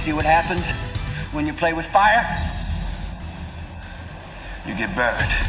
See what happens when you play with fire? You get burned.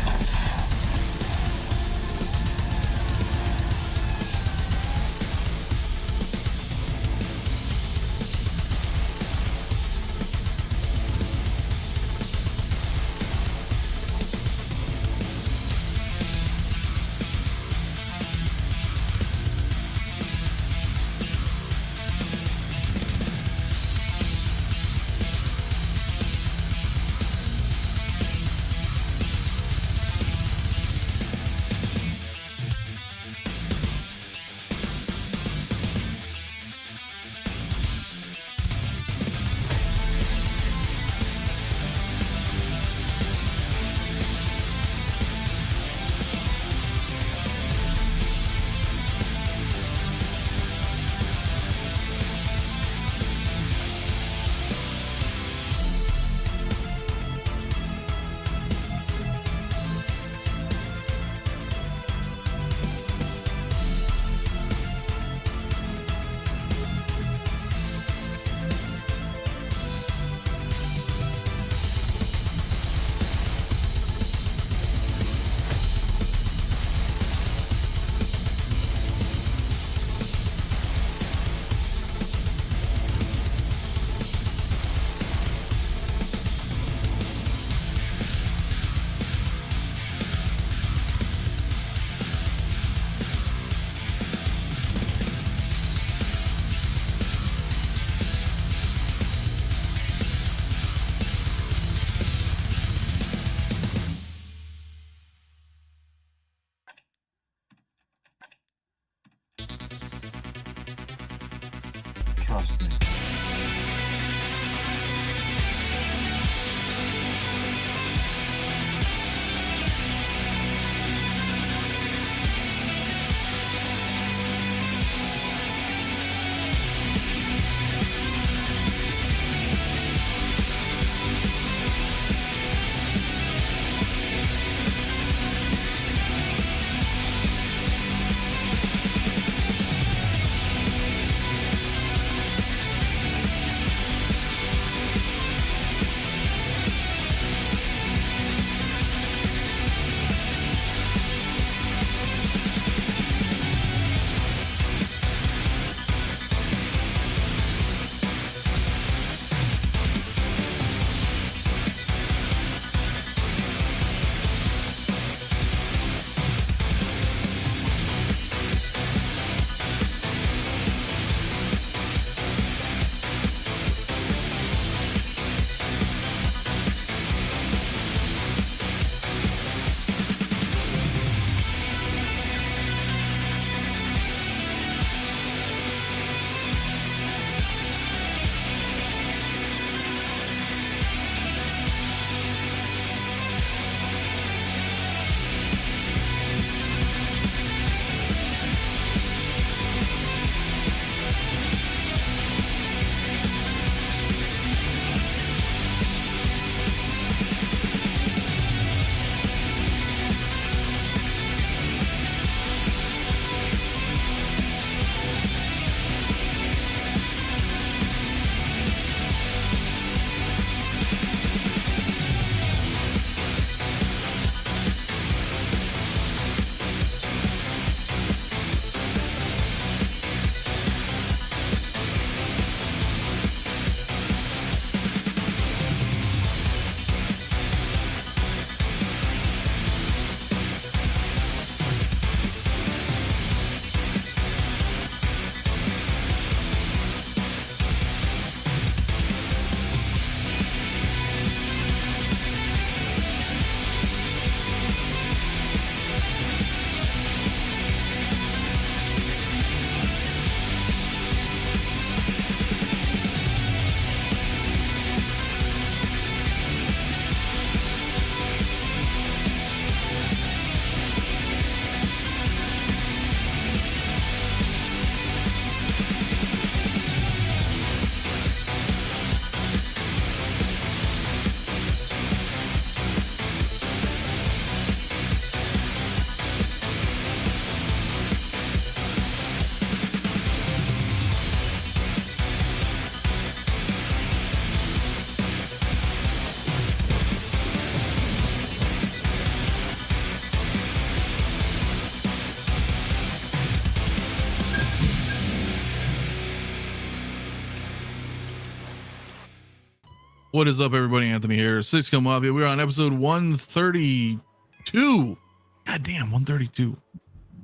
What is up, everybody? Anthony here. 𝗠𝗘𝗥𝗖𝗛 Mafia. We're on episode 132. God damn, 132.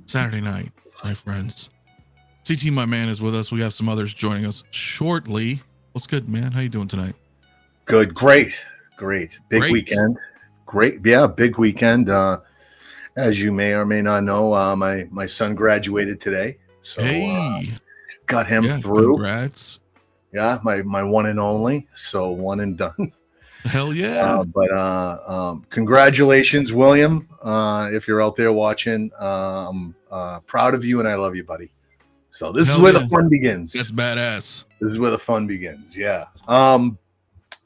Saturday night, my friends. CT, my man, is with us. We have some others joining us shortly. What's good, man? How you doing tonight? Good. Great. Big weekend. Great. Yeah, big weekend. As you may or may not know, my son graduated today. So got him through. Congrats. Yeah, my one and only. So one and done. Hell yeah. But congratulations, William. If you're out there watching, I'm proud of you and I love you, buddy. So this is where the fun begins. That's badass. This is where the fun begins. Yeah. And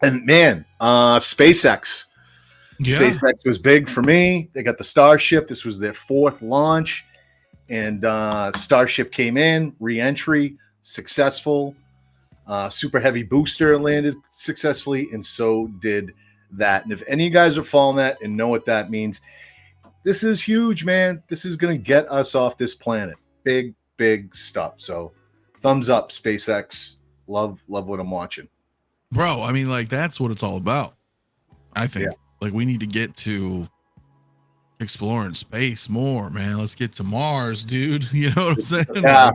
man, SpaceX. Yeah. SpaceX was big for me. They got the Starship. This was their 4th launch. And Starship came in, re-entry, successful. Super Heavy booster landed successfully, and so did that. And if any of you guys are following that and know what that means, this is huge, man. This is going to get us off this planet. Big stuff. So thumbs up, SpaceX. Love what I'm watching. Bro, I mean, like, that's what it's all about. I think like we need to get to exploring space more, man. Let's get to Mars, dude. You know what I'm saying? Yeah.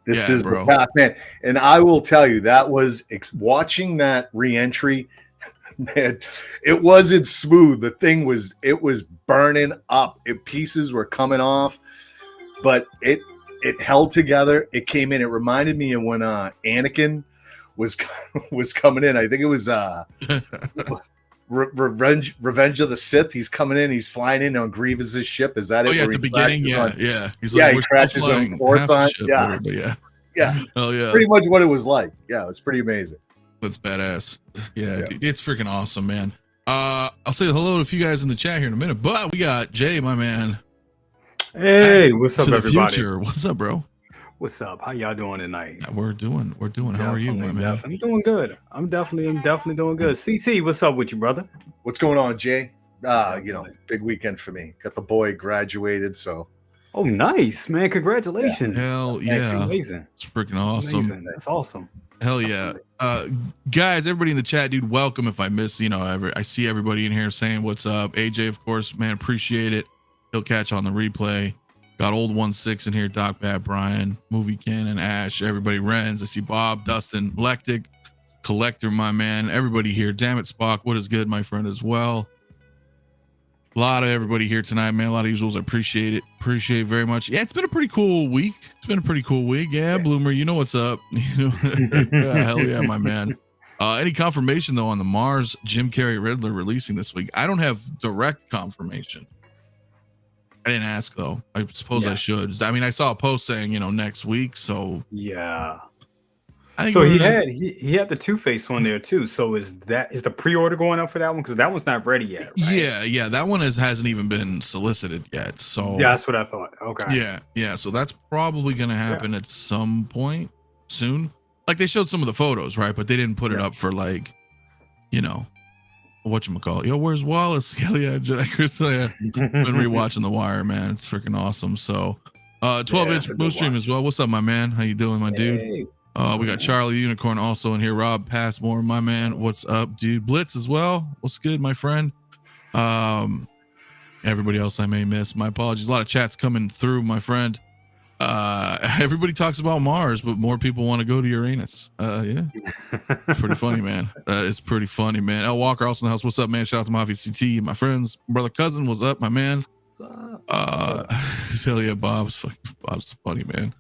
This is the path, man. And I will tell you, that was watching that re-entry, man, it wasn't smooth. The thing was, it was burning up. Pieces were coming off, but it held together. It came in. It reminded me of when Anakin was coming in. I think it was Revenge of the Sith. He's coming in. He's flying in on Grievous's ship. Is that it? Yeah, at the beginning. Yeah. He's like, he crashes on Coruscant. Yeah. Oh yeah. Pretty much what it was like. Yeah, it was pretty amazing. That's badass. Yeah. Dude, it's freaking awesome, man. I'll say hello to a few guys in the chat here in a minute, but we got Jay, my man. Hey, what's up, everybody? Future. What's up, bro? What's up? How y'all doing tonight? Yeah, we're doing. How are you, my man? I'm doing good. I'm definitely doing good. CT, what's up with you, brother? What's going on, Jay? Big weekend for me. Got the boy graduated, so. Oh, nice, man! Congratulations. Hell yeah! Amazing. It's freaking awesome. Amazing. That's awesome. Hell yeah. Guys, everybody in the chat, dude, welcome. If I miss, I see everybody in here saying what's up. AJ, of course, man, appreciate it. He'll catch on the replay. Got old 1-6 in here. Doc, Bad, Brian, Movie Cannon, Ash, everybody, Renz. I see Bob, Dustin, Lectic, Collector, my man. Everybody here. Damn it, Spock. What is good, my friend, as well. A lot of everybody here tonight, man. A lot of usuals. I appreciate it. Appreciate it very much. Yeah, it's been a pretty cool week. Yeah, Bloomer, you know what's up. Hell yeah, my man. Any confirmation though on the Mars Jim Carrey Riddler releasing this week? I don't have direct confirmation. I didn't ask though. I suppose I should. I mean, I saw a post saying, next week. So yeah. So he had the Two-Face one there too. So is the pre-order going up for that one? Because that one's not ready yet, right? Yeah. That one hasn't even been solicited yet. So yeah, that's what I thought. Okay. Yeah. So that's probably gonna happen at some point soon. Like they showed some of the photos, right? But they didn't put it up for like, whatchamacallit. Yo, where's Wallace? Hell yeah, Jedi Chris. Been rewatching The Wire, man. It's freaking awesome. So 12-inch Blue Stream as well. What's up, my man? How you doing, my dude? We got Charlie the Unicorn also in here. Rob Passmore, my man. What's up, dude? Blitz as well. What's good, my friend? Everybody else I may miss, my apologies. A lot of chats coming through, my friend. Everybody talks about Mars, but more people want to go to Uranus. Yeah, it's pretty funny, man. It's pretty funny, man. El Walker also in the house. What's up, man? Shout out to MAFIA CT, my friends. Brother cousin, what's up, my man? Hell yeah, Bob's funny, man.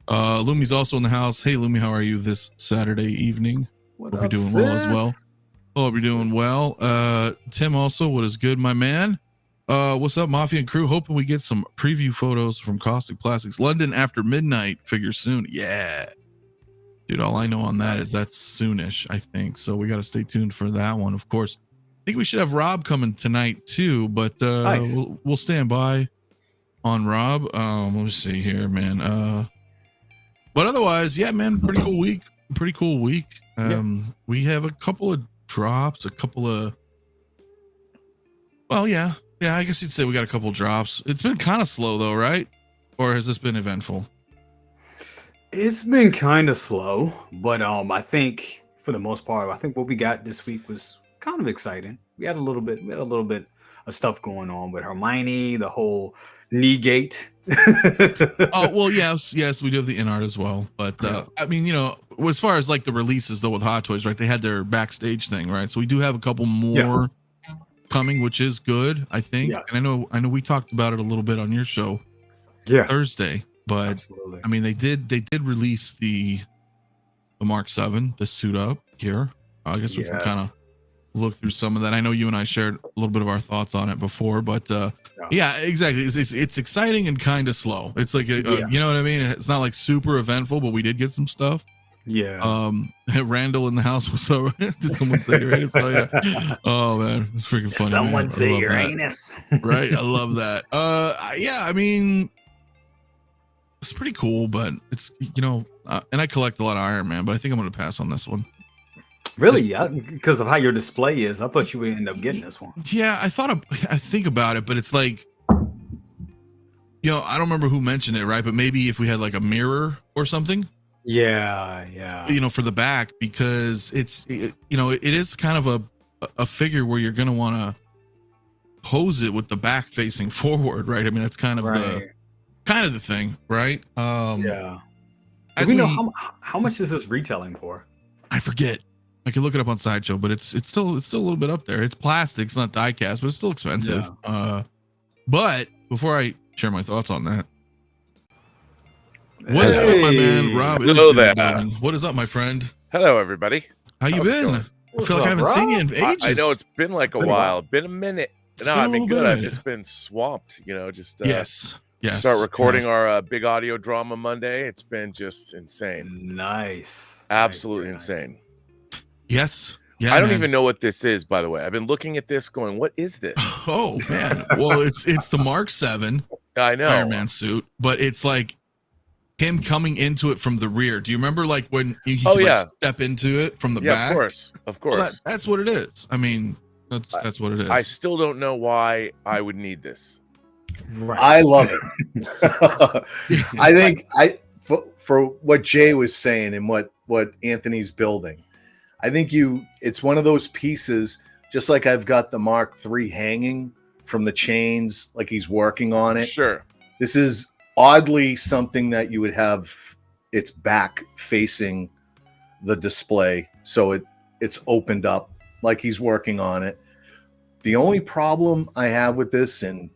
Lumi's also in the house. Hey, Lumi, how are you this Saturday evening? Hope you're doing well as well. Hope you're doing well. Tim also, what is good, my man? What's up, Mafia and crew? Hoping we get some preview photos from Caustic Plastics. London After Midnight figure soon. Yeah. Dude, all I know on that is that's soonish, I think. So we got to stay tuned for that one, of course. I think we should have Rob coming tonight too, but nice. we'll stand by on Rob. Let me see here, man. But otherwise, yeah, man, pretty cool week. We have a couple of drops, yeah, I guess you'd say we got a couple drops. It's been kind of slow though, right? Or has this been eventful? It's been kind of slow, but I think for the most part. I think what we got this week was kind of exciting. We had a little bit of stuff going on with Hermione, the whole knee gate. Oh well, yes, we do have the in art as well. But I mean, you know, as far as like the releases though with Hot Toys, right? They had their backstage thing, right? So we do have a couple more coming, which is good, I think. Yes. And I know we talked about it a little bit on your show, Thursday. But absolutely. I mean, they did release the Mark VII, the suit up here. I guess we can kind of look through some of that. I know you and I shared a little bit of our thoughts on it before, but yeah, exactly. It's exciting and kind of slow. It's like you know what I mean. It's not like super eventful, but we did get some stuff. Yeah. Randall in the house was so. Did someone say Uranus? Oh yeah. Oh man, it's freaking funny. Someone say Uranus. Right. I love that. Yeah. I mean, it's pretty cool, but it's you know, and I collect a lot of Iron Man, but I think I'm gonna pass on this one. Really? Because of how your display is, I thought you would end up getting this one. Yeah, I think about it, but it's like, you know, I don't remember who mentioned it, right? But maybe if we had like a mirror or something. Yeah. You know, for the back, because you know, it is kind of a figure where you're gonna want to pose it with the back facing forward, right? I mean, that's kind of the thing, right? Yeah. Do we know how much is this retailing for? I forget. I can look it up on Sideshow, but it's still a little bit up there. It's plastic, it's not die cast, but it's still expensive. Yeah. But before I share my thoughts on that, what is up, my man? Rob. Hello there. What is up, my friend? Hello, everybody. How you been? I feel like I haven't seen you in ages. I know it's been like a while. Been a minute. No, I've been good. I've just been swamped. You know, just yes. Start recording our big audio drama Monday. It's been just insane. Nice. Absolutely insane. Yes. Yeah. I don't even know what this is, by the way. I've been looking at this going, what is this? Oh man. Well, it's the Mark VII I know Iron Man suit, but it's like him coming into it from the rear. Do you remember like when you like step into it from the back? Of course. Well, that's what it is. I mean, that's what it is. I still don't know why I would need this. Right. I love it. I think for what Jay was saying and what Anthony's building, I think it's one of those pieces, just like I've got the Mark III hanging from the chains, like he's working on it. Sure. This is oddly something that you would have its back facing the display. So it's opened up like he's working on it. The only problem I have with this, and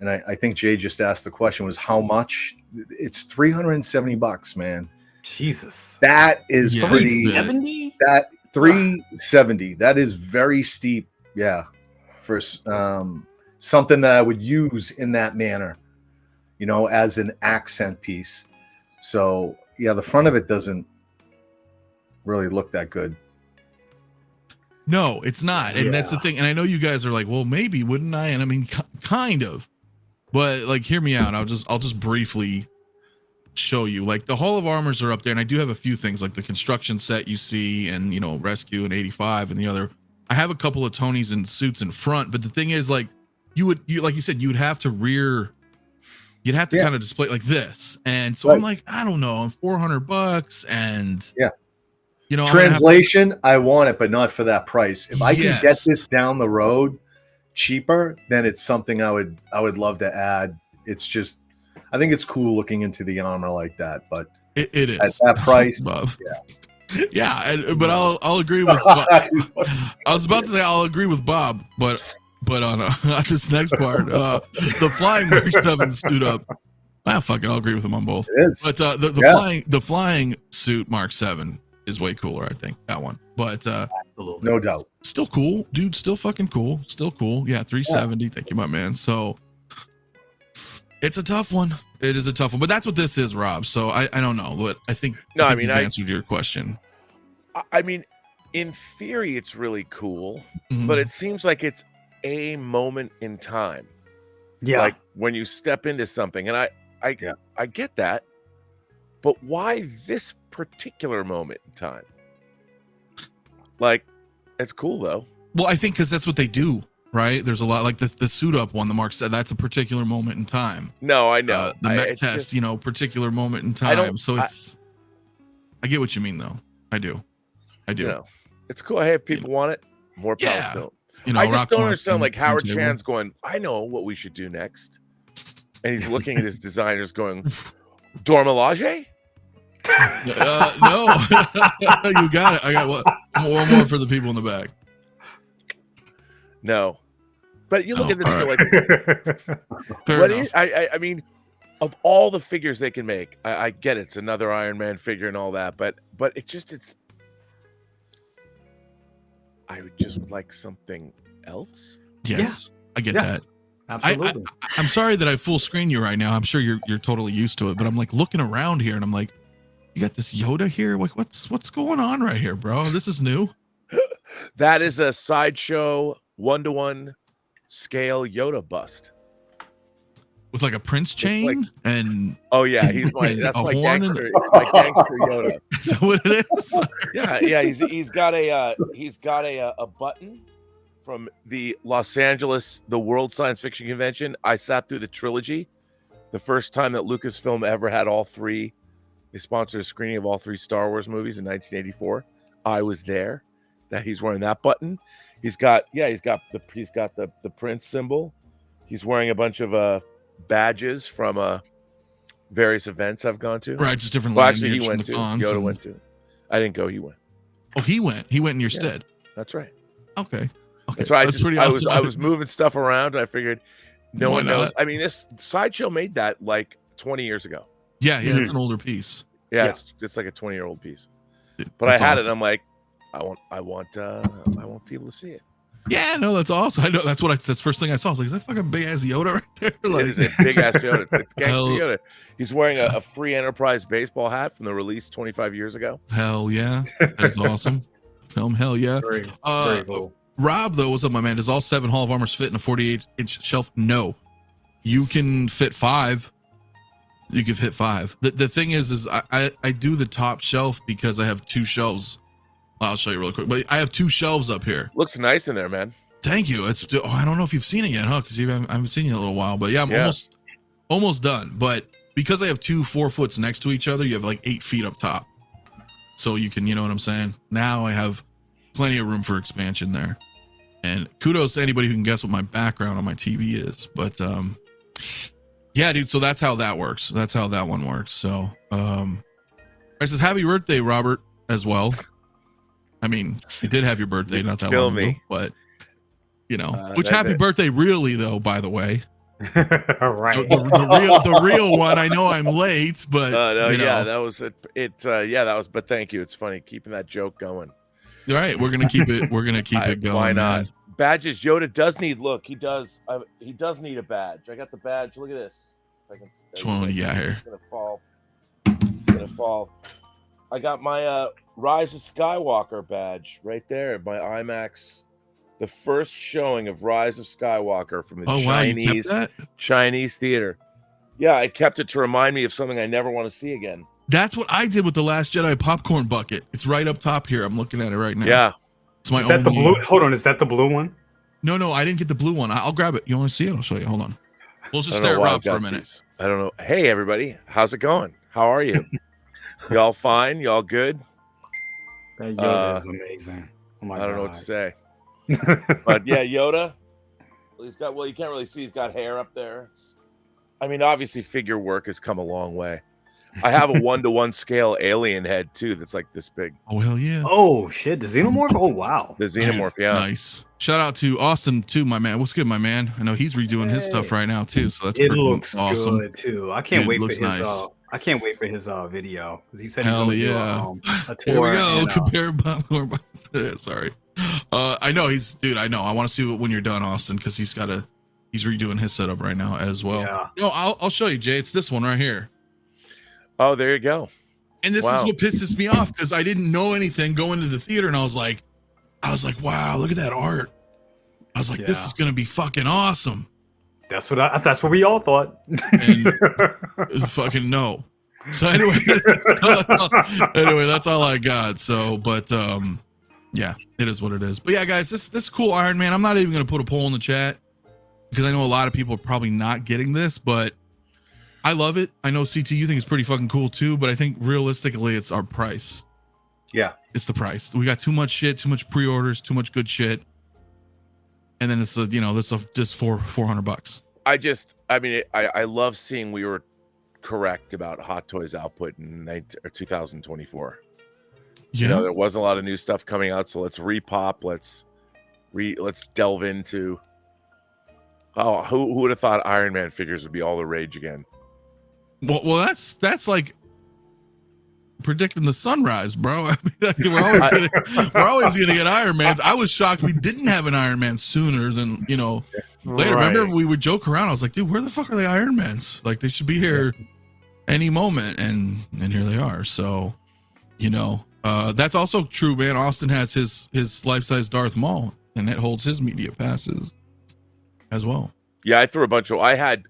I think Jay just asked the question, was how much. It's $370, man. Jesus, that is pretty. 370. That $370. That is very steep. Yeah, for something that I would use in that manner, you know, as an accent piece. So yeah, the front of it doesn't really look that good. No, it's not, and that's the thing. And I know you guys are like, well, maybe wouldn't I? And I mean, kind of. But like, hear me out. I'll just briefly show you. Like the Hall of Armors are up there, and I do have a few things like the construction set you see, and you know, Rescue and 85, and the other. I have a couple of Tonys and suits in front, but the thing is, like, you like you said, you would have to you'd have to kind of display it like this, and so I'm like, I don't know, I'm $400, and you know, translation, I want it, but not for that price. If I can get this down the road cheaper, then it's something I would love to add. It's just, I think it's cool looking into the armor like that, but it is at that price. Bob. But I'll agree with Bob. I was about to say I'll agree with Bob, but on this next part, the flying Mark VII suit up. Fuck it, I'll agree with him on both. It is. But the flying suit Mark VII is way cooler, I think, that one. But no doubt, still cool, dude. Still fucking cool. Still cool. Yeah, 370. Thank you, my man. So it's a tough one. It is a tough one, but that's what this is, Rob. So I don't know, but I think I mean, you've answered your question. I mean, in theory, it's really cool, but it seems like it's a moment in time. Yeah, like when you step into something, and I get that, but why this particular moment in time? Like, it's cool though. Well, I think because that's what they do, right? There's a lot like the suit up one. The Mark said that's a particular moment in time. No, I know the Met test, just, you know, particular moment in time. So I get what you mean, though. I do. I do. You know, it's cool. Hey, if people want it, more power to them. You know, I just don't Rockmore understand. Like Howard turntable. Chan's going, I know what we should do next, and he's looking at his designers going, Dormelage? No, you got it. I got one more for the people in the back. No, but you look at this, and you're like, Fair what enough. is? I mean, of all the figures they can make, I get it's another Iron Man figure and all that, but it's. I would just would like something else. Yes, I get that. Absolutely. I'm sorry that I full screen you right now. I'm sure you're totally used to it, but I'm like looking around here and I'm like, you got this Yoda here? Like, what's going on right here, bro? This is new. That is a Sideshow 1-to-1 scale Yoda bust With like a Prince chain and oh yeah, he's my and that's a my horn gangster. It's my gangster Yoda. is that what it is? Yeah, he's got a button from the World Science Fiction Convention. I sat through the trilogy, the first time that Lucasfilm ever had all three. They sponsored a screening of all three Star Wars movies in 1984. I was there. That he's wearing that button. He's got the Prince symbol. He's wearing a bunch of badges from various events I've gone to. Right, just different. Well, actually, he lineage went from to. the cons Yoda and- went to. I didn't go. He went. Oh, he went in your stead. That's right. Okay. That's right. pretty I awesome. was moving stuff around, and I figured no Why one knows. not? I mean, this Sideshow made that like 20 years ago. Yeah, it's an older piece. Yeah, Yeah. it's like a 20-year-old piece. But That's I had awesome. it. I'm like, I want people to see it. Yeah, no, that's awesome. I know that's the first thing I saw. I was like, is that fucking big ass Yoda right there? Like, It is a big ass Yoda. It's gangster Hell- Yoda. He's wearing a Free Enterprise baseball hat from the release 25 years ago. hell yeah, that's awesome. Film, hell yeah. Very cool. Rob, though, what's up, my man? Does all 7 Hall of Armors fit in a 48-inch shelf? No, you can fit 5. You can fit 5. The thing is I do the top shelf because I have 2 shelves. I'll show you really quick, but I have 2 shelves up here. Looks nice in there, man. Thank you. I don't know if you've seen it yet, huh? Because I haven't seen you in a little while, but yeah, I'm almost done. But because I have 2 4-foots next to each other, you have like 8 feet up top. So you can, you know what I'm saying? Now I have plenty of room for expansion there. And kudos to anybody who can guess what my background on my TV is. But yeah, dude. So that's how that works. That's how that one works. So I says happy birthday, Robert, as well. I mean, you did have your birthday not that long ago, but you know, which happy birthday really though, by the way. Right. The real one. I know I'm late, but No, you know. yeah, that was it. That was. But thank you. It's funny keeping that joke going. All right, we're gonna keep it. We're gonna keep it going. Why not? Man. Badges. Yoda does need. Look, he does. He does need a badge. I got the badge. Look at this. If I can, Which one we got here? It's gonna fall. It's gonna fall. I got my Rise of Skywalker badge right there. My IMAX. The first showing of Rise of Skywalker from the Chinese theater. Yeah, I kept it to remind me of something I never want to see again. That's what I did with the Last Jedi popcorn bucket. It's right up top here. I'm looking at it right now. Yeah. It's my Is that the blue? Hold on. Is that the blue one? No, I didn't get the blue one. I'll grab it. You want to see it? I'll show you. Hold on. We'll just stare at Rob for a minute. These. I don't know. Hey, everybody. How's it going? How are you? Y'all fine? Y'all good? That Yoda is amazing. Oh my God. I don't know what to say. But yeah, Yoda. He's got, you can't really see. He's got hair up there. I mean, obviously, figure work has come a long way. I have a 1-to-1 scale alien head too. That's like this big. Oh hell yeah! Oh shit, the xenomorph. Oh wow, the xenomorph. Yeah, nice. Shout out to Austin too, my man. What's good, my man? I know he's redoing his stuff right now too. So that's it looks awesome. good too. I can't wait for his. Nice. I can't wait for his video because he said hell he's yeah. Do, a tour. Here we go. And, Compare popcorn. Sorry. I know he's dude. I know. I want to see when you're done, Austin, because he's redoing his setup right now as well. Yeah. No, I'll show you, Jay. It's this one right here. Oh, there you go. And this is what pisses me off because I didn't know anything going to the theater, and I was like, wow, look at that art. I was like, this is gonna be fucking awesome. That's what we all thought. And fucking no. So anyway, that's all I got. So, but yeah, it is what it is. But yeah, guys, this cool Iron Man. I'm not even gonna put a poll in the chat because I know a lot of people are probably not getting this, but I love it. I know CT, you think it's pretty fucking cool too, but I think realistically it's our price. Yeah. it's the price. We got too much shit, too much pre-orders, too much good shit, and then it's just $400. I love seeing we were correct about Hot Toys output in 2024. Yeah, there wasn't a lot of new stuff coming out, so let's repop. Let's delve into. Oh, who would have thought Iron Man figures would be all the rage again? Well, that's like predicting the sunrise, bro. I mean, we're always gonna get Iron Mans. I was shocked we didn't have an Iron Man sooner than later. Right. Remember, we would joke around. I was like, dude, where the fuck are the Iron Mans? Like, they should be here any moment, and here they are. So, that's also true, man. Austin has his life-size Darth Maul, and it holds his media passes as well. Yeah, I threw a bunch of. I had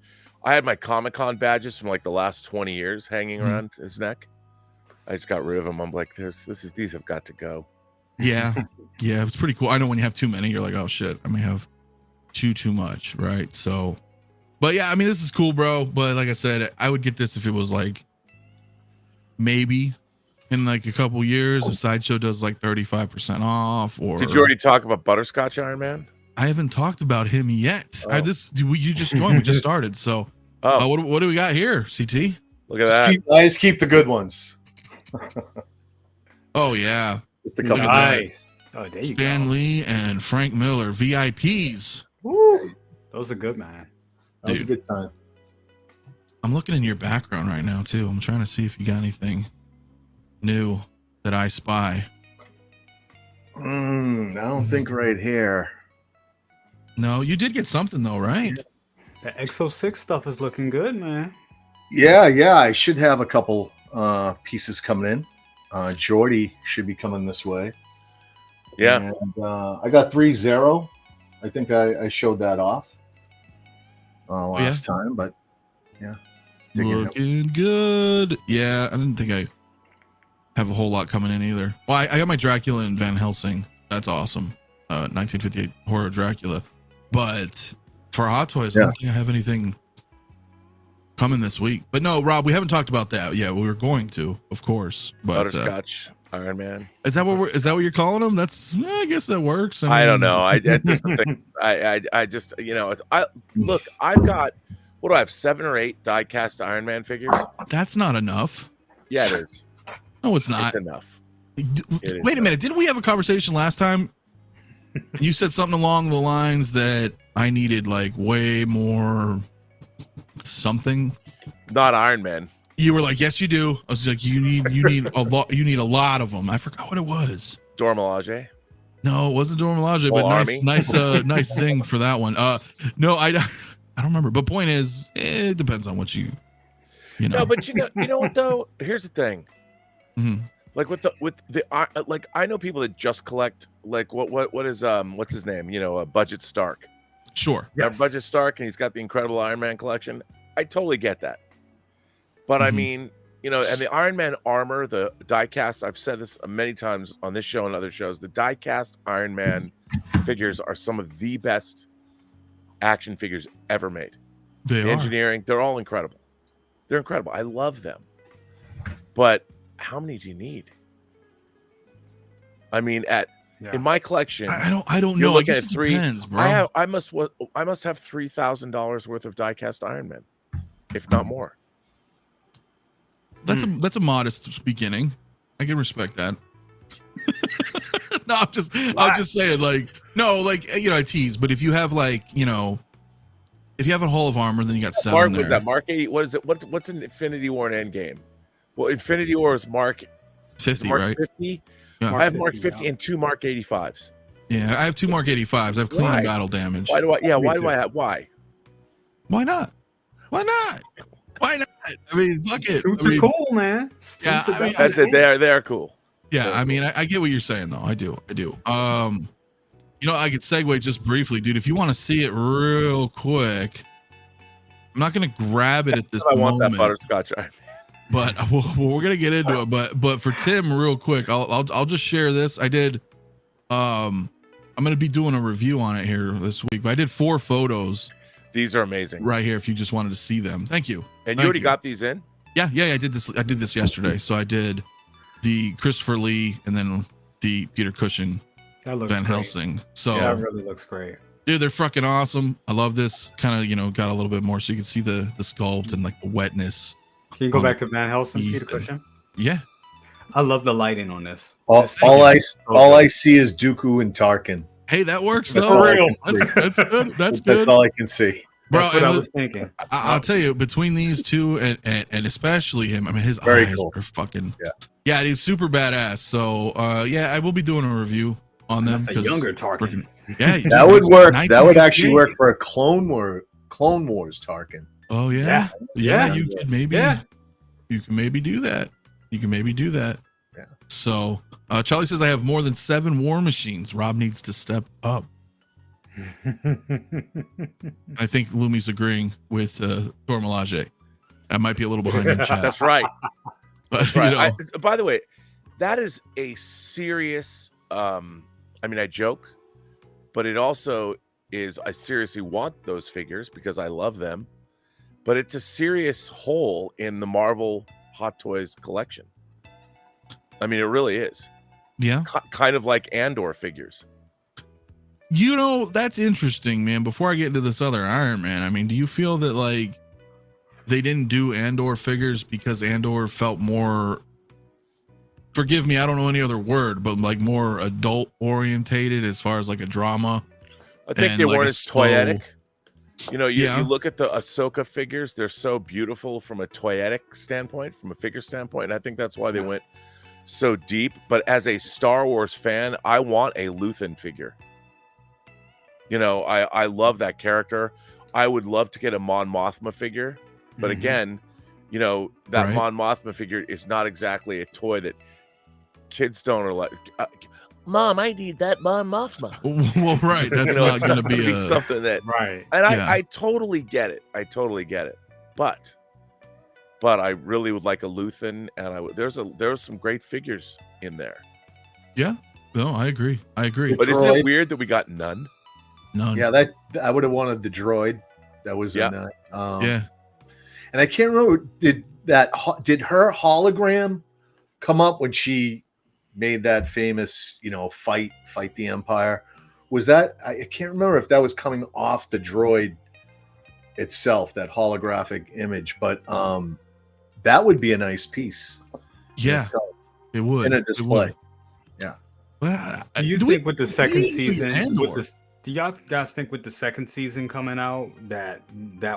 my Comic-Con badges from like the last 20 years hanging around his neck. I just got rid of them. I'm like, these have got to go. Yeah, yeah, it's pretty cool. I know when you have too many, you're like, oh shit, I may have too much, right? So, but yeah, I mean, this is cool, bro. But like I said, I would get this if it was like maybe in like a couple years, if Sideshow does like 35% off. Or did you already talk about Butterscotch Iron Man? I haven't talked about him yet. You just joined. We just started. So, what do we got here, CT? Look at that. I just keep the good ones. Oh yeah, Just a couple. Nice. Oh, there you Stan go. Lee and Frank Miller, VIPs. Woo. Those are good, man. That was a good time. I'm looking in your background right now too. I'm trying to see if you got anything new that I spy. I don't think right here. No, you did get something though, right? The Exo 6 stuff is looking good, man. Yeah. I should have a couple pieces coming in. Jordy should be coming this way. Yeah. And I got 3-0. I think I showed that off last time, but yeah. Looking good. Yeah, I didn't think I have a whole lot coming in either. Well, I got my Dracula and Van Helsing. That's awesome. 1958 horror Dracula. But for Hot Toys, I don't think I have anything coming this week. But no, Rob, we haven't talked about that. Yeah, we were going to, of course. But Butterscotch Iron Man. Is that what you're calling them? That's I guess that works. I don't know. I just think I just look. I've got what do I have 7 or 8 die-cast Iron Man figures. That's not enough. Yeah, it is. No, it's not. It's enough. Wait a minute. Didn't we have a conversation last time? You said something along the lines that I needed like way more something. Not Iron Man. You were like, yes, you do. I was like, you need a lot. You need a lot of them. I forgot what it was. Dora Milaje. No, it wasn't Dora Milaje, but nice zing for that one. No, I don't remember. But point is, it depends on what you know. No, but you know what though? Here's the thing. Mm-hmm. Like with the like I know people that just collect like what is what's his name? Budget Stark. Sure. Yeah, Budget Stark, and he's got the Incredible Iron Man collection. I totally get that. But I mean, and the Iron Man armor, the die-cast, I've said this many times on this show and other shows, the die-cast Iron Man figures are some of the best action figures ever made. The engineering, they're all incredible. They're incredible. I love them. But how many do you need? I mean, in my collection, I don't know. I guess at it depends, bro. I must have $3,000 worth of die-cast Iron Man, if not more. That's a modest beginning. I can respect that. No, I'm just saying, like, no, like, I tease, but if you have like, if you have a Hall of Armor, then you got 7 Mark, there. was that Mark 80? What is it? What's an Infinity War and Endgame? Well, Infinity War is Mark 50, Mark right? 50. Yeah. I have Mark 50 and 2 Mark 85s. Yeah, I have 2 Mark 85s. I have clean and battle damage. Why do I have? Why? Why not? Why not? Why not? I mean, fuck it. Suits are cool, man. Yeah, I mean, that's it. They're cool. Yeah, I mean, I get what you're saying though. I do. I could segue just briefly, dude. If you want to see it real quick, I'm not gonna grab it at this moment. I want that butterscotch. But we're gonna get into it. But for Tim, real quick, I'll just share this. I did. I'm gonna be doing a review on it here this week. But I did 4 photos. These are amazing. Right here, if you just wanted to see them. Thank you. And you already got these in? Yeah. I did this yesterday. So I did the Christopher Lee and then the Peter Cushing Van Helsing. So that really looks great. Dude, they're fucking awesome. I love this. Kind of, you know, got a little bit more so you can see the sculpt and like the wetness. Can you go back to Van Helsing, Peter Cushing? Yeah. I love the lighting on this. All I see is Dooku and Tarkin. Hey, that works That's though. real. That's good. That's good. That's all I can see. Bro, That's what I was thinking. I'll tell you, between these two and especially him, I mean, his Very eyes cool. are fucking yeah, he's super badass. So yeah, I will be doing a review on them. That's a younger Tarkin. Yeah, that would work. That would actually work for a Clone Wars Tarkin. Oh yeah. You could maybe you can maybe do that. Yeah. So Charlie says I have more than 7 war machines. Rob needs to step up. I think Lumi's agreeing with 𝗠𝗘𝗥𝗖𝗛𝗢. I might be a little behind in chat. That's right. But, That's right. you know, By the way, that is a serious. I mean, I joke, but it also is. I seriously want those figures because I love them. But it's a serious hole in the Marvel Hot Toys collection. I mean, it really is. Yeah. Kind of like Andor figures. You know, that's interesting, man. Before I get into this other Iron Man, I mean, do you feel that like they didn't do Andor figures because Andor felt more, forgive me, I don't know any other word, but like more adult orientated as far as like a drama? I think they weren't as toyetic. You know, you look at the Ahsoka figures, they're so beautiful from a toyetic standpoint, from a figure standpoint. And I think that's why they went so deep. But as a Star Wars fan, I want a Luthen figure. You know, I love that character. I would love to get a Mon Mothma figure. But again, you know, that Mon Mothma figure is not exactly a toy that kids don't are like, Mom, I need that Mon Mothma. Well, right. That's not going to be something that, right. And I totally get it. I totally get it. But I really would like a Luthen, and there's some great figures in there. Yeah. No, I agree. But isn't it weird that we got none? None. Yeah, that I would have wanted the droid. That was in that. Yeah. And I can't remember, did her hologram come up when she made that famous, you know, fight the Empire? Was that, I can't remember if that was coming off the droid itself, that holographic image, but that would be a nice piece. Yeah, it would. In a display. Yeah. Well, do you think with the second season, do y'all guys think with the second season coming out that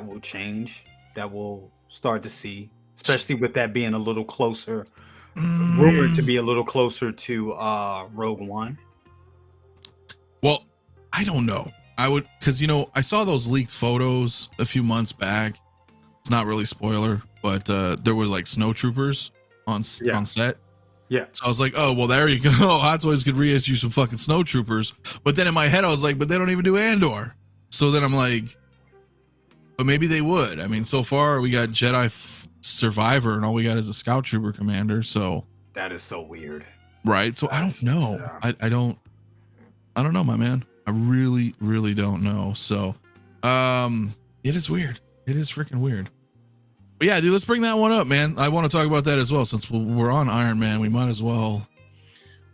will change? That we'll start to see, especially with that being a little closer, rumored to be a little closer to Rogue One? Well, I don't know. I would, because you know, I saw those leaked photos a few months back. It's not really spoiler, but there were like snowtroopers on set. Yeah. So I was like, oh well, there you go. Hot Toys could reissue some fucking snowtroopers. But then in my head, I was like, but they don't even do Andor. So then I'm like, but maybe they would. I mean, so far we got Jedi Survivor, and all we got is a Scout Trooper Commander. So that is so weird, right? So I don't know. Yeah. I don't know, my man. I really, really don't know. So, it is weird. It is freaking weird. But yeah, dude, let's bring that one up, man. I want to talk about that as well. Since we're on Iron Man, we might as well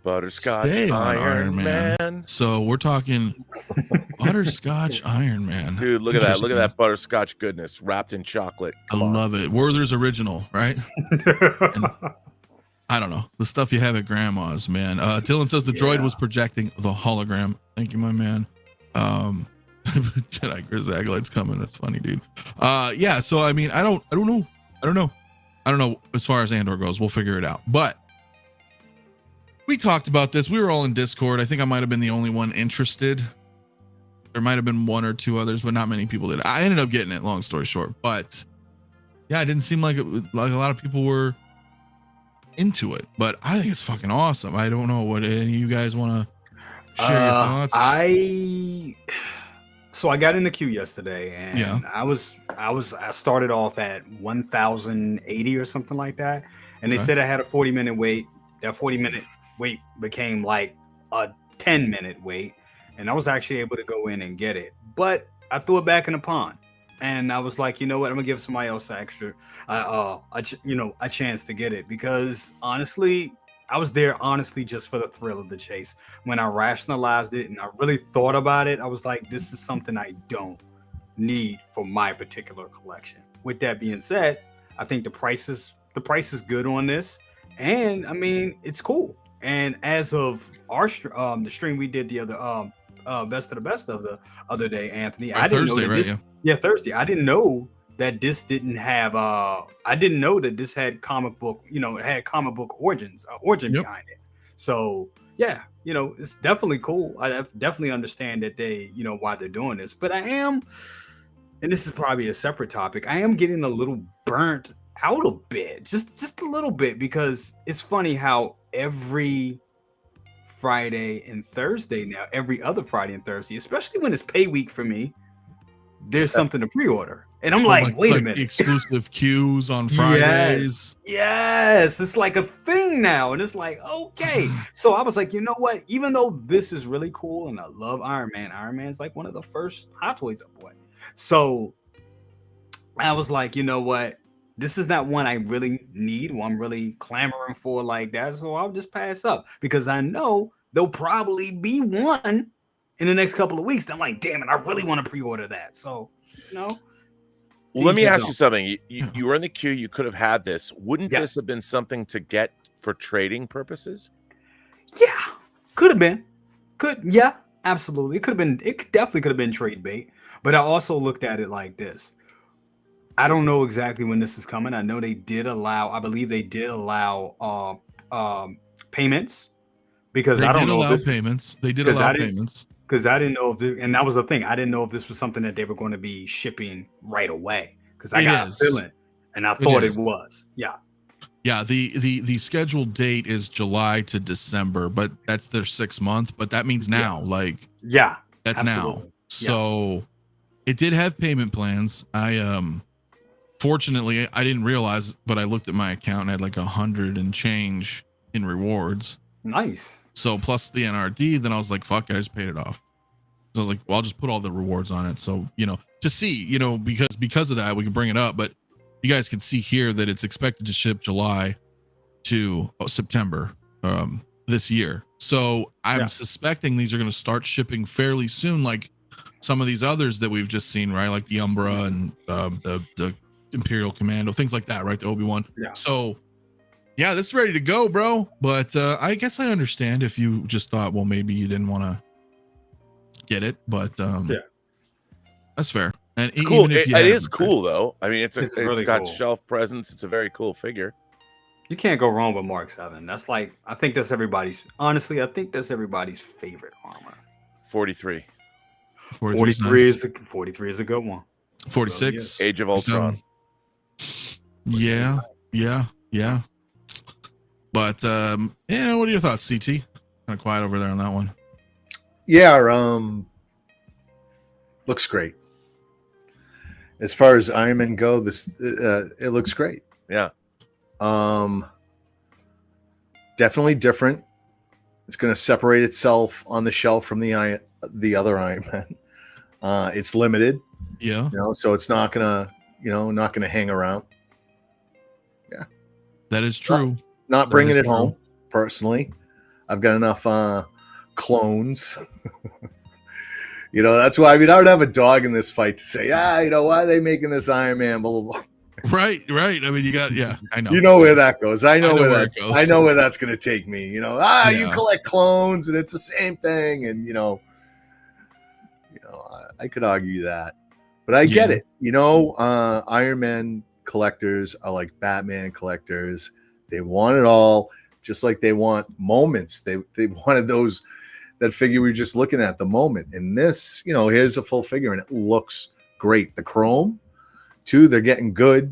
Butterscotch stay on Iron Man. So we're talking Butterscotch Iron Man. Dude, look at that. Look at that butterscotch goodness wrapped in chocolate. I love it. Werther's original, right? And I don't know. The stuff you have at grandma's, man. Dylan says the droid was projecting the hologram. Thank you, my man. Jedi 𝗣𝗧𝗥𝗖𝗛𝗢𝗡's coming. That's funny, dude. Yeah, so I mean, I don't know as far as Andor goes. We'll figure it out. But we talked about this. We were all in Discord. I think I might have been the only one interested. There might have been one or two others, but not many people did. I ended up getting it, long story short. But yeah, it didn't seem like a lot of people were into it. But I think it's fucking awesome. I don't know what any of you guys want to share your thoughts. So I got in the queue yesterday, and I started off at 1,080 or something like that, and they said I had a 40-minute wait. That 40-minute wait became like a 10-minute wait, and I was actually able to go in and get it. But I threw it back in the pond, and I was like, you know what? I'm gonna give somebody else a chance to get it, because honestly, there honestly just for the thrill of the chase. When I rationalized it and I really thought about it, I was like, this is something I don't need for my particular collection. With that being said, I think the price is good on this, and I mean it's cool. And as of our the stream we did the other best of the best of the other day, Anthony, I didn't Thursday, know that right? this, yeah, Thursday. I didn't know that this didn't have I didn't know that this had comic book, it had comic book origin behind it. So yeah, it's definitely cool. I definitely understand that they, why they're doing this. But I am, and this is probably a separate topic, I am getting a little burnt out a bit, just a little bit, because it's funny how every Friday and Thursday now, every other Friday and Thursday, especially when it's pay week for me, there's something to pre-order. And I'm like, wait a minute. Exclusive queues on Fridays. Yes. It's like a thing now. And it's like, okay. So I was like, you know what? Even though this is really cool and I love Iron Man's like one of the first Hot Toys I bought. So I was like, you know what? This is not one I really need, one I'm really clamoring for like that. So I'll just pass up, because I know there'll probably be one in the next couple of weeks. I'm like, damn it, I really want to pre-order that. So, Well, let me ask you something. You were in the queue. You could have had this. Wouldn't this have been something to get for trading purposes? Yeah, could have been. Yeah, absolutely. It could have been. It definitely could have been trade bait. But I also looked at it like this. I don't know exactly when this is coming. I know they did allow. I believe they did allow payments, because I don't know if this payments. They did allow payments. Because I didn't know and that was the thing. I didn't know if this was something that they were going to be shipping right away, because I got a feeling, and I thought it was. Yeah. Yeah. The scheduled date is July to December, but that's their 6 month. But that means now, that's absolutely. now. So it did have payment plans. Fortunately, I didn't realize, but I looked at my account and I had like 100 and change in rewards. Nice. So plus the NRD, then I was like, fuck, I just paid it off. So I was like, well, I'll just put all the rewards on it. So, to see, because of that, we can bring it up, but you guys can see here that it's expected to ship July to September this year. So I'm suspecting these are going to start shipping fairly soon, like some of these others that we've just seen, right? Like the Umbra and the Imperial Commando, things like that, right? The Obi-Wan. Yeah. So yeah, this is ready to go, bro. But I guess I understand if you just thought, well, maybe you didn't want to get it, but that's fair. And it's cool. Even if it is cool though. I mean, it's really got cool. Shelf presence. It's a very cool figure. You can't go wrong with Mark 7. That's like, I think that's everybody's favorite armor. 43. 43 is a good one. 46. Age of Ultron. Yeah. But what are your thoughts, CT? Kind of quiet over there on that one. Yeah, looks great. As far as Iron Man go, this it looks great. Yeah. Definitely different. It's going to separate itself on the shelf from the other Iron Man. It's limited. Yeah. So it's not gonna hang around. Yeah. That is true. Not bringing it home personally. I've got enough clones. That's why I don't have a dog in this fight to say, why are they making this Iron Man? Blah blah blah. Right. I mean, I know. You know where that goes. I know where it goes. I know where that's going to take me. You collect clones and it's the same thing, and I could argue that, but I get it. Iron Man collectors are like Batman collectors. They want it all, just like they want moments. They wanted that figure we were just looking at, the moment. And this, here's a full figure and it looks great. The chrome too, they're getting good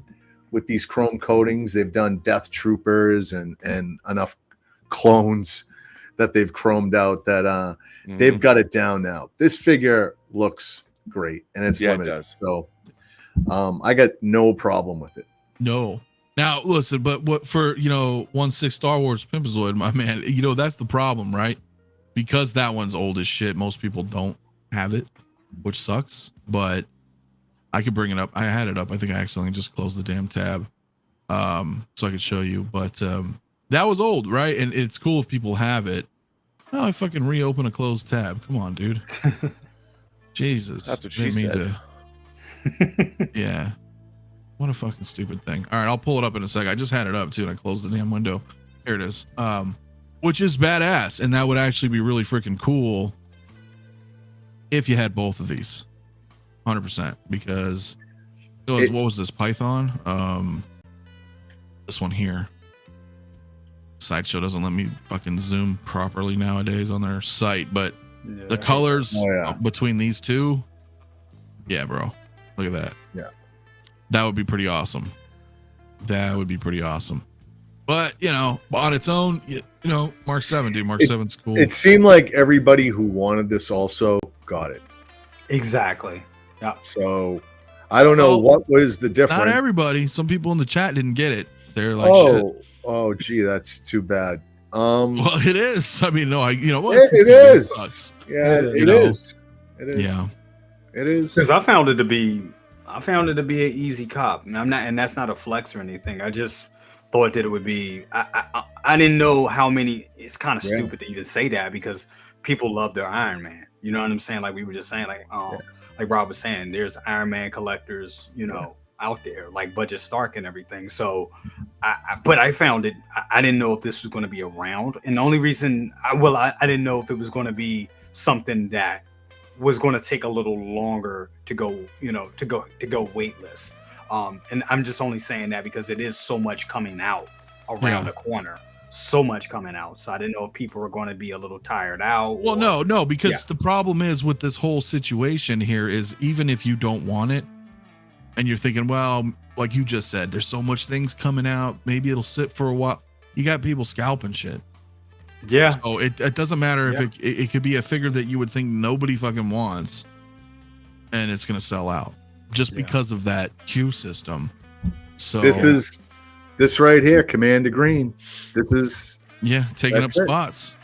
with these chrome coatings. They've done Death Troopers and enough clones that they've chromed out that they've got it down now. This figure looks great and it's limited. It does. So I got no problem with it. No. Now listen, but what for 1/6 Star Wars Pimpazoid, my man, that's the problem, right? Because that one's old as shit. Most people don't have it, which sucks. But I could bring it up. I had it up. I think I accidentally just closed the damn tab, so I could show you. But That was old, right? And it's cool if people have it. Oh, I fucking reopen a closed tab. Come on, dude. Jesus. That's what she said. Yeah. What a fucking stupid thing. All right, I'll pull it up in a sec. I just had it up too, and I closed the damn window. Here it is. Which is badass, and that would actually be really freaking cool if you had both of these. 100%. Because what was this, Python? This one here. Sideshow doesn't let me fucking zoom properly nowadays on their site, but the colors between these two, yeah, bro, look at that. Yeah, that would be pretty awesome. That would be pretty awesome. But you know, on its own, you know, Mark 7, dude. Mark 7's cool. It seemed like everybody who wanted this also got it. Exactly. Yeah. So I don't know what was the difference. Not everybody. Some people in the chat didn't get it. They're like, shit. Oh, gee, that's too bad. Well, it is. I mean, no, you know what? It is. Yeah, it is. It is. Yeah, it is. Because I found it to be an easy cop, and I'm not, and that's not a flex or anything. I just thought that it would be. I didn't know how many. It's kind of stupid to even say that because people love their Iron Man. You know what I'm saying? Like we were just saying, like Rob was saying, there's Iron Man collectors, you know, out there like Budget Stark and everything. So, but I found it. I didn't know if this was going to be around, and the only reason I didn't know if it was going to be something that was going to take a little longer to go, you know, to go waitlist. And I'm just only saying that because it is so much coming out around the corner. So much coming out, so I didn't know if people were going to be a little tired out. Well, no, because the problem is with this whole situation here is even if you don't want it, and you're thinking, well, like you just said, there's so much things coming out, maybe it'll sit for a while. You got people scalping shit. Yeah. So it doesn't matter if it could be a figure that you would think nobody fucking wants, and it's gonna sell out just because of that queue system. So this right here, Commander Green. This is taking up spots.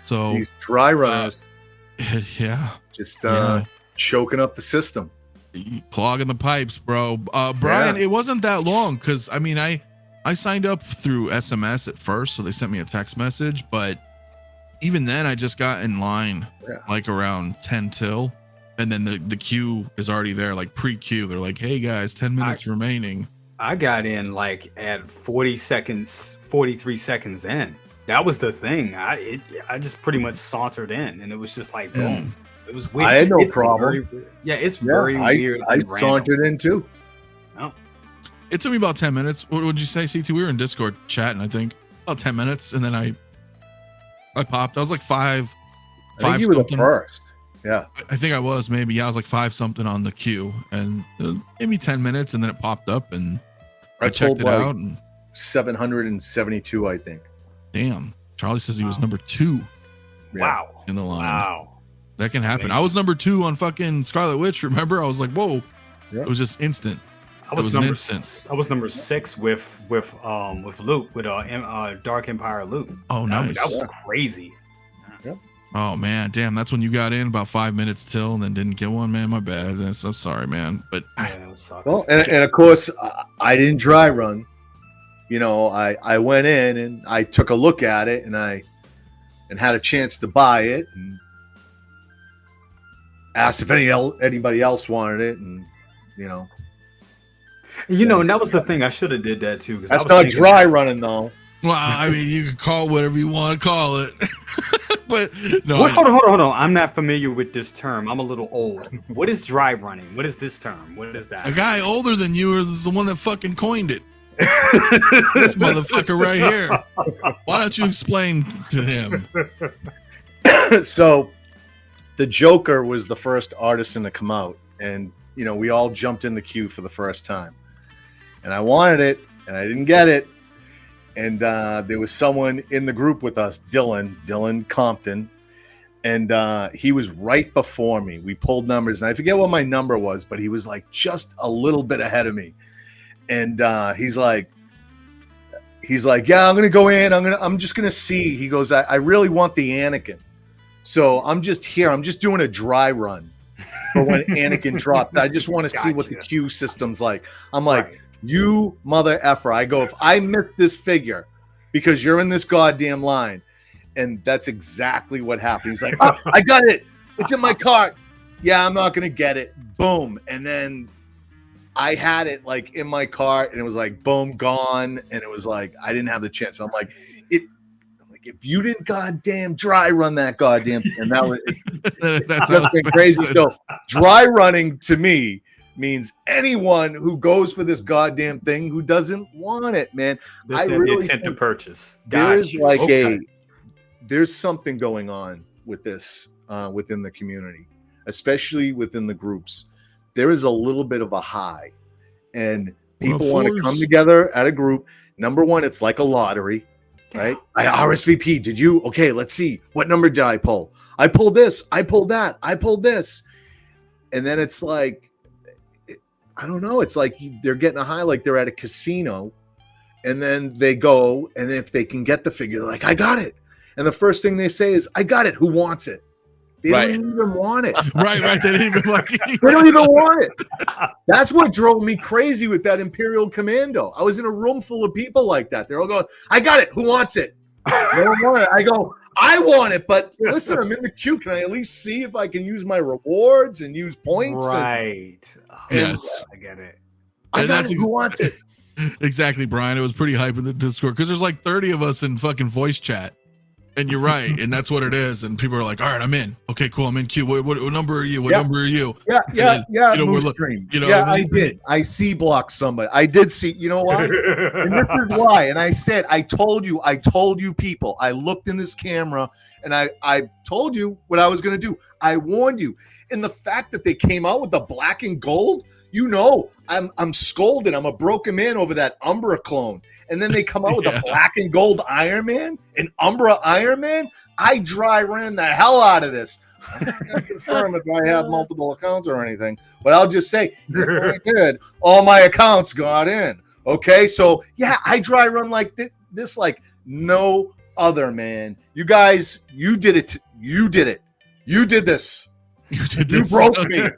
So these dry runners, just choking up the system, clogging the pipes, bro. Brian, it wasn't that long because I mean I signed up through SMS at first, so they sent me a text message, but even then I just got in line like around 10 till, and then the queue is already there, like pre-queue. They're like, hey guys, 10 minutes remaining. I got in like at 43 seconds in. That was the thing. I just pretty much sauntered in, and it was just like boom. It was weird. I had no problem. It's very weird. I sauntered in too. Oh. It took me about 10 minutes. What would you say, CT? We were in Discord chatting, I think, about 10 minutes, and then I popped. I was like five. I think you were the first. Yeah, I think I was maybe. Yeah, I was like 5 something on the queue, and maybe 10 minutes, and then it popped up, and I checked it out. And 772, I think. Damn, Charlie says he was number 2. Wow, in the line. Wow, that can happen. I was number 2 on fucking Scarlet Witch. Remember, I was like, whoa, it was just instant. I was number 6 with loot with Dark Empire loot. Oh, nice. That was crazy. Oh man, damn! That's when you got in about 5 minutes till, and then didn't get one. Man, my bad. I'm sorry, man. But that sucks. Well, and of course, I didn't dry run. You know, I went in and I took a look at it, and had a chance to buy it, and asked if anybody else wanted it, and you know, and that was the thing. I should have did that too. That's not dry running though. Well, I mean, you can call whatever you want to call it. But no, hold on. I'm not familiar with this term. I'm a little old. What is dry running? What is this term? What is that? A guy older than you is the one that fucking coined it. This motherfucker right here. Why don't you explain to him? So, the Joker was the first artisan to come out, and we all jumped in the queue for the first time, and I wanted it, and I didn't get it. And there was someone in the group with us, Dylan Compton, and he was right before me. We pulled numbers, and I forget what my number was, but he was like just a little bit ahead of me. And he's like, yeah, I'm gonna go in. I'm just gonna see. He goes, I really want the Anakin, so I'm just here. I'm just doing a dry run for when Anakin drops. I just want to see what the queue system's like. I'm like. You mother effer. I go, if I miss this figure, because you're in this goddamn line. And that's exactly what happened. He's like, oh, I got it. It's in my cart. Yeah, I'm not going to get it. Boom. And then I had it like in my cart and it was like, boom, gone. And it was like, I didn't have the chance. I'm like, if you didn't goddamn dry run that goddamn thing, and that was that's just been crazy. So dry running to me means anyone who goes for this goddamn thing who doesn't want it, man. I really intent to purchase. There's there's something going on with this within the community, especially within the groups. There is a little bit of a high, and people want to come together at a group. Number one, it's like a lottery, right? I RSVP. Did you? Okay, let's see. What number did I pull? I pulled this. I pulled that. I pulled this. And then it's like, I don't know. It's like they're getting a high, like they're at a casino, and then they go, and if they can get the figure, they're like, I got it. And the first thing they say is, I got it. Who wants it? They don't even want it. Right. They didn't even like it. They don't even want it. That's what drove me crazy with that Imperial Commando. I was in a room full of people like that. They're all going, I got it. Who wants it? They don't want it. I go, I want it, but listen, I'm in the queue. Can I at least see if I can use my rewards and use points? Right. Yes. I get it. I got it. Who wants it? Exactly, Brian. It was pretty hype in the Discord because there's like 30 of us in fucking voice chat. And you're right, and that's what it is. And people are like, "All right, I'm in. Okay, cool. I'm in queue. What number are you? What number are you?" Yeah. You know, I did. I see blocked somebody. I did see. You know why? And this is why. And I said, I told you, people. I looked in this camera, and I told you what I was going to do. I warned you. And the fact that they came out with the black and gold, you know, I'm scolded. I'm a broken man over that Umbra clone. And then they come out with a black and gold Iron Man, an Umbra Iron Man. I dry ran the hell out of this. I'm not going to confirm if I have multiple accounts or anything, but I'll just say, I did. All my accounts got in. Okay, so yeah, I dry run like this like no other, man. You guys, you did it. You did it. You did this. You broke me.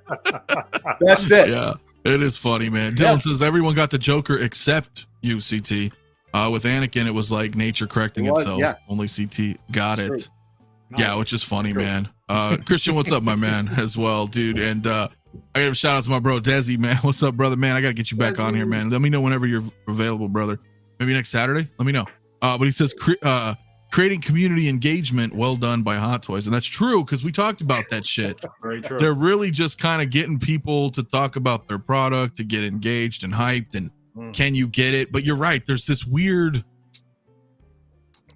That's it. Yeah, it is funny, man. Dylan says everyone got the Joker except you, CT. With Anakin, it was like nature correcting itself. Yeah. Only CT got it. Nice. Yeah, which is funny, man. Christian, what's up, my man, as well, dude? And I got a shout out to my bro Desi, man. What's up, brother? Man, I gotta get you back on here, man. Let me know whenever you're available, brother. Maybe next Saturday. Let me know. But he says creating community engagement, well done by Hot Toys. And that's true, because we talked about that shit. Very true. They're really just kind of getting people to talk about their product, to get engaged and hyped, and can you get it? But you're right, there's this weird,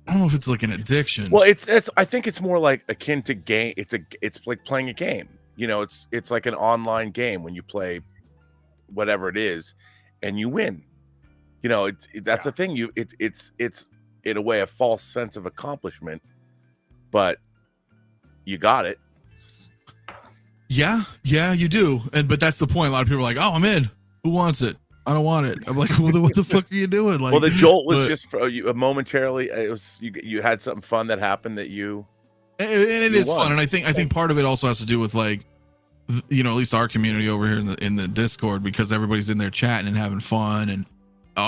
I don't know if it's like an addiction. Well, it's I think it's more like akin to game. It's like playing a game. You know, it's like an online game when you play whatever it is and you win. You know, that's a thing. It's in a way a false sense of accomplishment, but you got it. Yeah, you do. But that's the point. A lot of people are like, "Oh, I'm in. Who wants it? I don't want it." I'm like, "Well, then what the fuck are you doing?" Like, well, the jolt was just for you momentarily. It was you had something fun that happened that you. And it is fun, and I think part of it also has to do with like, you know, at least our community over here in the Discord, because everybody's in there chatting and having fun, and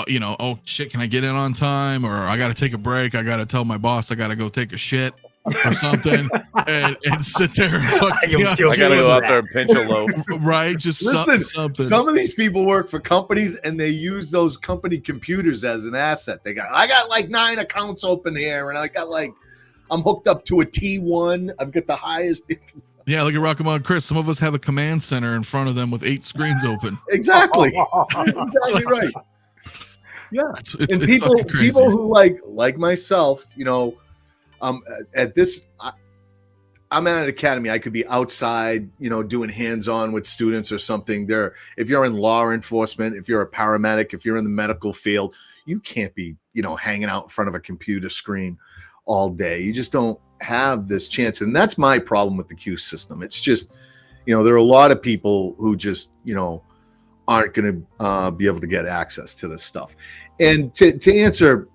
you know, oh shit, can I get in on time? Or I got to take a break. I got to tell my boss I got to go take a shit or something, and sit there and fucking. I got to go out there and pinch a loaf. Right, just listen. Something. Some of these people work for companies, and they use those company computers as an asset. I got like 9 accounts open here, and I'm hooked up to a T1. I've got the highest. Yeah, look at Rock'em Chris. Some of us have a command center in front of them with 8 screens open. Exactly. Exactly right. Yeah, it's people who like myself, you know, at this, I'm at an academy. I could be outside, you know, doing hands-on with students or something. If you're in law enforcement, if you're a paramedic, if you're in the medical field, you can't be, you know, hanging out in front of a computer screen all day. You just don't have this chance, and that's my problem with the queue system. It's just, you know, there are a lot of people who just, you know, aren't going to be able to get access to this stuff. And to answer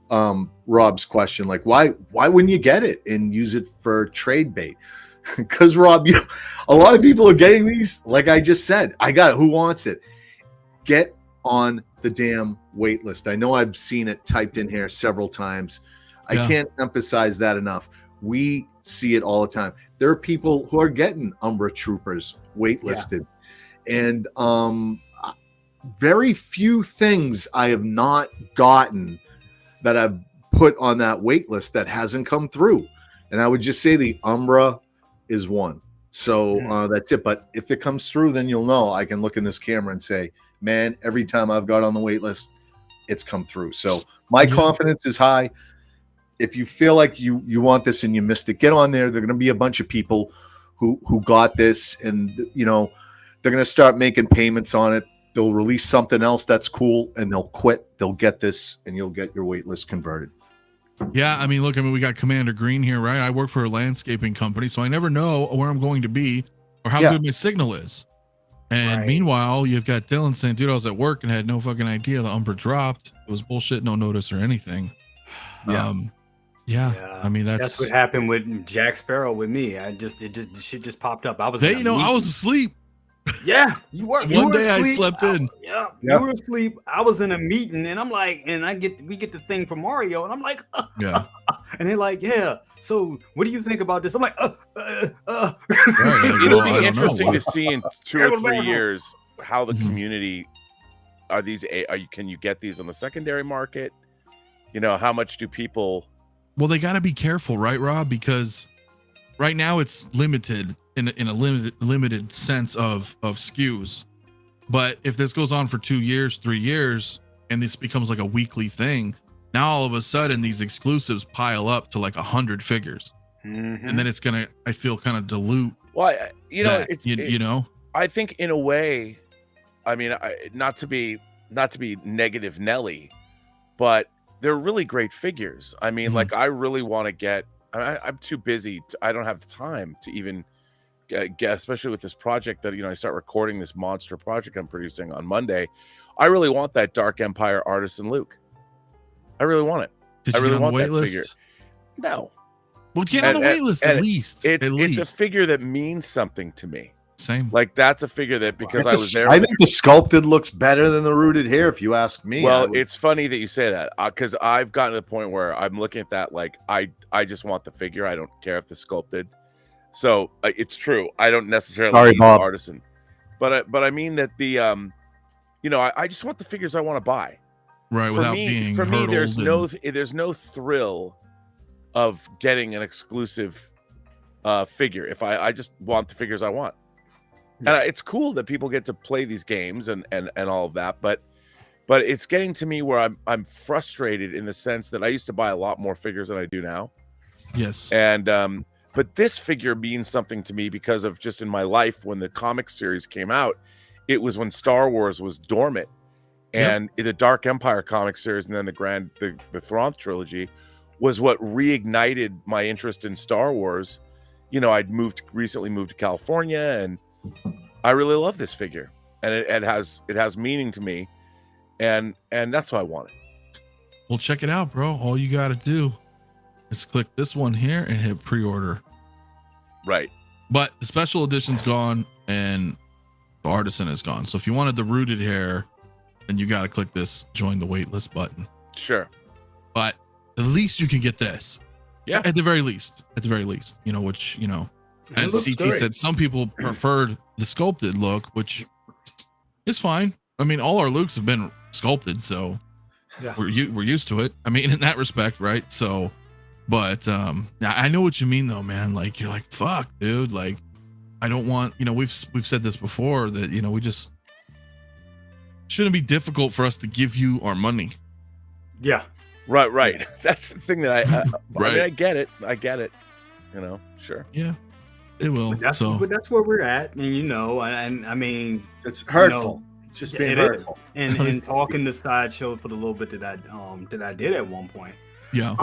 Rob's question, like why wouldn't you get it and use it for trade bait? Because Rob, a lot of people are getting these. Like I just said, I got it. Who wants it? Get on the damn wait list. I know I've seen it typed in here several times. I can't emphasize that enough. We see it all the time. There are people who are getting Umbra Troopers waitlisted, and very few things I have not gotten that I've put on that wait list that hasn't come through. And I would just say the Umbra is one. So that's it. But if it comes through, then you'll know. I can look in this camera and say, man, every time I've got on the wait list, it's come through. So my confidence is high. If you feel like you want this and you missed it, get on there. There are going to be a bunch of people who got this, and you know, they're going to start making payments on it. They'll release something else that's cool, and they'll quit. They'll get this, and you'll get your wait list converted. Yeah, I mean, look, we got Commander Green here, right? I work for a landscaping company, so I never know where I'm going to be or how good my signal is. And meanwhile, you've got Dylan saying, dude, I was at work and had no fucking idea the Umbra dropped. It was bullshit, no notice or anything. I mean, that's what happened with Jack Sparrow with me. Shit just popped up. I was I was asleep. Yeah, you were. One day I slept in. You were asleep. I was in a meeting, and I'm like, and we get the thing from Mario, and I'm like, and they're like, yeah. So, what do you think about this? I'm like, It'll be interesting to see in 2 or 3 years how the community can you get these on the secondary market? You know, how much do people? Well, they got to be careful, right, Rob? Because right now it's limited in a limited sense of SKUs. But if this goes on for 2 years, 3 years, and this becomes like a weekly thing, now all of a sudden these exclusives pile up to like 100 figures, and then it's gonna, I feel, kind of dilute. Well, you know, you know, I think in a way, I mean, not to be negative Nelly, but they're really great figures. I mean, like, I really want to get. I'm too busy. I don't have the time to even get, especially with this project that, you know, I start recording this monster project I'm producing on Monday. I really want that Dark Empire Artisan Luke. I really want it. Did you really get on the want wait that figure. list? No. Well, get on the wait list at least. It's a figure that means something to me. Same. Like, that's a figure that, because I was there. I think the sculpted looks better than the rooted hair, if you ask me. Well, it's funny that you say that, because I've gotten to the point where I'm looking at that like I just want the figure. I don't care if the sculpted. So it's true. I don't necessarily need the artisan, but I mean that the you know, I just want the figures I want to buy. Right. For me, there's no thrill of getting an exclusive figure. If I just want the figures I want. And it's cool that people get to play these games and all of that, but it's getting to me where I'm frustrated in the sense that I used to buy a lot more figures than I do now. Yes. And but this figure means something to me because of just in my life when the comic series came out, it was when Star Wars was dormant, and the Dark Empire comic series and then the Thrawn trilogy was what reignited my interest in Star Wars. You know, I'd recently moved to California, and I really love this figure, and it has meaning to me, and that's why I want it. Well, check it out, bro. All you got to do is click this one here and hit pre-order. Right. But the special edition's gone and the artisan is gone. So if you wanted the rooted hair, then you got to click this join the waitlist button. Sure. But at least you can get this. Yeah. At the very least, you know, which, you know, as CT said, some people preferred the sculpted look, which is fine. I mean, all our Lukes have been sculpted, so we're used to it. I mean, in that respect, right? So, but I know what you mean, though, man. Like, you're like, fuck, dude. Like, I don't want, you know, we've said this before that, you know, we just shouldn't be difficult for us to give you our money. Yeah. Right. That's the thing that I right. I mean, I get it. You know, sure. Yeah. It will. But that's where we're at, and you know, and I mean, it's hurtful. You know, it's just being hurtful. And talking to Sideshow for the little bit that I did at one point. Yeah.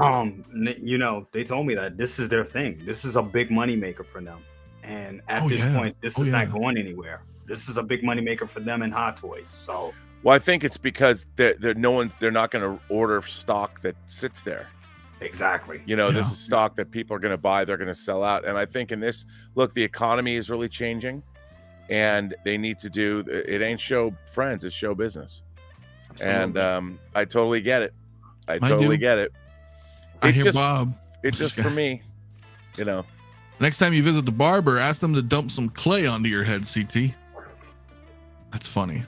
You know, they told me that this is their thing. This is a big money maker for them, and at this point, this is not going anywhere. This is a big money maker for them and Hot Toys. So, well, I think it's because they're not going to order stock that sits there. Exactly. You know, this is stock that people are going to buy. They're going to sell out. And I think in this, look, the economy is really changing, and they need to do it. Ain't show friends, it's show business. Absolutely. And I totally get it. I totally get it. I hear Bob. It's just for me, you know. Next time you visit the barber, ask them to dump some clay onto your head, CT. That's funny.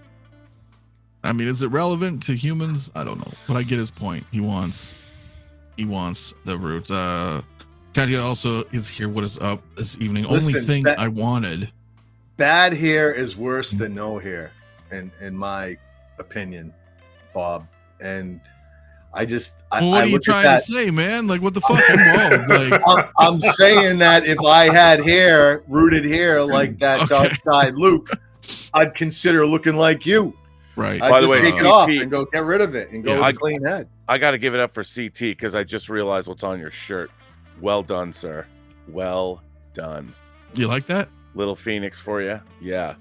I mean, is it relevant to humans? I don't know, but I get his point. He wants the root. Katya also is here. What is up this evening? Listen, Only thing I wanted. Bad hair is worse than no hair, in my opinion, Bob. And I what are you trying to say, man? Like, what the fuck? Like, I'm saying that if I had hair, rooted hair like that Darkside Luke, I'd consider looking like you. Right. I'd By the way, take it CT, off and go get rid of it and go with a clean head. I got to give it up for CT because I just realized what's on your shirt. Well done, sir. Well done. You like that? Little Phoenix for you. Yeah.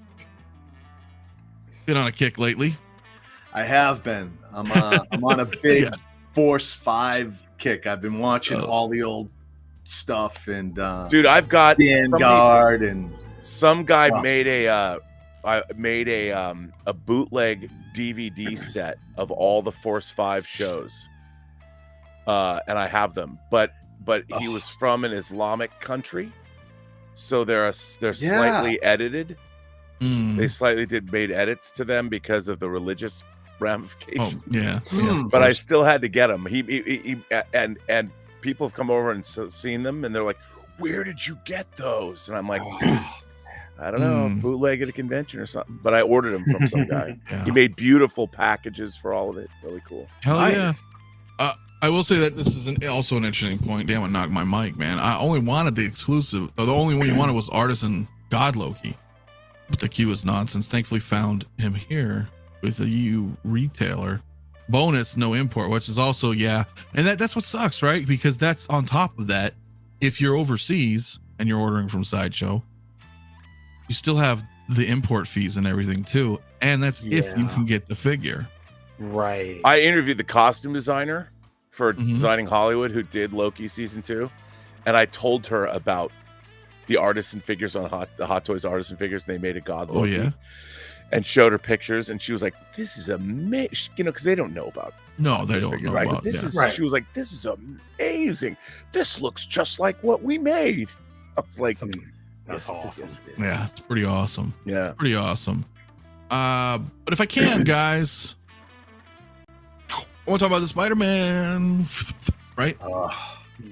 Been on a kick lately. I have been. I'm on a big Force 5 kick. I've been watching all the old stuff and dude, I've got Vanguard and some guy made a bootleg DVD set of all the Force 5 shows. And I have them. But he was from an Islamic country. So they're slightly edited. They slightly made edits to them because of the religious ramifications. Oh, yeah. But I still had to get them. He and people have come over and seen them, and they're like, "Where did you get those?" And I'm like, "I don't know, bootleg at a convention or something." But I ordered them from some guy. He made beautiful packages for all of it. Really cool. Hell yeah. I will say that this is also an interesting point. Damn, it knocked my mic, man. I only wanted the exclusive. The only one you wanted was Artisan God Loki. But the queue is nonsense. Thankfully found him here with a EU retailer. Bonus, no import, which is also, and that's what sucks, right? Because that's on top of that. If you're overseas and you're ordering from Sideshow, you still have the import fees and everything too. And that's if you can get the figure. Right. I interviewed the costume designer for Designing Hollywood who did Loki season 2, and I told her about the artisan figures on the Hot Toys artisan figures. They made a God Loki, and showed her pictures, and she was like, "This is amazing," because they don't know about. No, they don't know about this. She was like, "This is amazing. This looks just like what we made." I was like, "That's awesome." Yeah, it's pretty awesome. Yeah, pretty awesome. But if I can, guys, I want to talk about the Spider-Man, right?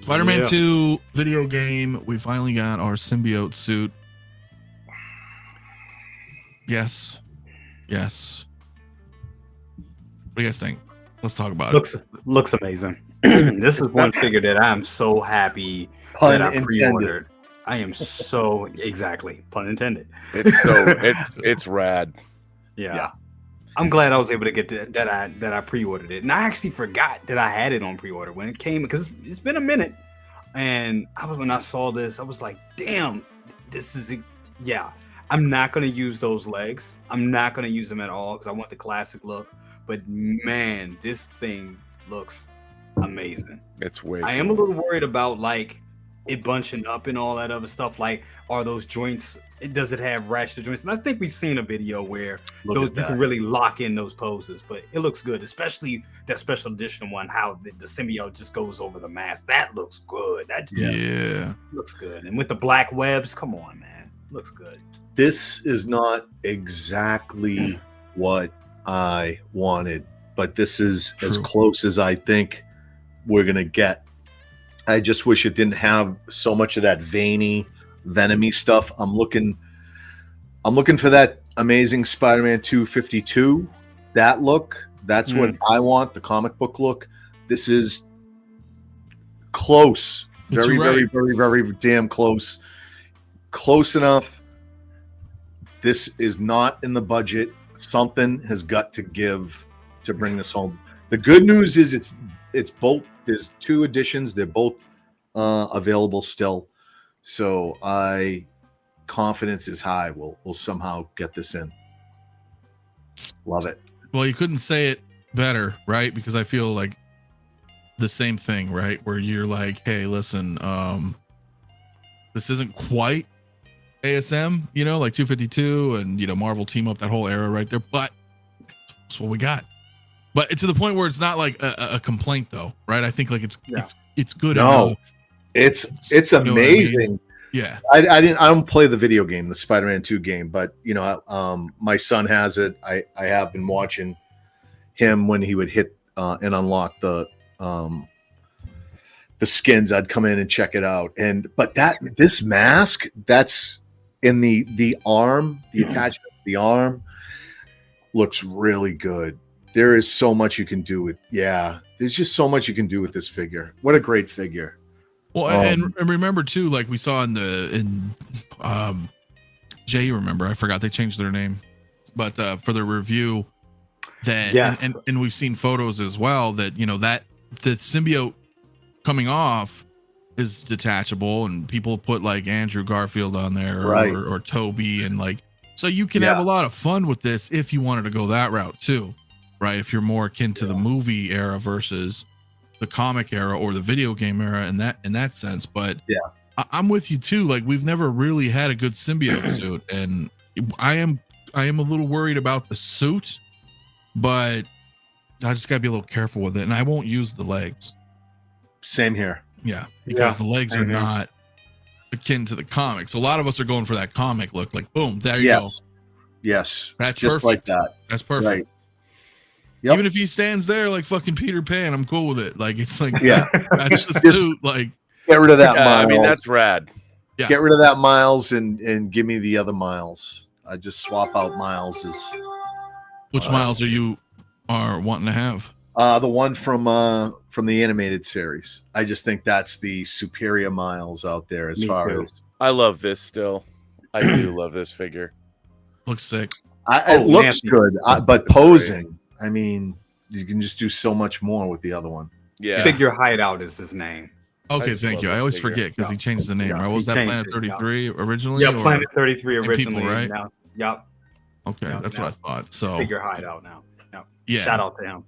Spider-Man 2 video game. We finally got our symbiote suit. Yes. What do you guys think? Let's talk about it. Looks amazing. This is one figure that I'm so happy that I pre-ordered. I am so pun intended. It's rad. Yeah. I'm glad I was able to get that I pre-ordered it, and I actually forgot that I had it on pre-order when it came because it's been a minute. And when I saw this, I was like, "Damn, this is I'm not gonna use those legs. I'm not gonna use them at all because I want the classic look. But man, this thing looks amazing. It's way. I am a little worried about like it bunching up and all that other stuff. Like, are those joints? Does it have ratchet joints? And I think we've seen a video where you can really lock in those poses. But it looks good, especially that special edition one. How the symbiote just goes over the mask. That looks good. That looks good. And with the black webs, come on, man, looks good. This is not exactly what I wanted, but this is as close as I think we're gonna get. I just wish it didn't have so much of that veiny, venomy stuff. I'm looking for that Amazing Spider-Man 252. That look, that's what I want. The comic book look. This is close, very damn close. Close enough. This is not in the budget. Something has got to give to bring this home. The good news is it's both. There's 2 editions. They're both available still. So confidence is high. We'll somehow get this in. Love it. Well, you couldn't say it better, right? Because I feel like the same thing, right? Where you're like, hey, listen, this isn't quite ASM, like 252 and Marvel Team Up, that whole era right there, but that's what we got. But it's to the point where it's not like a complaint though, right? I think like it's good No, enough. it's You know what I mean? amazing. Yeah. I don't play the video game, the Spider-Man 2 game, but you know, my son has it. I have been watching him when he would hit and unlock the skins. I'd come in and check it out. But this mask that's in the arm, the attachment to the arm looks really good. There is so much you can do with there's just so much you can do with this figure. What a great figure. Well, and remember too, like we saw in Jay, remember, I forgot they changed their name, but for the review that and we've seen photos as well that, you know, that the symbiote coming off is detachable, and people put like Andrew Garfield on there or Toby, and like, so you can have a lot of fun with this if you wanted to go that route too, right? If you're more akin to the movie era versus the comic era or the video game era in that sense. But I'm with you too. Like, we've never really had a good symbiote suit, and I am a little worried about the suit, but I just gotta be a little careful with it, and I won't use the legs. Same here. Yeah, because the legs are not akin to the comics. A lot of us are going for that comic look, like boom, there you go. Yes, that's just perfect. like that. That's perfect. Right. Yep. Even if he stands there like fucking Peter Pan, I'm cool with it. Like, it's like, that's the Just suit. Like, get rid of that. Miles. I mean, that's rad. Yeah. Get rid of that Miles and give me the other Miles. I just swap out Miles. Which Miles are you wanting to have? The one from the animated series. I just think that's the superior Miles out there as far as. I love this still. I do love this figure. Looks sick. It looks good, but posing. I mean, you can just do so much more with the other one. Yeah. Figure Hideout is his name. Okay, thank you. I always forget because he changed the name. Right? What was that, Planet 33 originally? Yeah, Planet 33 originally. People, right? Now, yep. Okay, that's what I thought. So Figure Hideout now. Yep. Yeah. Shout out to him.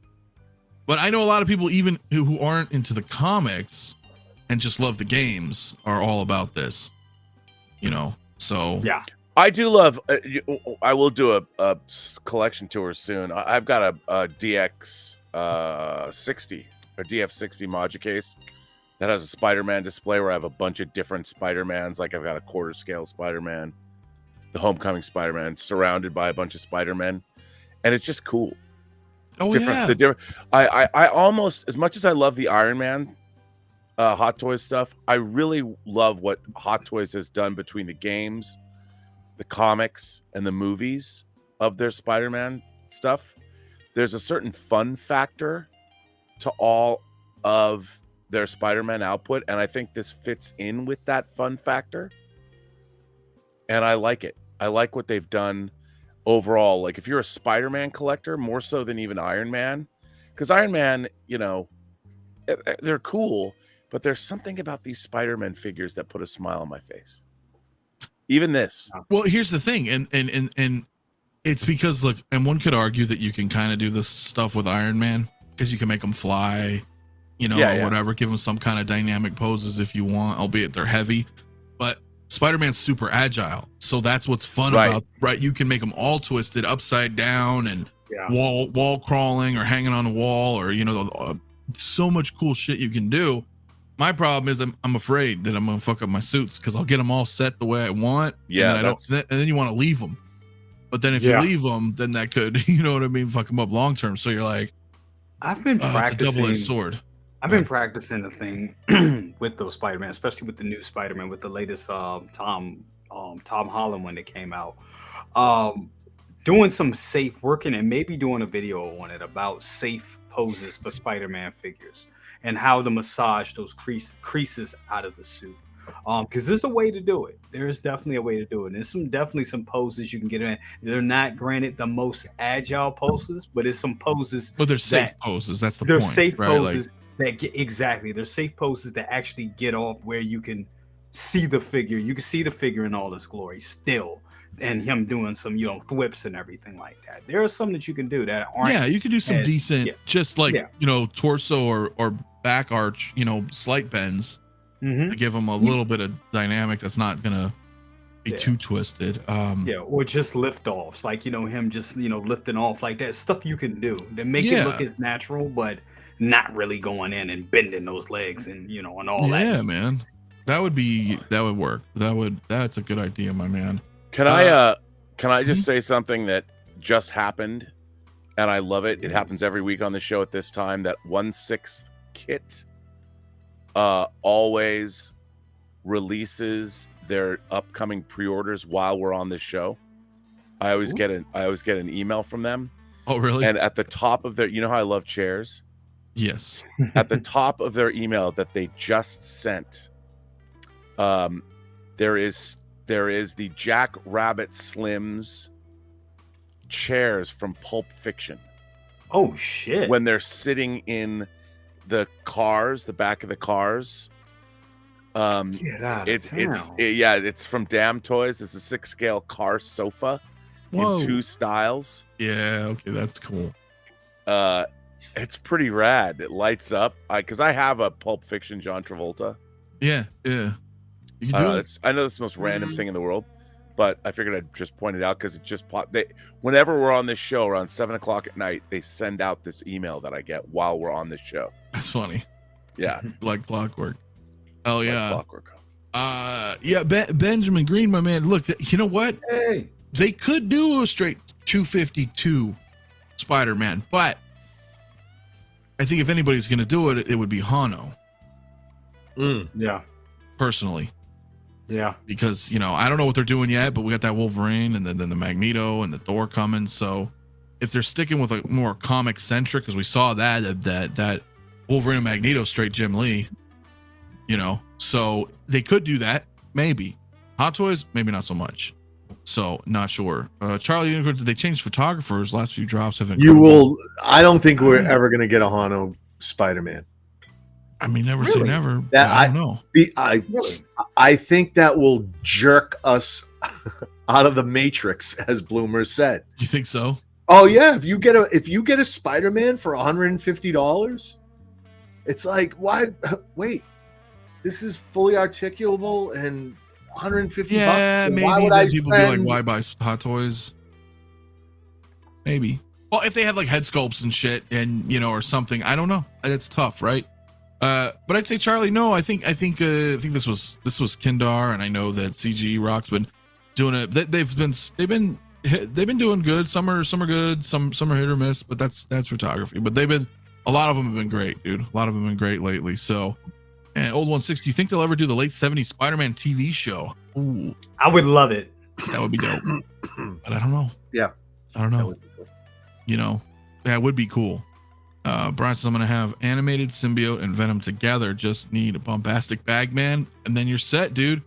But I know a lot of people, even who aren't into the comics and just love the games, are all about this. You know, so yeah. I do love. I will do a collection tour soon. I've got a DX 60 or DF60 module case that has a Spider-Man display where I have a bunch of different Spider-Mans. Like, I've got a quarter scale Spider-Man, the Homecoming Spider-Man, surrounded by a bunch of Spider-Men, and it's just cool. Oh yeah. The different. I almost, as much as I love the Iron Man Hot Toys stuff, I really love what Hot Toys has done between the games, the comics, and the movies of their Spider-Man stuff. There's a certain fun factor to all of their Spider-Man output, and I think this fits in with that fun factor. And I like it. I like what they've done overall. Like, if you're a Spider-Man collector, more so than even Iron Man, because Iron Man, you know, they're cool, but there's something about these Spider-Man figures that put a smile on my face. Even this. Well, here's the thing, and it's because, look, and one could argue that you can kind of do this stuff with Iron Man because you can make them fly, you know, or whatever, give them some kind of dynamic poses if you want, albeit they're heavy. But Spider-Man's super agile, so that's what's fun about, right? You can make them all twisted, upside down, and wall crawling or hanging on a wall, or, you know, so much cool shit you can do. My problem is I'm afraid that I'm gonna fuck up my suits because I'll get them all set the way I want. Yeah, and then you want to leave them, but then if you leave them, then that could, you know what I mean, fuck them up long term. So you're like, I've been practicing. It's a double-edged sword. I've been practicing the thing with those Spider-Man, especially with the new Spider-Man, with the latest Tom Holland when it came out. Doing some safe working and maybe doing a video on it about safe poses for Spider-Man figures and how to massage those creases out of the suit. Because there's a way to do it. There's definitely a way to do it. There's definitely some poses you can get in. They're not, granted, the most agile poses, but it's some poses. But they're safe poses. That's the they're point. Safe right? poses that get, exactly. They're safe poses that actually get off where you can see the figure. You can see the figure in all its glory still, and him doing some, you know, thwips and everything like that. There are some that you can do that aren't. Yeah, you can do some decent, just like you know, torso or back arch, you know, slight bends. To give them a little bit of dynamic that's not gonna be too twisted. Or just lift offs, like him just lifting off like that. Stuff you can do that make it look as natural, but not really going in and bending those legs and and all that. Yeah, man, that would work. That's a good idea, my man. Can I just say something that just happened, and I love it. It happens every week on the show at this time. That 1/6 kit always releases their upcoming pre-orders while we're on this show. I always get an email from them. Oh, really? And at the top of their, how I love chairs. Yes. At the top of their email that they just sent, there is the Jack Rabbit Slims chairs from Pulp Fiction. Oh shit! When they're sitting in the cars, the back of the cars. Get out of town. It's from Damn Toys. It's a 6-scale car sofa in 2 styles. Yeah, okay, that's cool. It's pretty rad. It lights up. Because I have a Pulp Fiction John Travolta. Yeah. You can do it. I know it's the most random thing in the world, but I figured I'd just point it out because it just popped. Whenever we're on this show around 7:00 at night, they send out this email that I get while we're on this show. That's funny. Yeah, like clockwork. Oh yeah, like clockwork. Benjamin Green, my man. Look, you know what? Hey, they could do a straight 252 Spider-Man, but I think if anybody's going to do it, it would be Hano. Yeah. Personally. Yeah. Because, I don't know what they're doing yet, but we got that Wolverine and then the Magneto and the Thor coming. So if they're sticking with a more comic centric, because we saw that Wolverine and Magneto straight Jim Lee, so they could do that. Maybe. Hot Toys, maybe not so much. So not sure. Charlie Unicorn, did they change photographers? Last few drops have been. I don't think we're ever going to get a Hano Spider-Man. I mean, never say never. I don't know. I think that will jerk us out of the Matrix, as Bloomer said. You think so? Oh yeah. If you get a Spider-Man for $150, it's like, why? Wait, this is fully articulable and $150. Yeah, maybe then people be like, why buy Hot Toys? Maybe. Well, if they have like head sculpts and shit, and or something, I don't know. It's tough, right? But I'd say, Charlie, no. I think this was Kindar, and I know that CG Rock's been doing it. They've been doing good. Some are good. Some are hit or miss. But that's photography. But a lot of them have been great, dude. A lot of them have been great lately. So, and old 160. Do you think they'll ever do the late '70s Spider-Man TV show? Ooh, I would love it. That would be dope. But I don't know. Yeah, I don't know. That would be cool. Brian says, I'm gonna have animated Symbiote and Venom together. Just need a bombastic Bagman, and then you're set, dude.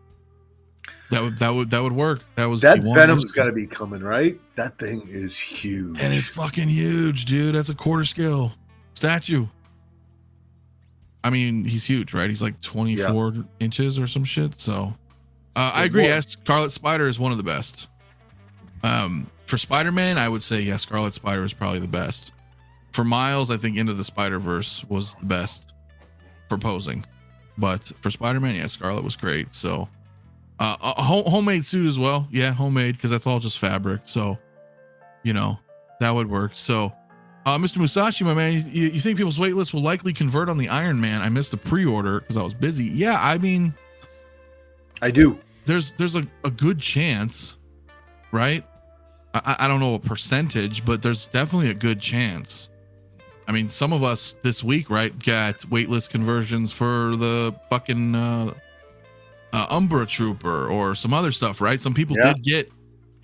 That would work. That Venom's got to be coming, right? That thing is huge, and it's fucking huge, dude. That's a quarter scale statue. I mean, he's huge, right? He's like 24 inches or some shit. So, I agree. Yes, Scarlet Spider is one of the best. For Spider-Man, I would say Scarlet Spider is probably the best. For Miles, I think Into the Spider-Verse was the best for posing, but for Spider-Man, Scarlet was great. So, a homemade suit as well. Yeah, homemade, because that's all just fabric. So, that would work. So, Mr. Musashi, my man, you think people's wait list will likely convert on the Iron Man? I missed the pre-order because I was busy. Yeah, I mean, I do. There's a good chance, right? I don't know a percentage, but there's definitely a good chance. I mean, some of us this week, right, got waitlist conversions for the fucking Umbra Trooper or some other stuff, right? Some people did get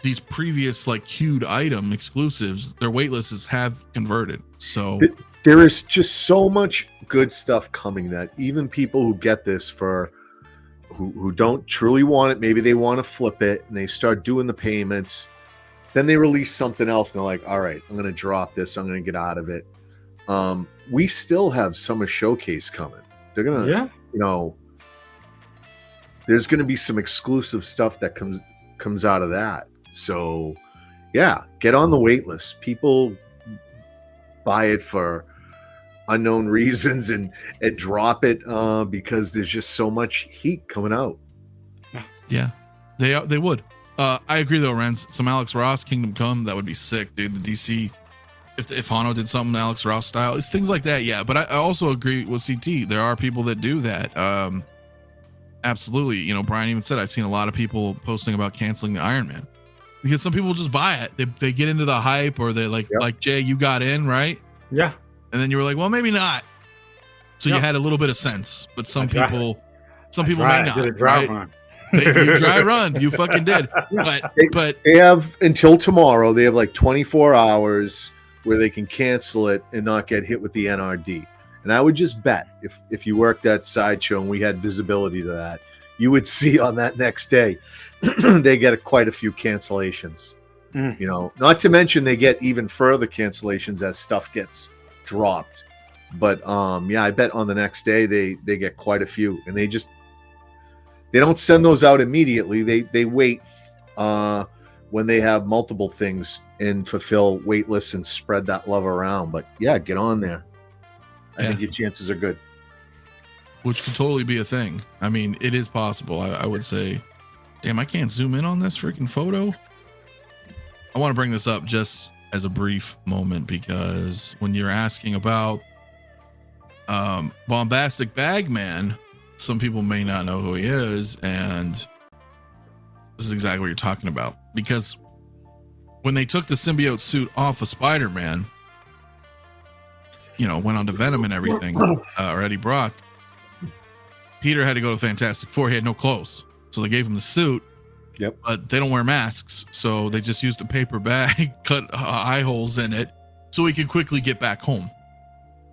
these previous like queued item exclusives. Their waitlists have converted. So there is just so much good stuff coming that even people who get this for who don't truly want it, maybe they want to flip it and they start doing the payments. Then they release something else and they're like, all right, I'm going to drop this. I'm going to get out of it. We still have Summer Showcase coming. They're going to, there's going to be some exclusive stuff that comes out of that. So get on the wait list. People buy it for unknown reasons and drop it because there's just so much heat coming out. Yeah. They would. I agree though, Renz. Some Alex Ross, Kingdom Come, that would be sick, dude. The DC, if Hano did something Alex Ross style, it's things like that. Yeah, but I also agree with CT. There are people that do that. Absolutely. You know, Brian even said I've seen a lot of people posting about canceling the Iron Man because some people just buy it. They get into the hype, or they like Jay, you got in, right? Yeah. And then you were like, well, maybe not. So you had a little bit of sense, but some people may not. Right? You dry run. You fucking did. But they have until tomorrow. They have like 24 hours where they can cancel it and not get hit with the NRD. And I would just bet if you worked at Sideshow and we had visibility to that, you would see on that next day they get quite a few cancellations. You know, not to mention they get even further cancellations as stuff gets dropped. But I bet on the next day they get quite a few, and they don't send those out immediately. They wait when they have multiple things and fulfill wait lists and spread that love around. But yeah, get on there. I think your chances are good. Which could totally be a thing. I mean, it is possible. I would say, damn, I can't zoom in on this freaking photo. I want to bring this up just as a brief moment, because when you're asking about Bombastic Bagman, some people may not know who he is, and this is exactly what you're talking about. Because when they took the symbiote suit off of Spider-Man, you know, went on to Venom and everything, or Eddie Brock, Peter had to go to Fantastic Four. He had no clothes, so they gave him the suit. Yep. But they don't wear masks, so they just used a paper bag, cut eye holes in it, so he could quickly get back home.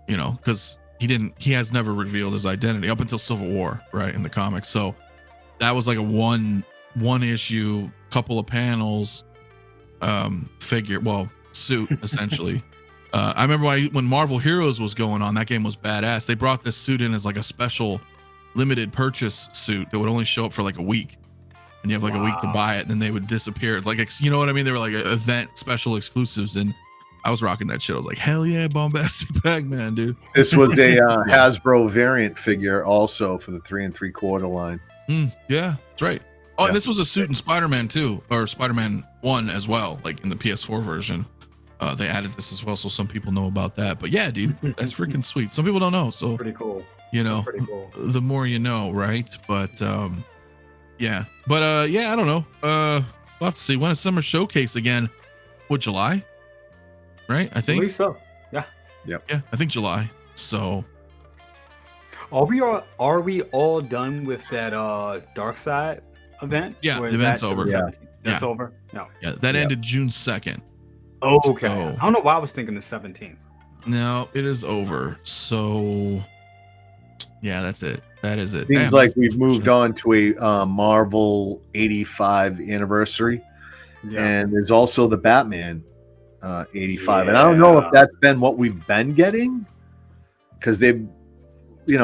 You know, because he has never revealed his identity up until Civil War, right, in the comics. So that was like a one issue, couple of panels, suit essentially. I remember when Marvel Heroes was going on, that game was badass. They brought this suit in as like a special limited purchase suit that would only show up for like a week, and you have like a week to buy it, and then they would disappear. It's like, you know what I mean? They were like event special exclusives, and I was rocking that shit. I was like, hell yeah, Bombastic Bagman, dude. This was a Hasbro variant figure also for the 3 3/4 line. Yeah, that's right. Oh, and this was a suit in Spider-Man 2, or Spider-Man 1 as well, like in the PS4 version. They added this as well, so some people know about that. But yeah, dude, that's freaking sweet. Some people don't know, so pretty cool. You know, cool. The more you know, right? But yeah. But yeah, I don't know. We'll have to see. When is Summer Showcase again? What, July? Right? I think so. Yeah. Yep. Yeah, I think July. So are we all done with that Darkside event? Yeah, the event's over. That's over. No. Yeah, that ended June 2nd. Oh, okay. So, I don't know why I was thinking the 17th. No, it is over. So yeah, that's it. That is it. Seems like we've moved on to a Marvel 85 anniversary. Yeah. And there's also the Batman 85. Yeah. And I don't know if that's been what we've been getting, because they've let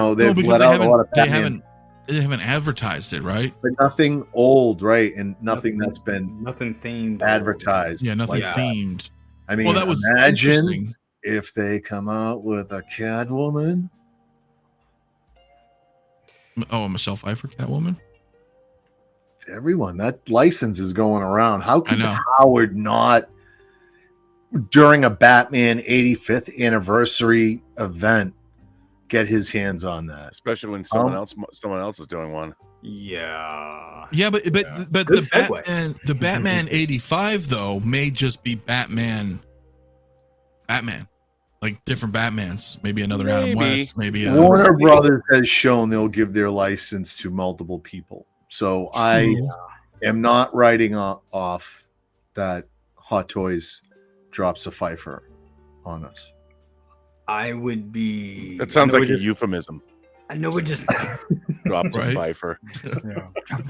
out a lot of Batman. They haven't advertised it, right? But nothing old, right? And nothing that's been nothing themed advertised. Yeah, nothing themed. I mean, that was imagine if they come out with a Catwoman. Oh, a Michelle Pfeiffer Catwoman? Everyone, that license is going around. How can Howard not, during a Batman 85th anniversary event, get his hands on that? Especially when someone else is doing one. Yeah, but the Batman 85 though may just be Batman, like different Batmans. Maybe another Adam West. Maybe Warner Brothers has shown they'll give their license to multiple people. So I am not writing off that Hot Toys drops a Pfeiffer on us. I would be. That sounds like a euphemism. I know we're just dropped a Pfeiffer.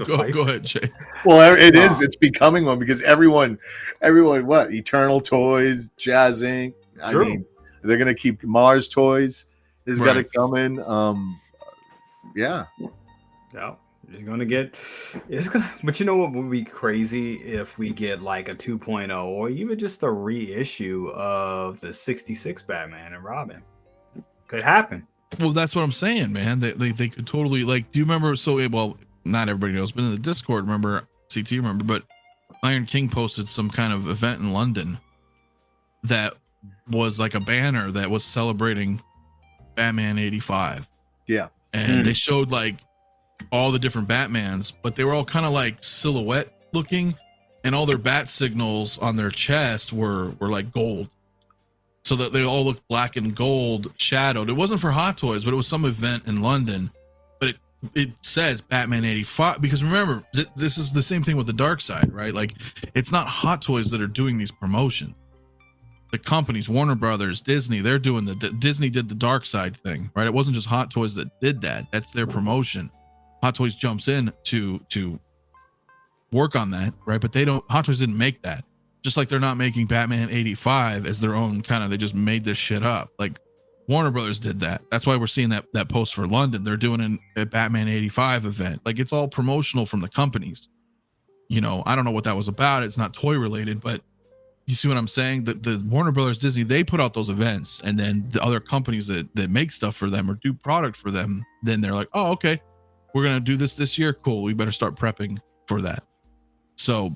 Go ahead, Jay. Well, it is. It's becoming one because everyone, what? Eternal Toys, Jazzing. I mean, they're gonna keep Mars Toys. Has got to come in. Yeah. But you know what would be crazy if we get like a 2.0 or even just a reissue of the 66 Batman and Robin. Could happen. Well, that's what I'm saying, man. They could totally, like, do you remember? So, well, not everybody knows, but in the Discord, remember CT remember, but Iron King posted some kind of event in London that was like a banner that was celebrating Batman 85. Yeah. And they showed like all the different Batmans, but they were all kind of like silhouette looking, and all their bat signals on their chest were like gold. So that they all looked black and gold shadowed. It wasn't for Hot Toys, but it was some event in London. But it says Batman 85, because remember, this is the same thing with the Darkside, right? Like, it's not Hot Toys that are doing these promotions. The companies, Warner Brothers, Disney, they're doing Disney did the Darkside thing, right? It wasn't just Hot Toys that did that. That's their promotion. Hot Toys jumps in to work on that, right? But Hot Toys didn't make that. Just like they're not making Batman 85 as their own kind of, they just made this shit up. Like Warner Brothers did that. That's why we're seeing that post for London. They're doing a Batman 85 event. Like, it's all promotional from the companies. You know, I don't know what that was about. It's not toy related, but you see what I'm saying? The Warner Brothers, Disney, they put out those events, and then the other companies that make stuff for them or do product for them, then they're like, oh, okay, we're going to do this year. Cool. We better start prepping for that. So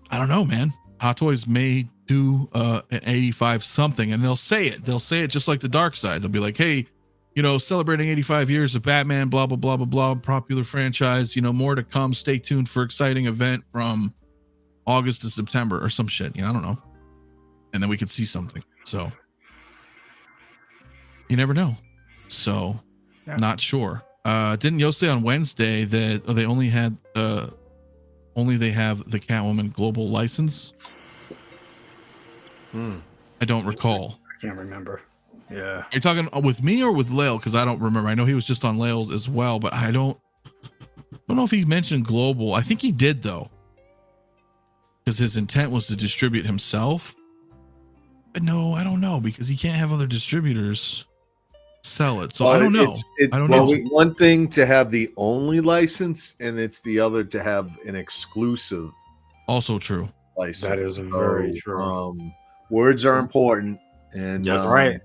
I don't know, man. Hot Toys may do an 85 something, and they'll say it just like the Darkside. They'll be like, hey, you know, celebrating 85 years of Batman, blah, blah, blah, blah, blah, popular franchise, you know, more to come. Stay tuned for exciting event from August to September or some shit. You know, I don't know. And then we could see something. So you never know. So not sure. Didn't Yo say on Wednesday that they only had they have the Catwoman global license? I don't recall. I can't remember. Yeah. Are you talking with me or with Lael? Because I don't remember. I know he was just on Lael's as well, but I don't know if he mentioned global. I think he did though, because his intent was to distribute himself. But no, I don't know, because he can't have other distributors sell it. So I don't know. I don't know. One thing to have the only license, and it's the other to have an exclusive. Also true. License. That is very true. Words are important, and that's right.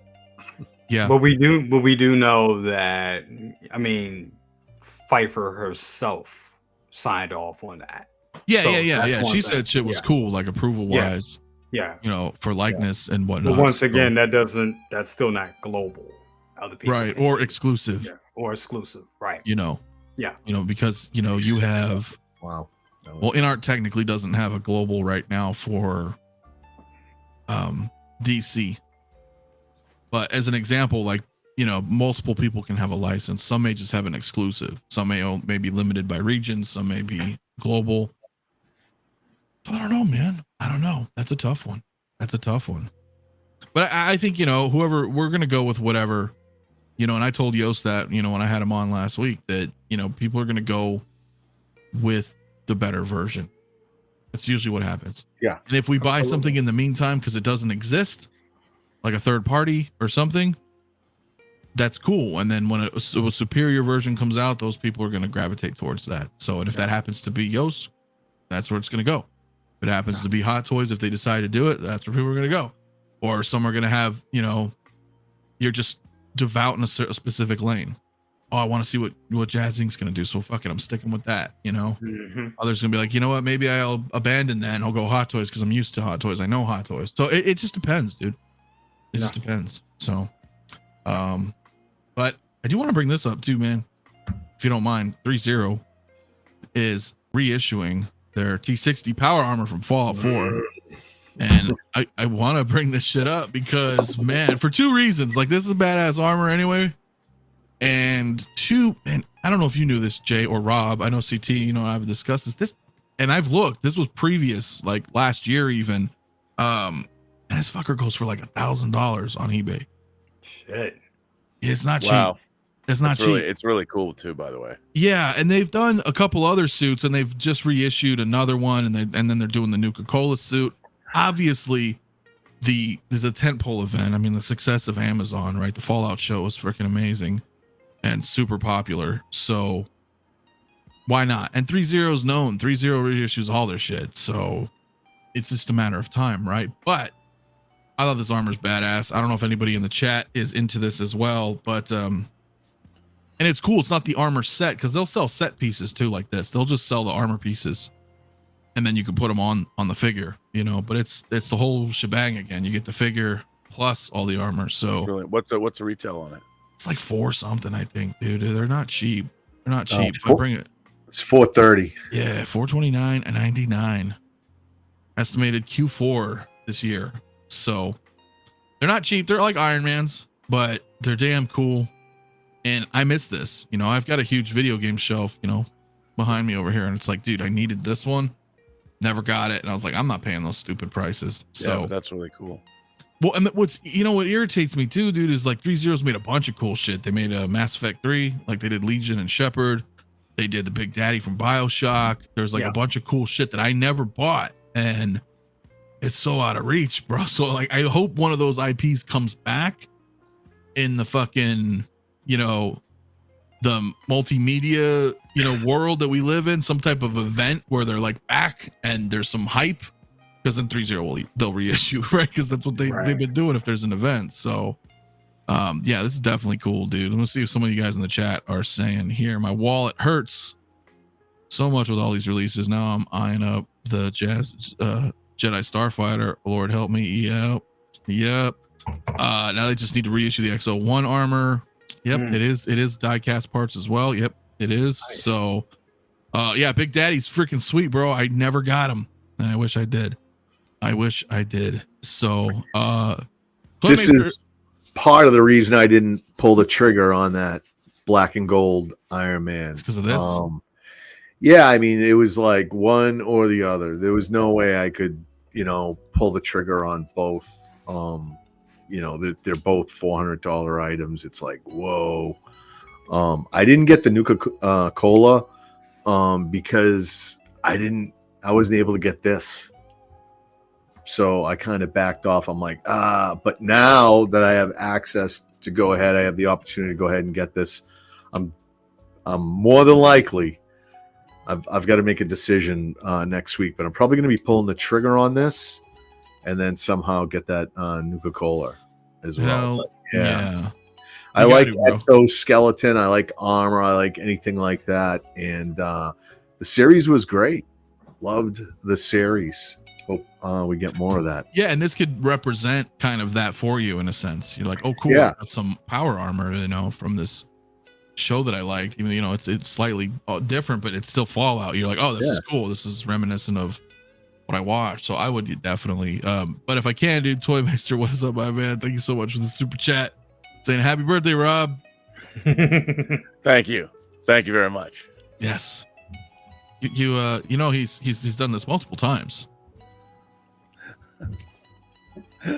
Yeah, but we do know that. I mean, Pfeiffer herself signed off on that. Yeah. She said shit was cool, like approval wise. Yeah. You know, for likeness and whatnot. But once again, that's still not global. Other people, right? Or exclusive. Yeah. Or exclusive, right? You know. Yeah. You know, because you know you have. Wow. Well, InArt technically doesn't have a global right now for DC. But as an example, like, you know, multiple people can have a license. Some may just have an exclusive. Some may be limited by region. Some may be global. I don't know, man. I don't know. That's a tough one. But I think, you know, whoever, we're going to go with whatever, you know, and I told Yost that, you know, when I had him on last week, that, you know, people are going to go with the better version. That's usually what happens. Yeah. And if we buy something in the meantime because it doesn't exist, like a third party or something, that's cool. And then when a superior version comes out, those people are going to gravitate towards that. So, and if that happens to be Yost, that's where it's going to go. If it happens to be Hot Toys, if they decide to do it, that's where people are going to go. Or some are going to have, you know, you're just devout in a specific lane. Oh, I want to see what Jazzing's going to do. So fuck it, I'm sticking with that, you know. Others going to be like, you know what, maybe I'll abandon that and I'll go Hot Toys because I'm used to Hot Toys. I know Hot Toys. So it just depends, dude. It just depends. So, but I do want to bring this up too, man. If you don't mind, 3-0 is reissuing their T60 power armor from Fallout 4. And I want to bring this shit up because, man, for two reasons. Like, this is badass armor anyway. And two, and I don't know if you knew this, Jay or Rob. I know CT, you know, I've discussed this. And I've looked. This was previous, like last year even. And this fucker goes for like $1,000 on eBay. Shit. It's not wow. cheap. It's not cheap. It's really cool too, by the way. Yeah, and they've done a couple other suits, and they've just reissued another one, and then they're doing the Nuka-Cola suit. Obviously, there's a tentpole event. I mean, the success of Amazon, right? The Fallout show was freaking amazing and super popular. So why not? And 3-0 is known. 3-0 reissues all their shit. So it's just a matter of time, right? But I thought this armor's badass. I don't know if anybody in the chat is into this as well, but and it's cool. It's not the armor set, because they'll sell set pieces too like this. They'll just sell the armor pieces and then you can put them on the figure, you know. But it's the whole shebang again. You get the figure plus all the armor. So Brilliant. What's the retail on it? it's like 4 something, I think, dude. They're not cheap. They're not cheap. If I Four- bring it, It's 430. yeah, 429.99. Estimated Q4 this year. So they're not cheap. They're like Iron Man's, but they're damn cool. And I miss this. You know, I've got a huge video game shelf, you know, behind me over here, and it's like, dude, I needed this one. Never got it, and I was like, I'm not paying those stupid prices. So Yeah, that's really cool. well, and what's, you know, what irritates me too, dude, is like 3-0's made a bunch of cool shit. They made a Mass Effect 3, like they did Legion and Shepard. They did the Big Daddy from BioShock. There's like a bunch of cool shit that I never bought, and it's so out of reach, bro. So like, I hope one of those IPs comes back in the fucking, you know, the multimedia, you know, world that we live in, some type of event where they're like back and there's some hype, because then 3-0 they'll reissue, right? Because that's what they've been doing if there's an event. So yeah, this is definitely cool, dude. Let me see if some of you guys in the chat are saying here, my wallet hurts so much with all these releases. Now I'm eyeing up the Jedi Starfighter. Lord help me. Yep. Now they just need to reissue the XO1 armor. Yep, it is die-cast parts as well. Yep, it is. Nice. So yeah, Big Daddy's freaking sweet, bro. I never got him, and I wish I did. So this is part of the reason I didn't pull the trigger on that black and gold Iron Man. Because of this. Yeah, I mean, it was like one or the other. There was no way I could, you know, pull the trigger on both. You know, they're both $400 items. It's like, whoa. I didn't get the Nuka-Cola because I wasn't able to get this. So I kind of backed off. I'm like, but now that I have access to go ahead, I have the opportunity to go ahead and get this. I'm more than likely, I've got to make a decision next week, but I'm probably going to be pulling the trigger on this and then somehow get that Nuka-Cola as well. But, yeah. I like exoskeleton. I like armor. I like anything like that. And the series was great. Loved the series. Hope we get more of that. Yeah, and this could represent kind of that for you in a sense. You're like, oh, cool. Yeah. I got some power armor, you know, from this show that I liked. Even, you know, it's slightly different, but it's still Fallout. You're like, oh, this is cool. This is reminiscent of what I watched. So I would definitely. But if I can, dude, Toymeister, what is up, my man? Thank you so much for the super chat. Saying happy birthday, Rob. Thank you very much. Yes. You know, he's done this multiple times.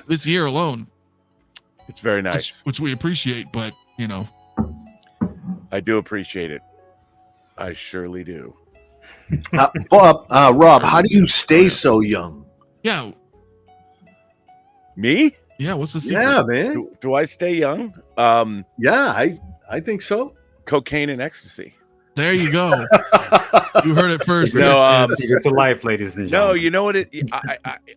This year alone. It's very nice. Which we appreciate, but you know. I do appreciate it. I surely do. Rob, how do you stay so young? Yeah. Me? Yeah, what's the secret? Yeah, man. Do I stay young? Yeah, I think so. Cocaine and ecstasy. There you go. You heard it first. No, secret to life, ladies and gentlemen. No, you know what?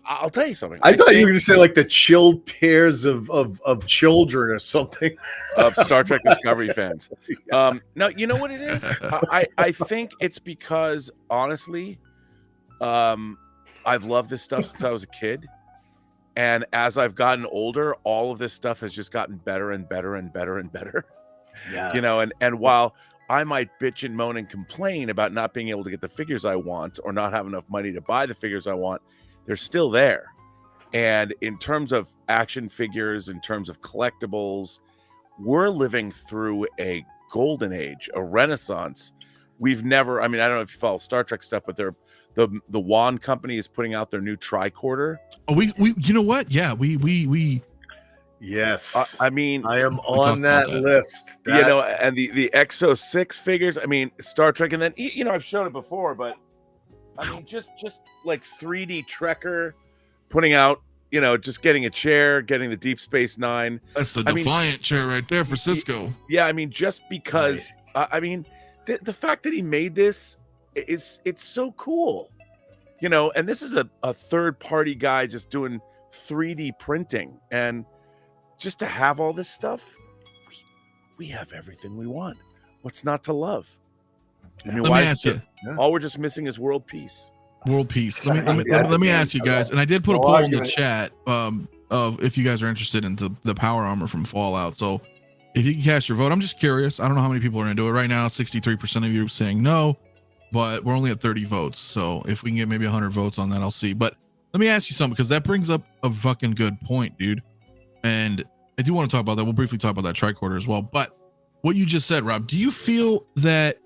I'll tell you something. I thought you were going to say like the chill tears of children or something. Of Star Trek Discovery fans. No, you know what it is? I think it's because, honestly, I've loved this stuff since I was a kid. And as I've gotten older, all of this stuff has just gotten better and better and better and better. Yes. You know, and while I might bitch and moan and complain about not being able to get the figures I want or not have enough money to buy the figures I want, they're still there. And in terms of action figures, in terms of collectibles, we're living through a golden age, a renaissance. We've never, I mean, I don't know if you follow Star Trek stuff, but the Wand Company is putting out their new tricorder. Oh, we you know what? Yeah, we Yes. I mean, I am on that list. You know, and the XO6 figures, I mean, Star Trek, and then, you know, I've shown it before, but I mean, just like 3D Trekker putting out, you know, just getting a chair, getting the Deep Space Nine. That's the Defiant chair right there for Cisco. Yeah, I mean, just because, I mean, the fact that he made this it's so cool, you know, and this is a third-party guy just doing 3D printing, and just to have all this stuff, we have everything we want. What's not to love? I mean, Let me ask you. All we're just missing is world peace. World peace. Let me ask you guys, and I did put a poll in the chat of if you guys are interested in the power armor from Fallout. So if you can cast your vote, I'm just curious. I don't know how many people are into it right now. 63% of you saying no, but we're only at 30 votes. So if we can get maybe 100 votes on that, I'll see. But let me ask you something, because that brings up a fucking good point, dude. And I do want to talk about that. We'll briefly talk about that tricorder as well. But what you just said, Rob, do you feel that,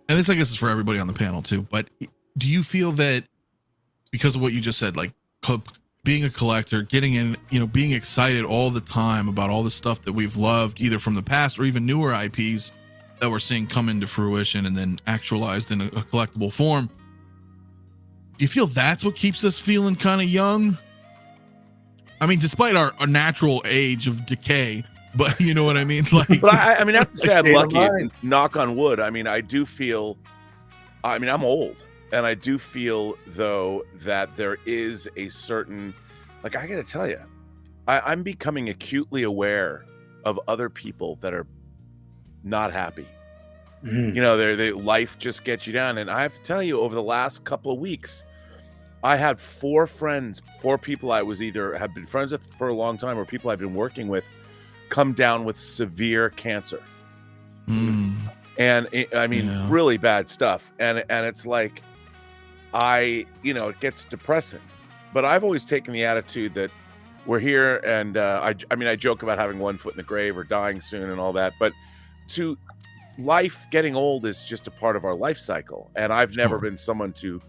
and this I guess is for everybody on the panel too, but do you feel that because of what you just said, like being a collector, getting in, being excited all the time about all the stuff that we've loved, either from the past or even newer IPs that we're seeing come into fruition and then actualized in a collectible form, do you feel that's what keeps us feeling kind of young? I mean, despite our natural age of decay, but you know what I mean? Like, but I mean, I have to say I'm lucky, knock on wood. I mean, I do feel, I'm old, and I do feel though that there is a certain, like, I gotta tell you, I'm becoming acutely aware of other people that are not happy. Their life just gets you down. And I have to tell you, over the last couple of weeks, I had 4 people I was either have been friends with for a long time or people I've been working with come down with severe cancer. And really bad stuff. And it's like, it gets depressing. But I've always taken the attitude that we're here, and I joke about having one foot in the grave or dying soon and all that, but life, getting old is just a part of our life cycle. And I've never been someone to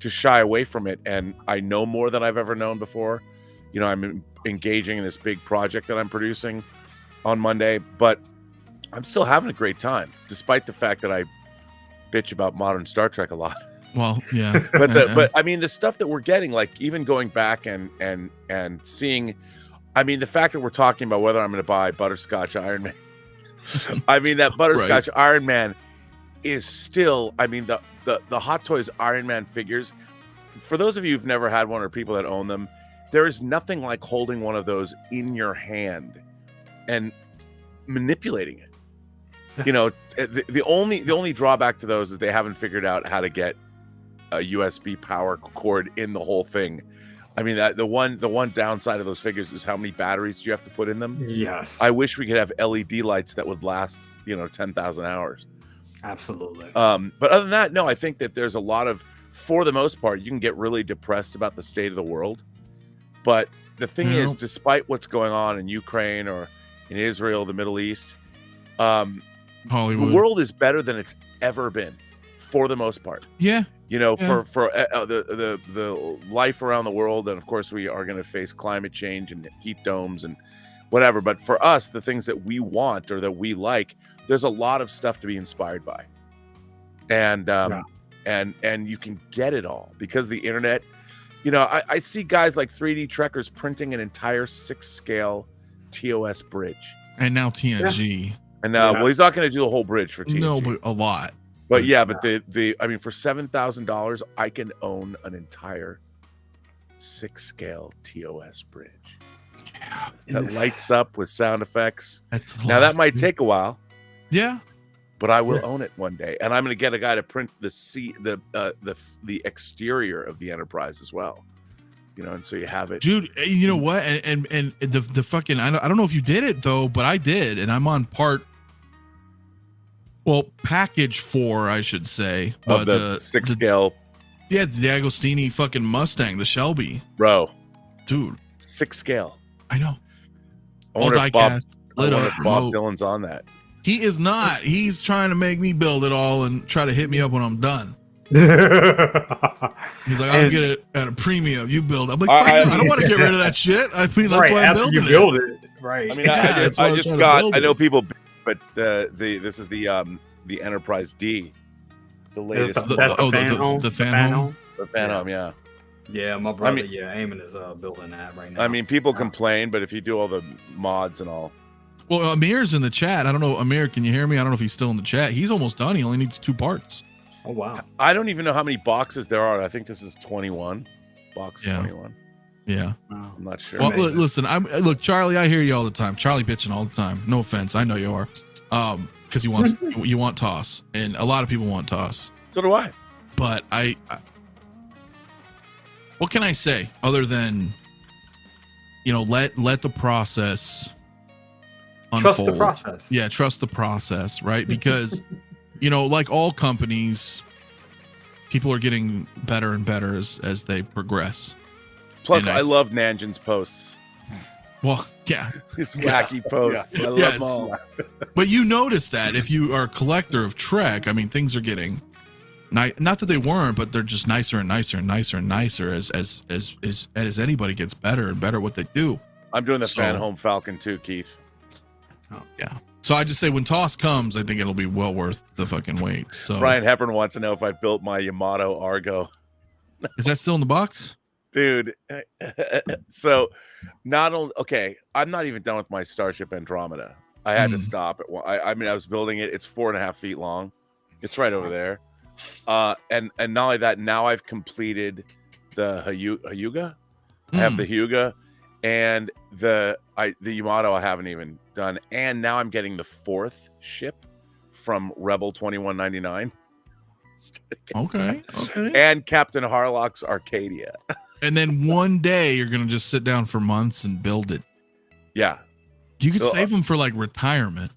shy away from it. And I know more than I've ever known before. I'm engaging in this big project that I'm producing on Monday, but I'm still having a great time, despite the fact that I bitch about modern Star Trek a lot. Well, yeah. But I mean, the stuff that we're getting, like even going back and seeing, I mean, the fact that we're talking about whether I'm going to buy Butterscotch Iron Man. I mean, that Butterscotch Iron Man is still, I mean, the Hot Toys Iron Man figures, for those of you who've never had one or people that own them, there is nothing like holding one of those in your hand and manipulating it. The only drawback to those is they haven't figured out how to get a USB power cord in the whole thing. I mean, the one downside of those figures is how many batteries you have to put in them. Yes. I wish we could have LED lights that would last, 10,000 hours. Absolutely. But other than that, no, I think that there's a lot of, for the most part, you can get really depressed about the state of the world. But the thing is, despite what's going on in Ukraine or in Israel, the Middle East, Hollywood, the world is better than it's ever been, for the most part. Yeah. For the life around the world, and of course we are going to face climate change and heat domes and whatever. But for us, the things that we want or that we like, there's a lot of stuff to be inspired by, and you can get it all because the internet. I see guys like 3D Trekkers printing an entire 6-scale TOS bridge, and now TNG, and now well, he's not going to do the whole bridge for TNG. No, but a lot. But I mean, for $7,000, I can own an entire 6-scale TOS bridge that lights up with sound effects. Now that might take a while. Yeah, but I will own it one day, and I'm going to get a guy to print the exterior of the Enterprise as well. And so you have it, dude. You know what? And the fucking I don't know if you did it though, but I did, and I'm on package 4, I should say, of the 6-scale. Yeah, the Agostini fucking Mustang, the Shelby, bro, dude, 6-scale. I know. All diecast. I wonder if Bob Dylan's on that. He is not. He's trying to make me build it all and try to hit me up when I'm done. He's like, I'll get it at a premium. You build. I'm like, I don't want to get rid of that shit. I mean, that's why I'm building it. Build it. Right. I mean, I just got. I know people, but this is the Enterprise D, the latest. The fan home. The fan home, yeah. Yeah, my brother, Eamon is building that right now. I mean, people complain, but if you do all the mods and all. Well, Amir's in the chat. I don't know, Amir, can you hear me? I don't know if he's still in the chat. He's almost done. He only needs 2 parts. Oh, wow. I don't even know how many boxes there are. I think this is 21. Box 21. Yeah. I'm not sure. Well, listen, look, Charlie, I hear you all the time. Charlie bitching all the time. No offense. I know you are. Because you want TOS. And a lot of people want TOS. So do I. but I what can I say other than, you know, let the process unfold. Trust the process. Yeah, trust the process, right? Because, you know, like all companies, people are getting better and better as they progress. Plus, And I love Nanjin's posts. Well, yeah, His wacky posts. I love them all. But you notice that if you are a collector of Trek, I mean, things are getting not that they weren't, but they're just nicer and nicer and nicer and nicer as anybody gets better and better at what they do. I'm doing the Fan Home Falcon too, Keith. Oh. Yeah. So I just say when TOS comes, I think it'll be well worth the fucking wait. So Brian Hepburn wants to know if I built my Yamato Argo. Is that still in the box? Dude, so not only okay, I'm not even done with my Starship Andromeda. I had to stop it. I mean, I was building it. It's 4.5 feet long. It's right over there. And not only that, now I've completed the Hyuga. I have the Hyuga, and the Yamato I haven't even done. And now I'm getting the 4th ship from Rebel 2199. Okay. And Captain Harlock's Arcadia. And then one day you're gonna just sit down for months and build it. Yeah. You could save them for like retirement.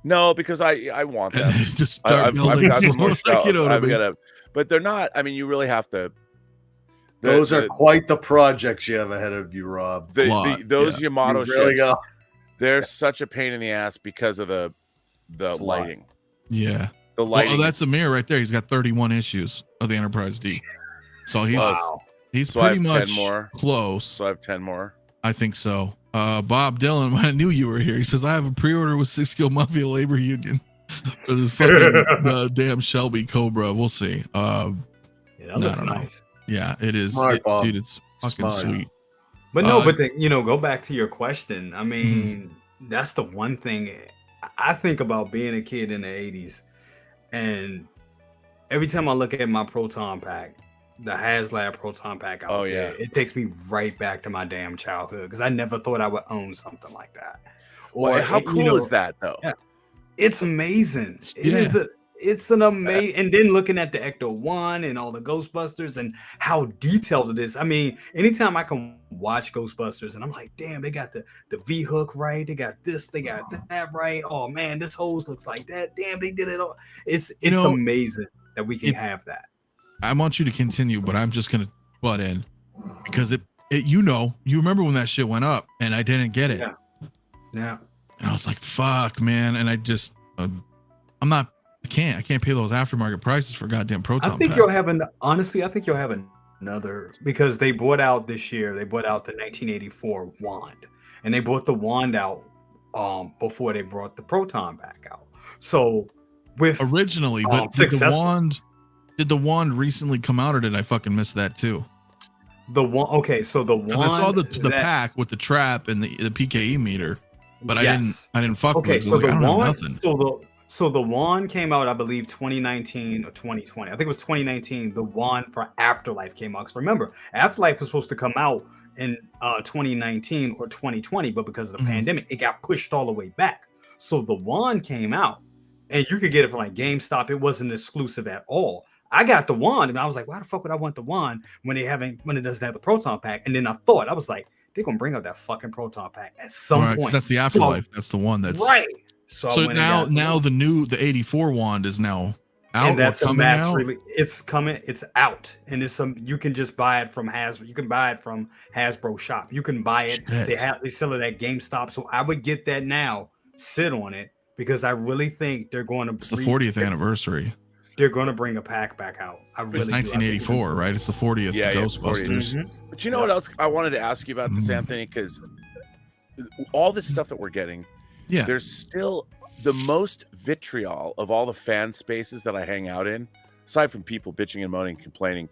No, because I want them. Just start building. I've got some more stuff. You know what I mean? But they're not. I mean, you really have to. Those are quite the projects you have ahead of you, Rob. Those Yamato really ships, they're such a pain in the ass because of the lighting. Yeah. The lighting. Well, that's a mirror right there. He's got 31 issues of the Enterprise D. So he's so pretty I have much 10 more. Close. So I have 10 more. I think so. Bob Dylan, when I knew you were here, he says, I have a pre-order with 6 Skill Mafia Labor Union for this fucking damn Shelby Cobra. We'll see. Yeah, that looks nice. Yeah, it is. Dude, it's fucking sweet. But go back to your question. I mean, that's the one thing I think about being a kid in the 80s. And every time I look at my Proton Pack, the HasLab Proton Pack out there, it takes me right back to my damn childhood because I never thought I would own something like that. Or how cool is that though? Yeah, it's amazing. It's an amazing. And then looking at the Ecto-1 and all the Ghostbusters and how detailed it is. I mean, anytime I can watch Ghostbusters and I'm like, damn, they got the V-hook right. They got this, they got that right. Oh man, this hose looks like that. Damn, they did it all. It's amazing that we can have that. I want you to continue, but I'm just gonna butt in because you remember when that shit went up and I didn't get it. Yeah. And I was like, fuck, man. And I just I can't pay those aftermarket prices for goddamn Proton I think Pack. you'll have another because they brought out this year, they brought out the 1984 wand and they brought the wand out before they brought the Proton Pack out. So with originally, but did the wand recently come out or did I fucking miss that too? The wand, okay, so the wand, I saw the pack with the trap and the PKE meter, but I didn't fuck with it. So the wand, nothing. So the wand came out, I believe, 2019 or 2020. I think it was 2019. The wand for Afterlife came out. Because remember, Afterlife was supposed to come out in 2019 or 2020, but because of the pandemic, it got pushed all the way back. So the wand came out, and you could get it from like GameStop. It wasn't exclusive at all. I got the wand, and I was like, why the fuck would I want the wand when it doesn't have the Proton Pack? And then I was like, they're gonna bring out that fucking Proton Pack at some point. That's the Afterlife. That's the one that's right. So now the 84 wand is now out. And that's a mass release. It's coming. It's out, and you can just buy it from Hasbro. You can buy it from Hasbro shop. You can buy it. Shit. They sell it at GameStop. So I would get that now. Sit on it because I really think they're going to. It's the 40th anniversary. They're going to bring a pack back out. It's 1984, right? It's the 40th Ghostbusters. But you know what else I wanted to ask you about this, Anthony? Because all this stuff that we're getting, there's still the most vitriol of all the fan spaces that I hang out in, aside from people bitching and moaning and complaining,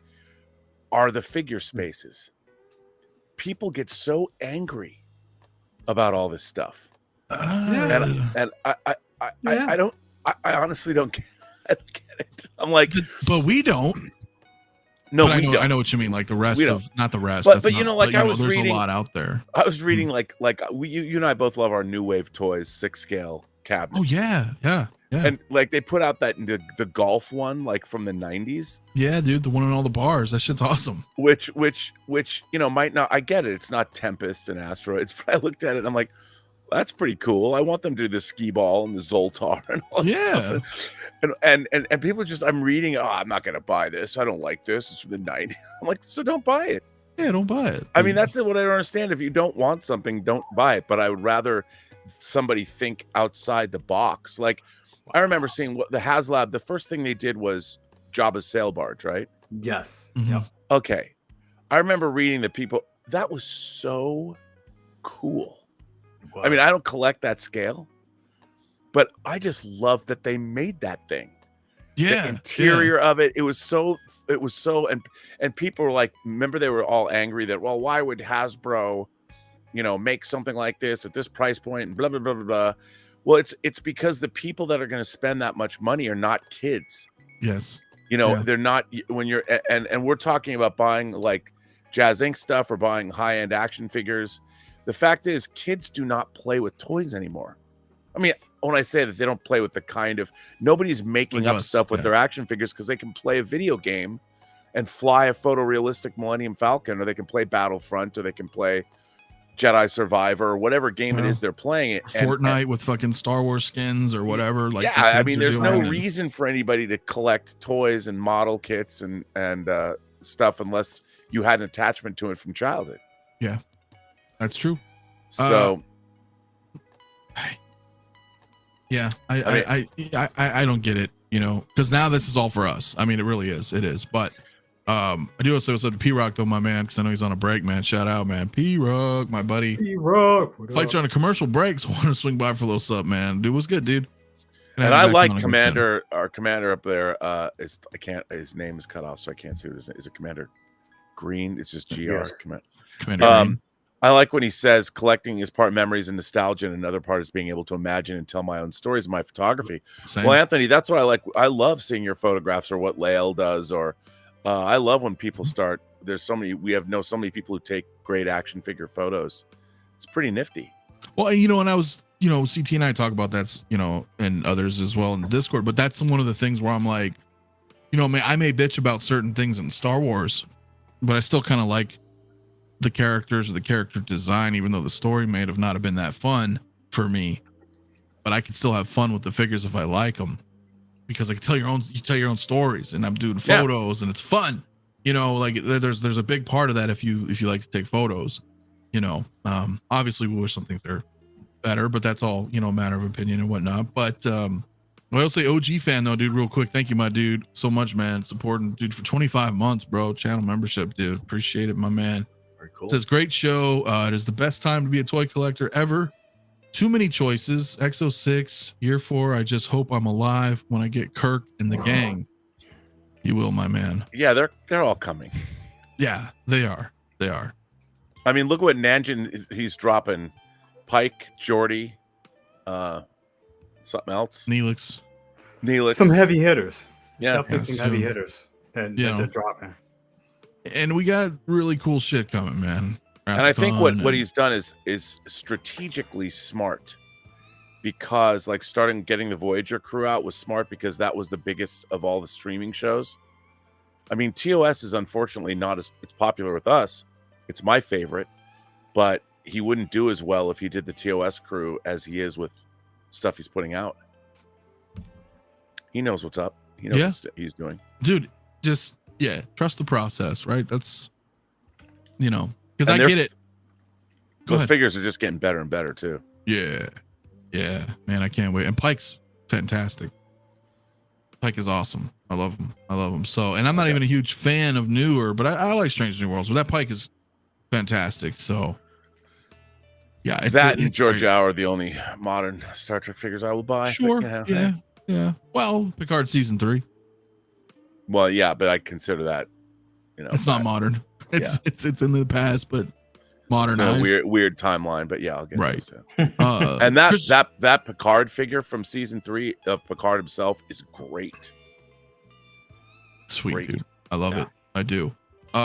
are the figure spaces. People get so angry about all this stuff. And I honestly don't get it. I'm like, but we don't. No, but we don't. I know what you mean. Like the rest of, not the rest. But you know, like I was reading, there's a lot out there. I was reading like you and I both love our new wave toys, 6 scale cabinets. Oh yeah. And like they put out that the golf one, like from the 90s. Yeah, dude, the one in all the bars. That shit's awesome. Which might not. I get it. It's not Tempest and Asteroids, but I looked at it and I'm like, that's pretty cool. I want them to do the skee ball and the Zoltar and all that stuff. And people just, I'm reading, I'm not gonna buy this. I don't like this. It's from the 90s. I'm like, so don't buy it. Yeah, don't buy it. I mean, that's what I don't understand. If you don't want something, don't buy it. But I would rather somebody think outside the box. Like, I remember seeing what the HasLab, the first thing they did was Jabba's sail barge, right? Yes. Mm-hmm. Yep. Okay. I remember reading that people, that was so cool. I mean, I don't collect that scale, but I just love that they made that thing. Yeah. The interior of it, it was so, and people were like, remember they were all angry that, well, why would Hasbro, make something like this at this price point and blah, blah, blah, blah, blah. Well, it's because the people that are going to spend that much money are not kids. Yes. They're not, when you're, and we're talking about buying like Jazz Inc. stuff or buying high-end action figures. The fact is, kids do not play with toys anymore. I mean, when I say that they don't play with the kind of, nobody's making up stuff with their action figures because they can play a video game and fly a photorealistic Millennium Falcon, or they can play Battlefront, or they can play Jedi Survivor, or whatever game it is they're playing it. Fortnite with fucking Star Wars skins or whatever. Like, yeah, I mean, there's no reason for anybody to collect toys and model kits and stuff unless you had an attachment to it from childhood. Yeah, that's true. So, yeah, I don't get it, because now this is all for us. I mean, it really is. It is. But I do also say to P-Rock though, my man, because I know he's on a break, man. Shout out, man. P-Rock, my buddy. P-Rock. Flight's on a commercial break, so I want to swing by for a little sup, man. Dude, what's good, dude? And I like Commander, our commander up there. His name is cut off, so I can't see what his name is. It Commander Green? It's just GR. Yes. Commander Green. I like when he says collecting is part memories and nostalgia, and another part is being able to imagine and tell my own stories in my photography. Same. Well, Anthony, that's what I like. I love seeing your photographs, or what Lael does, or I love when people start. There's so many. We have so many people who take great action figure photos. It's pretty nifty. Well, and I was, CT and I talk about that, and others as well in the Discord. But that's one of the things where I'm like, I may bitch about certain things in Star Wars, but I still kind of like the characters or the character design, even though the story may have not have been that fun for me. But I can still have fun with the figures if I like them, because I can tell you tell your own stories, and I'm doing photos, and it's fun. Like there's a big part of that if you like to take photos. Obviously we wish some things are better, but that's all a matter of opinion and whatnot. But I'll say OG fan though, dude, real quick. Thank you, my dude, so much, man. Supporting dude for 25 months, bro. Channel membership, dude. Appreciate it, my man. Very cool. Says great show. It is the best time to be a toy collector ever. Too many choices. X06 year 4. I just hope I'm alive when I get Kirk and the gang. You will, my man. Yeah, they're all coming. Yeah, they are. They are. I mean, look at what Nanjin he's dropping. Pike, Geordi, something else. Neelix. Some heavy hitters. Yeah, Some heavy hitters that they're dropping. And we got really cool shit coming, man. And I think what he's done is strategically smart, because like getting the Voyager crew out was smart, because that was the biggest of all the streaming shows. I mean, TOS is unfortunately not as it's popular with us. It's my favorite, but he wouldn't do as well if he did the TOS crew as he is with stuff he's putting out. He knows what's up. He knows what he's doing. Dude, just trust the process, right? That's because I get it. Those figures are just getting better and better too. Yeah, man, I can't wait. And Pike's fantastic. Pike is awesome. I love him. So, and I'm not even a huge fan of newer, but I like Strange New Worlds. But that Pike is fantastic. So, yeah, and George Hour are the only modern Star Trek figures I will buy. Sure. Yeah. Well, Picard season 3. Well, yeah, but I consider that, it's not modern. It's in the past, but modernized. It's a weird timeline, but yeah, I'll get right. And that Picard figure from season 3 of Picard himself is great. Sweet, dude. I love it. I do.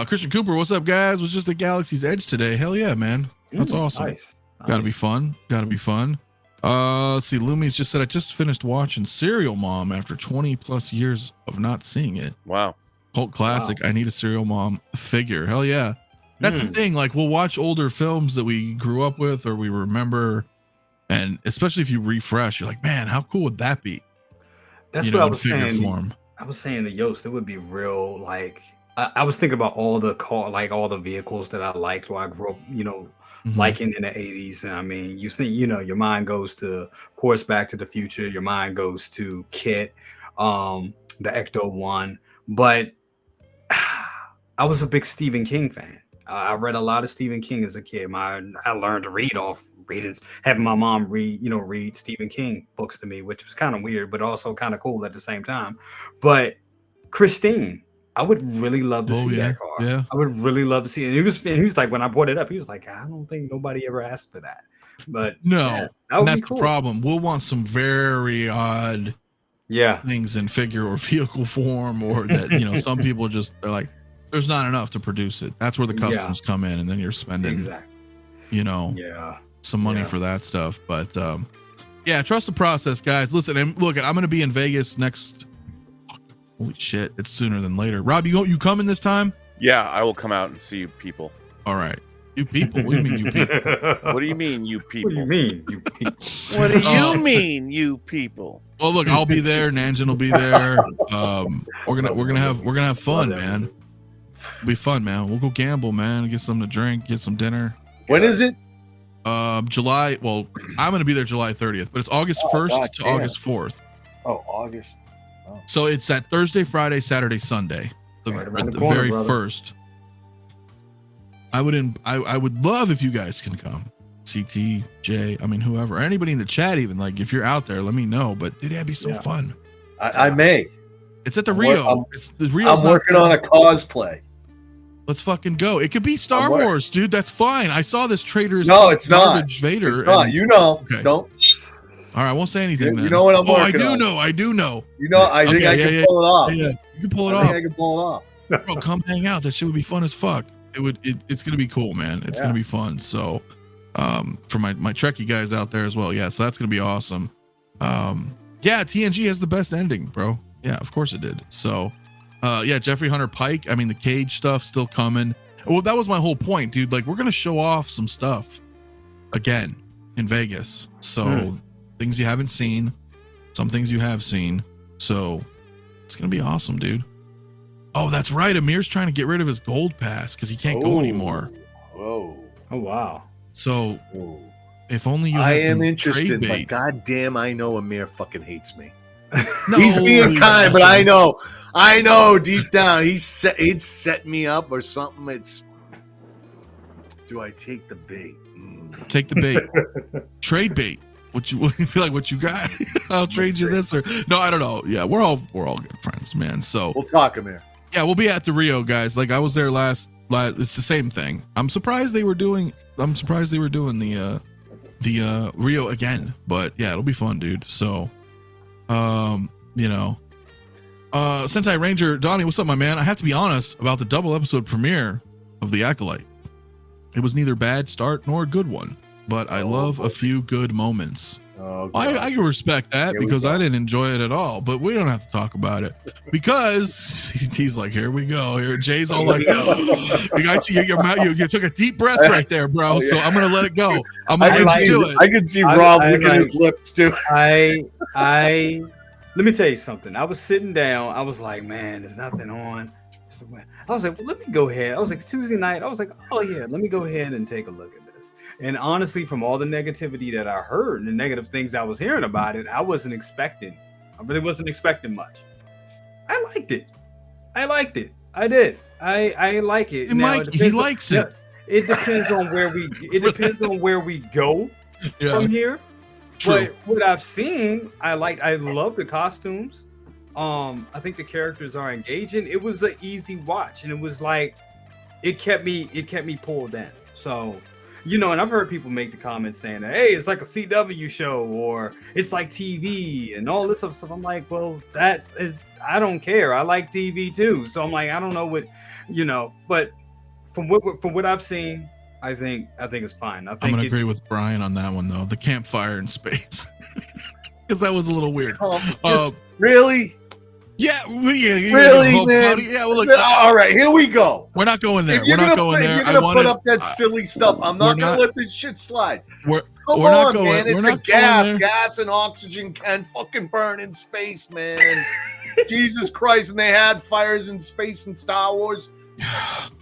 Christian Cooper, what's up, guys? Was just at Galaxy's Edge today. Hell yeah, man. That's awesome. Nice. Gotta be fun. Let's see. Lumi's just said I just finished watching Serial Mom after 20 plus years of not seeing it. Wow. Cult classic. Wow. I need a Serial Mom figure. Hell yeah. That's the thing. Like, we'll watch older films that we grew up with or we remember, and especially if you refresh, you're like, man, how cool would that be? That's what I was saying. Form. I was saying to Yost, it would be real. Like, I was thinking about all the all the vehicles that I liked while I grew up, liking in the 80s. And I mean, you think, your mind goes to, of course, Back to the Future. Your mind goes to KITT, the Ecto-1. But I was a big Stephen King fan. I read a lot of Stephen King as a kid. I learned to read off readings, having my mom read Stephen King books to me, which was kind of weird, but also kind of cool at the same time. But Christine, I would really love to see that car. Yeah. I would really love to see it. And he was like, when I brought it up, he was like, I don't think nobody ever asked for that. But no, that's cool. The problem. We'll want some very odd things in figure or vehicle form, or that, some people they're like, there's not enough to produce it. That's where the customs come in, and then you're spending, some money for that stuff. But trust the process, guys. Listen, and look, I'm going to be in Vegas next. Holy shit, it's sooner than later. Rob, you coming this time? Yeah, I will come out and see you people. All right. You people? What do you mean, you people? What do you mean, you people? What do you mean, you people? What do you mean, you people? Well, look, I'll be there. Nanjin will be there. We're gonna have fun, man. It'll be fun, man. We'll go gamble, man. Get something to drink. Get some dinner. When is it? July. Well, I'm gonna be there July 30th, but it's August 1st to August 4th. Oh, August. Oh. So it's that Thursday, Friday, Saturday, Sunday. The very first. I would love if you guys can come. CT, Jay, I mean, whoever, anybody in the chat, even, like, if you're out there, let me know. But it'd be so fun. I may. It's at the Rio. It's the Rio. I'm working on a cosplay. Let's fucking go. It could be Star Wars, dude. That's fine. I saw this Trader's. No, it's not. Vader. It's not. Okay. Don't. All right, I won't say anything. You know what I'm working on. I do know. I think I can pull it off. Yeah, you can pull it off. I can pull it off. Bro, come hang out. That shit would be fun as fuck. It's gonna be cool, man. It's gonna be fun. So, for my Trekkie guys out there as well. Yeah, so that's gonna be awesome. TNG has the best ending, bro. Yeah, of course it did. So, Jeffrey Hunter Pike. I mean, the Cage stuff still coming. Well, that was my whole point, dude. Like, we're gonna show off some stuff again in Vegas. So things you haven't seen, some things you have seen. So it's gonna be awesome, dude. Oh, that's right. Amir's trying to get rid of his gold pass because he can't go anymore. Whoa. Oh wow. So if only you. I had am some interested, trade bait. but goddamn, I know Amir fucking hates me. No, he's being kind, but I know deep down he'd set me up or something. It's. Do I take the bait? Take the bait. Trade bait. What you feel like? What you got? I'll trade you this, or no? I don't know. Yeah, we're all good friends, man. So we'll talk, Amir. Yeah, we'll be at the Rio, guys. Like, I was there last. It's the same thing. I'm surprised they were doing the Rio again. But yeah, it'll be fun, dude. So, Sentai Ranger Donnie, what's up, my man? I have to be honest about the double episode premiere of The Acolyte. It was neither bad start nor a good one, but I love a few good moments. I can respect that because I didn't enjoy it at all, but we don't have to talk about it because he's like, here we go. Here, Jay's all like, you took a deep breath right there, bro. So I'm gonna let it go. I'm gonna do it. I can see Rob licking his lips too. Let me tell you something. I was sitting down. I was like, man, there's nothing on. I was like, well, let me go ahead. I was like, it's Tuesday night. I was like, oh yeah, let me go ahead and take a look at this. And honestly, from all the negativity that I heard and the negative things I was hearing about it, I really wasn't expecting much. I liked it. I did. I like it. Now, he likes it. It depends on where we go from here. True. But what I've seen, I love the costumes. I think the characters are engaging. It was an easy watch, and it was like it kept me pulled in. So, and I've heard people make the comments saying, hey, it's like a CW show or it's like TV and all this stuff. I'm like, well, I don't care. I like TV too. So I'm like, I don't know what, but from what I've seen, I think it's fine. I'm gonna agree with Brian on that one though. The campfire in space, because that was a little weird. Really? Yeah, really, man. Yeah, well, look. All right, here we go. We're not going there. We're not going there. You're gonna put up that silly stuff. I'm not gonna let this shit slide. Come on, man. It's a gas. Gas and oxygen can fucking burn in space, man. Jesus Christ! And they had fires in space in Star Wars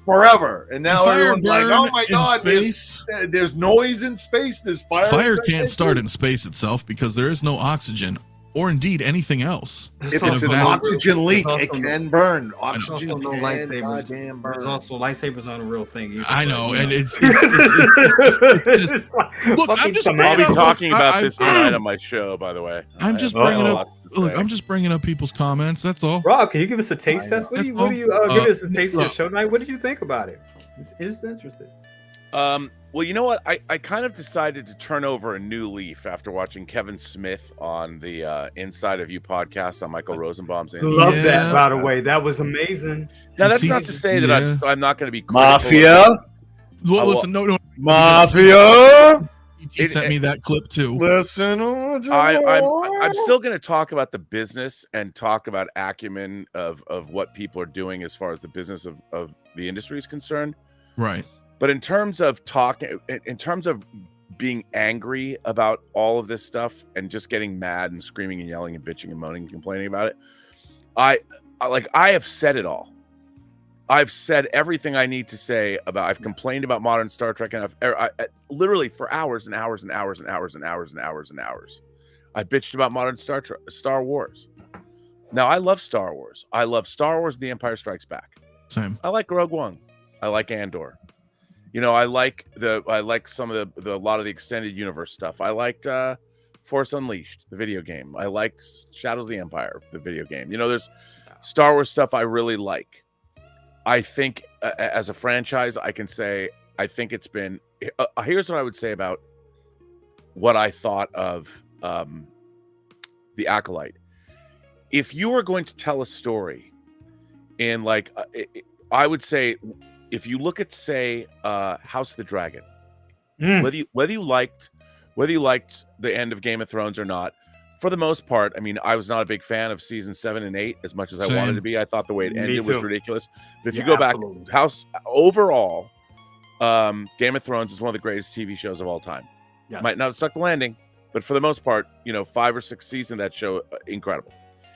forever, and now everyone's like, "Oh my God, there's noise in space. There's fire." Fire can't start in space itself because there is no oxygen, or indeed anything else. If it's an oxygen leak, it can burn. Oxygen can goddamn burn. There's also lightsabers on a real thing either. I know, and it's just, look, I'll be talking about this tonight on my show, by the way. I'm just bringing up. Look, I'm just bringing up people's comments. That's all. Rob, can you give us a taste test? What do you give us a taste of the show tonight? What did you think about it? It's interesting. Well, you know what? I kind of decided to turn over a new leaf after watching Kevin Smith on the Inside of You podcast on Michael Rosenbaum's. Love that, by the way. That was amazing. Now, that's not to say that I'm not going to be Mafia. Well, listen, no. Mafia. He sent me that clip too. Listen, I'm still going to talk about the business and talk about acumen of what people are doing as far as the business of the industry is concerned. Right. But in terms of being angry about all of this stuff and just getting mad and screaming and yelling and bitching and moaning and complaining about it, I have said it all. I've said everything I need to say about. I've complained about modern Star Trek, and I literally for hours and hours and hours and hours and hours and hours and hours, I bitched about modern Star Wars. Now I love Star Wars. I love Star Wars: The Empire Strikes Back. Same. I like Rogue One. I like Andor. You know, I like some of a lot of the extended universe stuff. I liked Force Unleashed, the video game. I liked Shadows of the Empire, the video game. You know, there's Star Wars stuff I really like. I think as a franchise, I can say I think it's been. Here's what I would say about what I thought of the Acolyte. If you were going to tell a story in I would say. If you look at, say, House of the Dragon, whether you liked the end of Game of Thrones or not, for the most part, I mean, I was not a big fan of season 7 and 8 as much as I wanted to be. I thought the way it ended was ridiculous. But if you go back, overall, Game of Thrones is one of the greatest TV shows of all time. Yes. Might not have stuck the landing, but for the most part, 5 or 6 seasons of that show, incredible.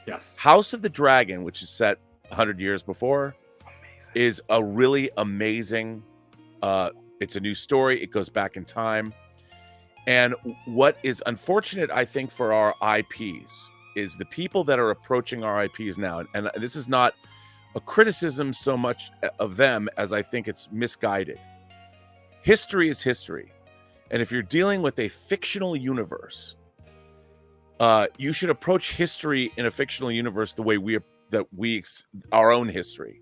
Yes. House of the Dragon, which is set 100 years before, is a really amazing. It's a new story. It goes back in time. And what is unfortunate, I think, for our IPs is the people that are approaching our IPs now. And this is not a criticism so much of them as I think it's misguided. History is history. And if you're dealing with a fictional universe, you should approach history in a fictional universe the way our own history.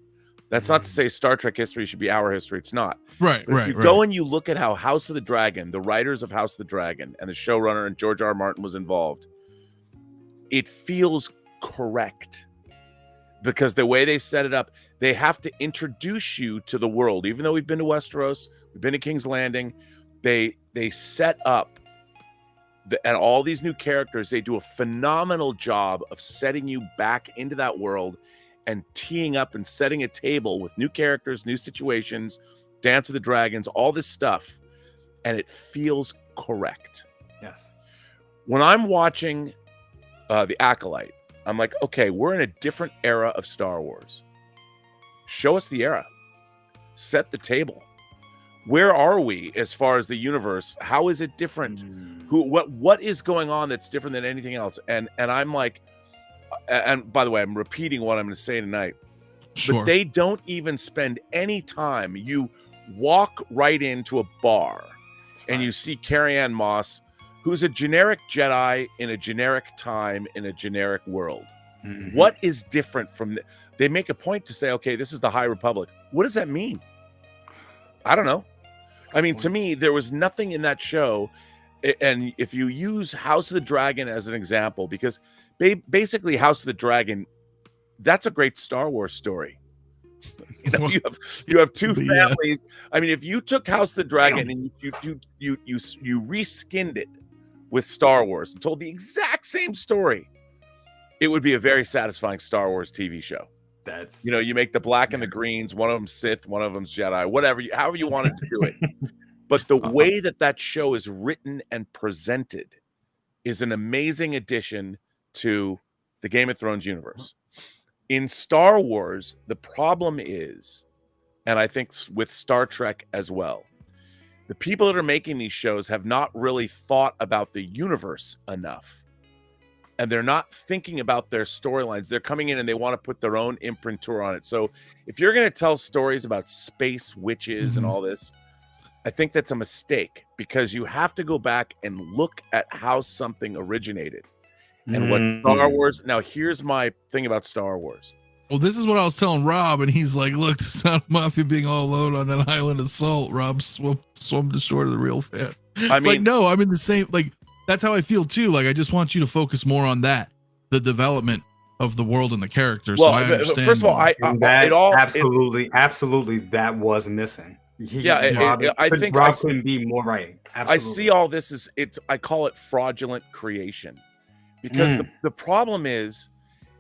That's not to say Star Trek history should be our history. It's not. Right, but if you go and you look at how House of the Dragon, the writers of House of the Dragon, and the showrunner and George R. R. Martin was involved, it feels correct. Because the way they set it up, they have to introduce you to the world. Even though we've been to Westeros, we've been to King's Landing, they set up and all these new characters. They do a phenomenal job of setting you back into that world and teeing up and setting a table with new characters, new situations, Dance of the Dragons, all this stuff. And it feels correct. Yes. When I'm watching The Acolyte, I'm like, okay, we're in a different era of Star Wars. Show us the era. Set the table. Where are we as far as the universe? How is it different? What is going on that's different than anything else? And I'm like, and by the way, I'm repeating what I'm going to say tonight. Sure. But they don't even spend any time. You walk right into a bar and you see Carrie-Anne Moss, who's a generic Jedi in a generic time in a generic world. Mm-hmm. What is different from they make a point to say, okay, this is the High Republic. What does that mean? I don't know. I mean, to me, there was nothing in that show. And if you use House of the Dragon as an example, because basically House of the Dragon, that's a great Star Wars story. You have two families. I mean, if you took House of the Dragon and you reskinned it with Star Wars and told the exact same story, it would be a very satisfying Star Wars TV show. That's you make the black and the greens, one of them Sith, one of them's Jedi, whatever, however you wanted to do it. But the way that show is written and presented is an amazing addition to the Game of Thrones universe. In Star Wars, the problem is, and I think with Star Trek as well, the people that are making these shows have not really thought about the universe enough. And they're not thinking about their storylines. They're coming in and they want to put their own imprimatur on it. So if you're going to tell stories about space witches and all this, I think that's a mistake, because you have to go back and look at how something originated. And what Star Wars... Now, here's my thing about Star Wars. Well, this is what I was telling Rob, and he's like, look, the sound of Mafia being all alone on that island of salt. Rob swum to shore to the real fan. I mean, like, no, I'm in the same... Like, that's how I feel, too. Like, I just want you to focus more on that, the development of the world and the characters. Well, so I understand. First of all, absolutely, that was missing. I think Rob couldn't be more right. Absolutely. I see all this as I call it fraudulent creation. Because the problem is,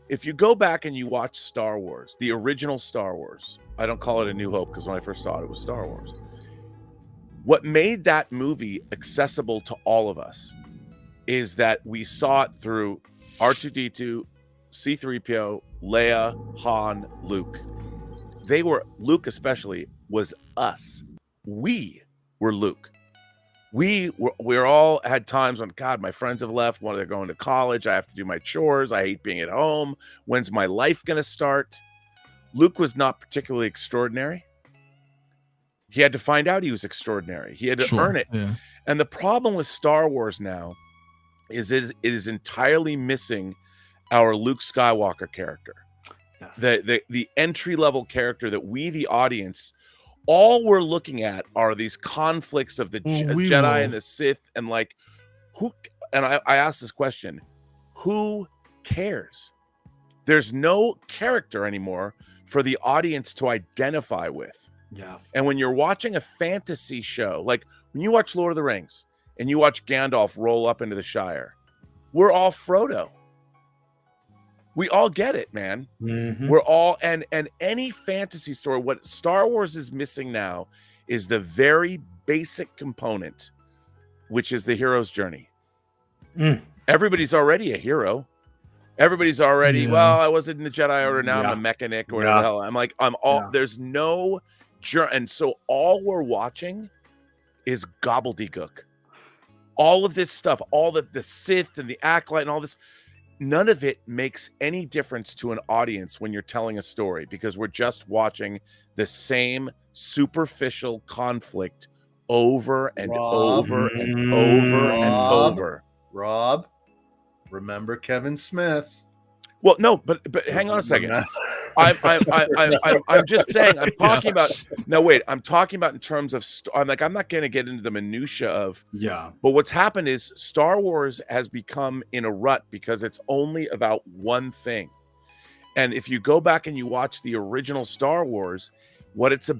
if you go back and you watch Star Wars, the original Star Wars, I don't call it A New Hope because when I first saw it, it was Star Wars. What made that movie accessible to all of us is that we saw it through R2-D2, C-3PO, Leia, Han, Luke. Luke especially was us. We were Luke. We're all had times when, God, my friends have left. One, they're going to college. I have to do my chores. I hate being at home. When's my life going to start? Luke was not particularly extraordinary. He had to find out he was extraordinary. He had to earn it. Yeah. And the problem with Star Wars now is it is entirely missing our Luke Skywalker character. Yes. The entry-level character that we, the audience, all we're looking at are these conflicts of the Jedi and the Sith, and like, who? And I asked this question: who cares? There's no character anymore for the audience to identify with. Yeah. And when you're watching a fantasy show, like when you watch Lord of the Rings and you watch Gandalf roll up into the Shire, we're all Frodo. We all get it, man. We're all, and any fantasy story, what Star Wars is missing now is the very basic component, which is the hero's journey. Everybody's already a hero. Everybody's already, well, I wasn't in the Jedi Order, now I'm a mechanic or whatever the hell. I'm like, there's no journey. And so all we're watching is gobbledygook. All of this stuff, all the Sith and the Acolyte and all this, none of it makes any difference to an audience when you're telling a story, because we're just watching the same superficial conflict over and over and over and over. Rob, remember Kevin Smith? Well, no, but hang on a second. I'm just saying. I'm talking about. No, wait. I'm talking about in terms of. I'm not going to get into the minutia of. Yeah. But what's happened is Star Wars has become in a rut because it's only about one thing. And if you go back and you watch the original Star Wars, what it's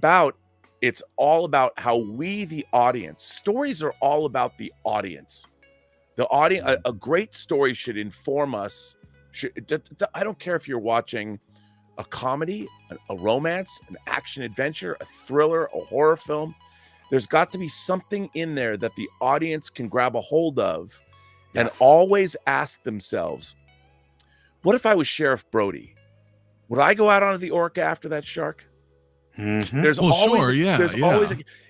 all about how we, the audience, stories are all about the audience. The audience, a great story should inform us. I don't care if you're watching a comedy, a romance, an action adventure, a thriller, a horror film. There's got to be something in there that the audience can grab a hold of and always ask themselves, what if I was Sheriff Brody? Would I go out onto the orca after that shark? There's always,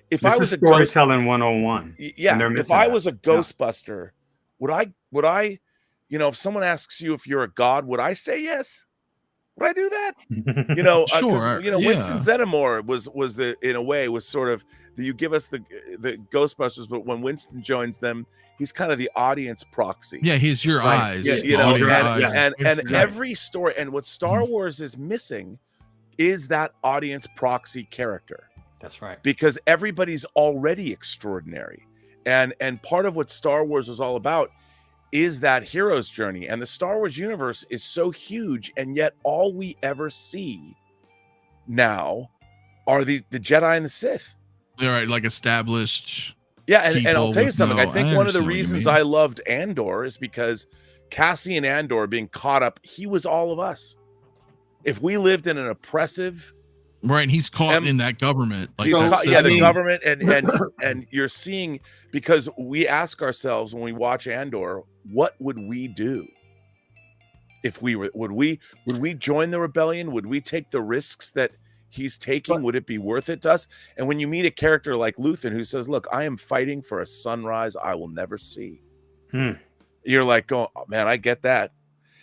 if I was a storytelling 101. Yeah. If I was a Ghostbuster, would I, if someone asks you if you're a god, would I say yes? Would I do that? Winston Zeddemore was in a way sort of you give us the Ghostbusters, but when Winston joins them, he's kind of the audience proxy. Yeah, he's your eyes. And every story, and what Star Wars is missing is that audience proxy character. That's right. Because everybody's already extraordinary. And part of what Star Wars is all about is that hero's journey. And the Star Wars universe is so huge, and yet all we ever see now are the Jedi and the Sith. They're right, like established. Yeah, and I'll tell you something. I think one of the understand what you reasons mean. I loved Andor is because Cassian Andor being caught up, he was all of us. If we lived in an oppressive, right, and he's caught in that government, like he's that caught, yeah, the system. government, and you're seeing, because we ask ourselves when we watch Andor, what would we do if we were? Would we join the rebellion? Would we take the risks that he's taking? Would it be worth it to us? And when you meet a character like Luthen who says, "Look, I am fighting for a sunrise I will never see," you're like, "Oh man, I get that."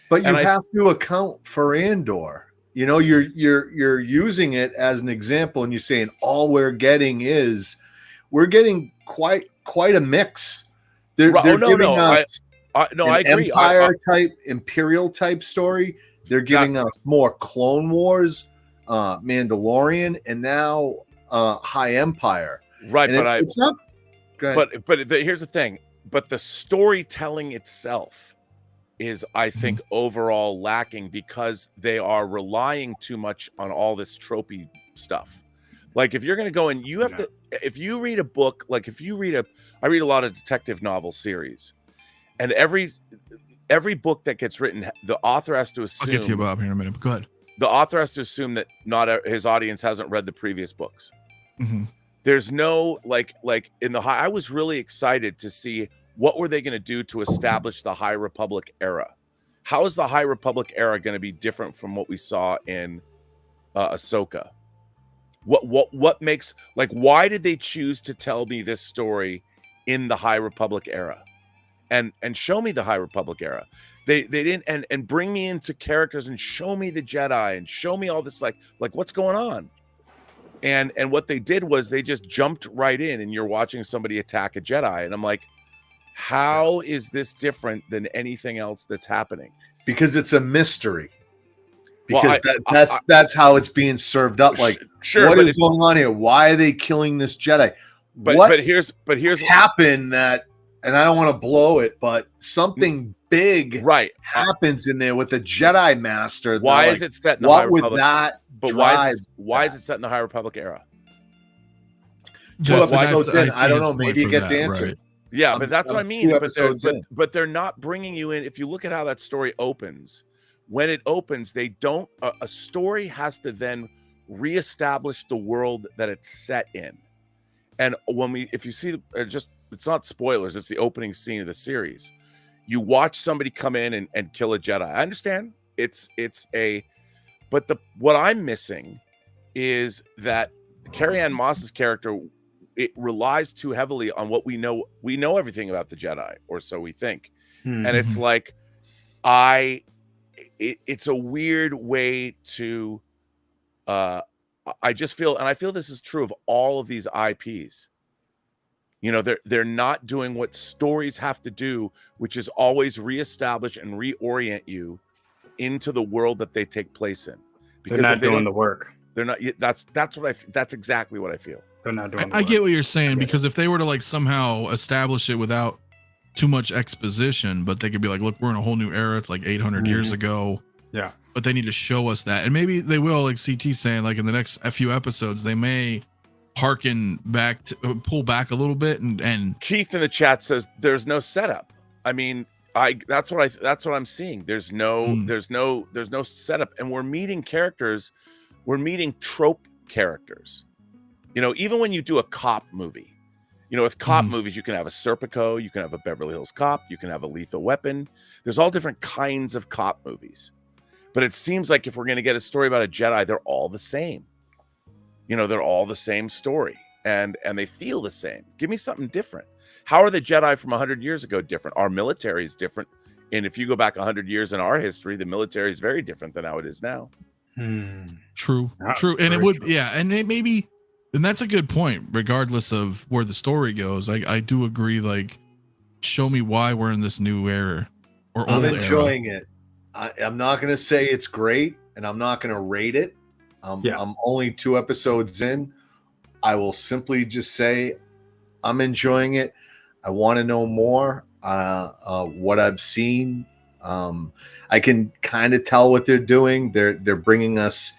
But you have to account for Andor. You know, you're using it as an example, and you're saying all we're getting quite a mix. They're giving us I agree. Imperial type story. They're giving us more Clone Wars, Mandalorian, and now High Empire. Right, and but it's not. But here's the thing. But the storytelling itself is, I think, overall lacking because they are relying too much on all this tropey stuff. Like if you're going to go and you have to, if you read a book, like if you read I read a lot of detective novel series, and every book that gets written, the author has to assume. I'll get to you, Bob, here in a minute. But go ahead. The author has to assume that his audience hasn't read the previous books. There's no like in the I was really excited to see what were they going to do to establish the High Republic era. How is the High Republic era going to be different from what we saw in Ahsoka? What makes, like, why did they choose to tell me this story in the High Republic era? And show me the High Republic era. They didn't and bring me into characters and show me the Jedi and show me all this like what's going on. And what they did was they just jumped right in, and you're watching somebody attack a Jedi, and I'm like, how is this different than anything else that's happening? Because it's a mystery. Because that's how it's being served up. Like, what is going on here? Why are they killing this Jedi? But here's what happened that, and I don't want to blow it, but something big happens in there with the Jedi Master. Why is it set in the High Republic? Would that? But why is it set in the High Republic era? I don't know. Maybe it gets answered. Right. Yeah, but that's what I mean. But they're not bringing you in. If you look at how that story opens, when it opens, they don't. A story has to then reestablish the world that it's set in. And if you see, it's not spoilers. It's the opening scene of the series. You watch somebody come in and kill a Jedi. I understand. But what I'm missing is that Carrie-Anne Moss's character, it relies too heavily on what we know. We know everything about the Jedi, or so we think. And it's like, it's a weird way to, I feel this is true of all of these IPs. You know, they're not doing what stories have to do, which is always reestablish and reorient you into the world that they take place in. Because they're not doing the work. They're not. That's exactly what I feel. They're not doing. I get what you're saying, because if they were to like somehow establish it without too much exposition, but they could be like, look, we're in a whole new era. It's like 800 years ago. Yeah. But they need to show us that, and maybe they will, like CT saying, like in the next few episodes, they may harken back to pull back a little bit. And Keith in the chat says there's no setup. I mean, that's what I'm seeing. There's no setup, and we're meeting characters. We're meeting trope characters. You know, even when you do a cop movie, you know, with cop movies, you can have a Serpico, you can have a Beverly Hills Cop, you can have a Lethal Weapon. There's all different kinds of cop movies. But it seems like if we're going to get a story about a Jedi, they're all the same. You know, they're all the same story, and they feel the same. Give me something different. How are the Jedi from 100 years ago different? Our military is different. And if you go back 100 years in our history, the military is very different than how it is now. True. And it would, and it maybe, and that's a good point, regardless of where the story goes. I do agree, like, show me why we're in this new era. Or I'm enjoying it. I'm not going to say it's great, and I'm not going to rate it. I'm only 2 episodes in. I will simply just say I'm enjoying it. I want to know more. What I've seen, I can kind of tell what they're doing. They're bringing us.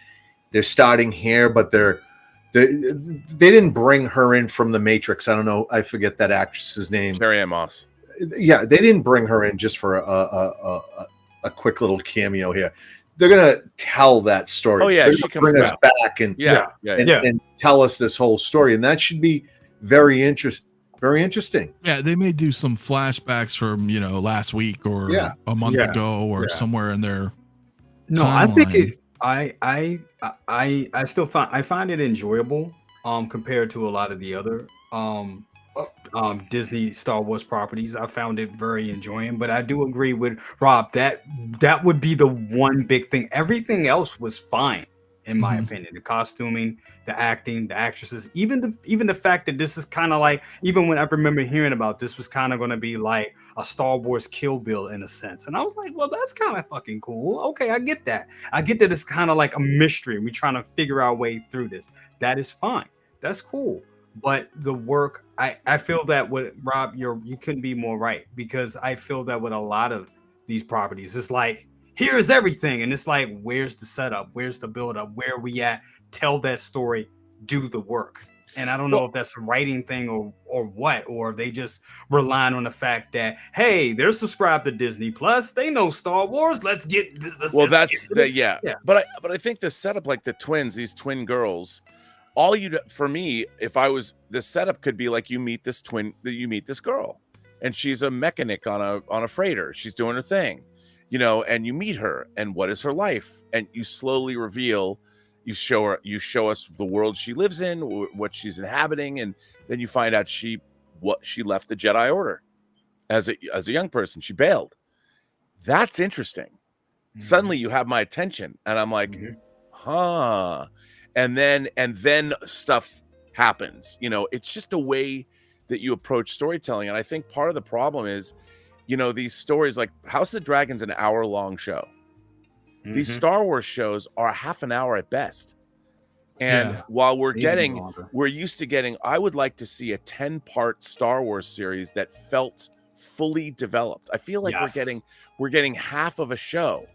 They're starting here, but they're They didn't bring her in from the Matrix. I don't know. I forget that actress's name. Carrie-Anne Moss. Yeah, they didn't bring her in just for a quick little cameo here. They're gonna tell that story. Oh yeah, they're she gonna comes bring us back. back and and tell us this whole story, and that should be very interesting. Yeah, they may do some flashbacks from last week or a month ago or somewhere in there. No, timeline. I think it. I still find it enjoyable compared to a lot of the other Disney Star Wars properties. I found it very enjoying, but I do agree with Rob that would be the one big thing. Everything else was fine in my opinion. The costuming, the acting, the actresses, even the fact that this is kind of like, even when I remember hearing about this was kind of going to be like a Star Wars Kill Bill in a sense, and I was like, well, that's kind of fucking cool. Okay, I get that. It's kind of like a mystery. We're trying to figure our way through this. That is fine. That's cool. But the work, I feel that with Rob, you couldn't be more right, because I feel that with a lot of these properties, it's like, here's everything, and it's like, where's the setup? Where's the build up? Where are we at? Tell that story, do the work. And I don't know if that's a writing thing or what, or they just relying on the fact that, hey, they're subscribed to Disney Plus, they know Star Wars. Let's get this. Yeah. But I think the setup, like the twins, these twin girls. For me, if I was, the setup could be like you meet this girl, and she's a mechanic on a freighter. She's doing her thing, and you meet her, and what is her life, and you slowly reveal, you show us the world she lives in, what she's inhabiting, and then you find out she left the Jedi Order as a young person. She bailed. That's interesting. Suddenly you have my attention, and I'm like, huh. And then stuff happens. It's just a way that you approach storytelling. And I think part of the problem is, these stories like House of the Dragon's an hour-long show. These Star Wars shows are half an hour at best. And while we're used to getting, I would like to see a 10-part Star Wars series that felt fully developed. I feel like we're getting half of a show.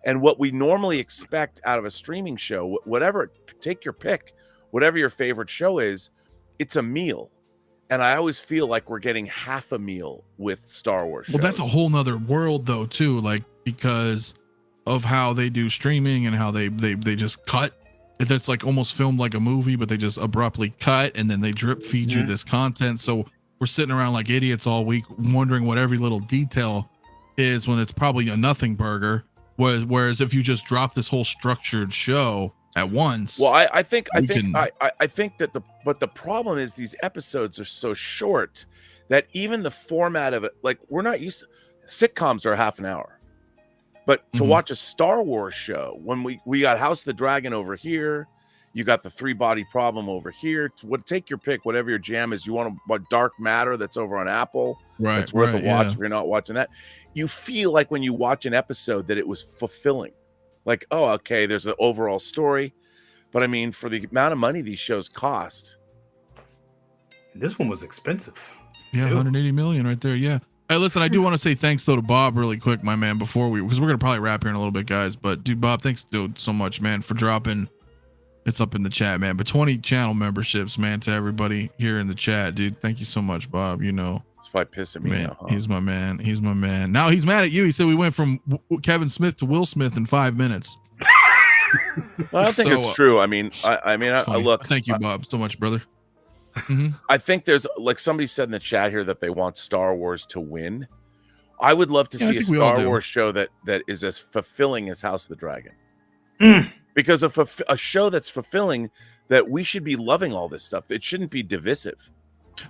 And what we normally expect out of a streaming show, whatever, take your pick, whatever your favorite show is, it's a meal. And I always feel like we're getting half a meal with Star Wars shows. Well, that's a whole nother world though, too, like, because of how they do streaming and how they just cut. That's like almost filmed like a movie, but they just abruptly cut, and then they drip feed you this content. So we're sitting around like idiots all week wondering what every little detail is, when it's probably a nothing burger. Whereas if you just drop this whole structured show at once, well, I think that the problem is these episodes are so short that even the format of it, like, we're not used to, sitcoms are half an hour, but to watch a Star Wars show, when we got House of the Dragon over here, you got the Three Body Problem over here. Take your pick, whatever your jam is. You want Dark Matter that's over on Apple. Right, it's worth a watch if you're not watching that. You feel like when you watch an episode that it was fulfilling. Like, oh, okay, there's an overall story. But I mean, for the amount of money these shows cost. This one was expensive. Yeah, 180 million right there. Yeah. Hey, listen, I do want to say thanks though to Bob really quick, my man, because we're going to probably wrap here in a little bit, guys. But dude, Bob, thanks dude so much, man, for dropping. It's up in the chat, man. But 20 channel memberships, man, to everybody here in the chat, dude. Thank you so much, Bob. It's probably pissing me man, now. Huh? He's my man. He's my man. Now he's mad at you. He said we went from Kevin Smith to Will Smith in 5 minutes. Well, I don't think it's true. I mean, I look. Thank you, Bob, so much, brother. I think there's, like somebody said in the chat here, that they want Star Wars to win. I would love to see a Star Wars show that is as fulfilling as House of the Dragon. Because of a show that's fulfilling, that we should be loving all this stuff. It shouldn't be divisive,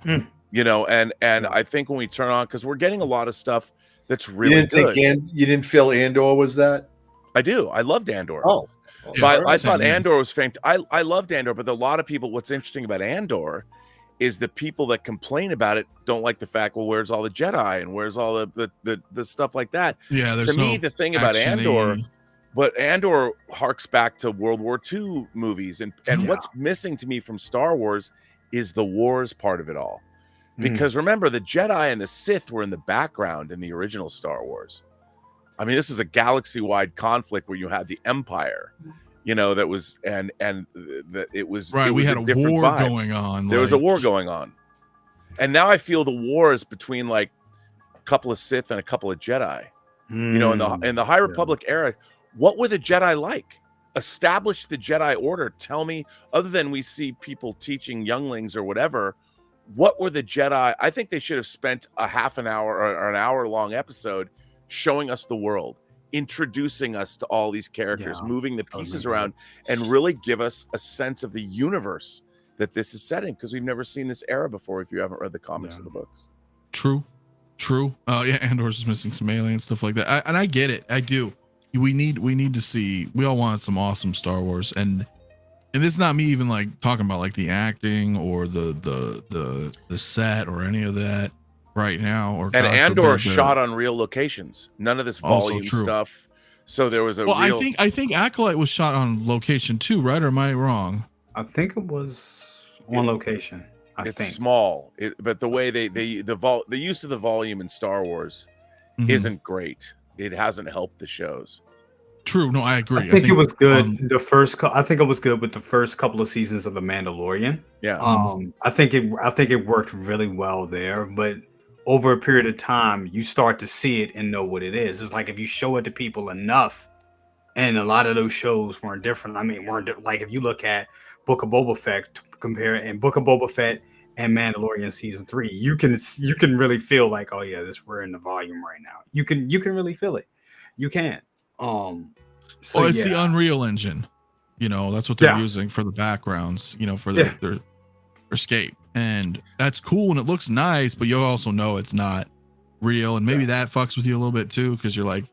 and I think when we turn on, because we're getting a lot of stuff that's really good. You didn't feel Andor was that? I do. I loved Andor. Oh, but I thought Andor was fantastic. I loved Andor, but a lot of people, what's interesting about Andor is the people that complain about it don't like the fact, well, where's all the Jedi and where's all the stuff like that? Yeah, to me, the thing about Andor. But Andor harks back to World War II movies. And what's missing to me from Star Wars is the wars part of it all. Because remember, the Jedi and the Sith were in the background in the original Star Wars. I mean, this is a galaxy-wide conflict where you had the Empire you know, that was it was right. It was we had a different war vibe. going on. There was a war going on, and now I feel the war is between like a couple of Sith and a couple of Jedi. You know, in the High Republic era, what were the Jedi like? Establish the Jedi Order. Tell me, other than we see people teaching younglings or whatever, what were the Jedi? I think they should have spent a half an hour or an hour-long episode showing us the world, introducing us to all these characters, moving the pieces around, and really give us a sense of the universe that this is setting, because we've never seen this era before if you haven't read the comics or the books. True. Yeah, Andor's just missing some alien stuff like that. And I get it. I do. We need to see. We all want some awesome Star Wars, and this is not me even like talking about like the acting or the set or any of that right now. Or and Andor shot on real locations. None of this volume stuff. So there was a. Well, I think _𝗘𝗢𝗢 was shot on location too, right? Or am I wrong? I think it was on location. It's small, but the way the use of the volume in Star Wars isn't great. It hasn't helped the shows. True. No, I agree. I think it was good. I think it was good with the first couple of seasons of The Mandalorian. Yeah. I think it worked really well there, but over a period of time, you start to see it and know what it is. It's like if you show it to people enough, and a lot of those shows weren't different. I mean, like if you look at Book of Boba Fett, Book of Boba Fett and Mandalorian season 3, you can really feel like, oh yeah, we're in the volume right now. You can really feel it. You can. It's the Unreal Engine. You know, that's what they're using for the backgrounds. You know, for their escape, and that's cool and it looks nice. But you also know it's not real, and maybe that fucks with you a little bit too, because you're like,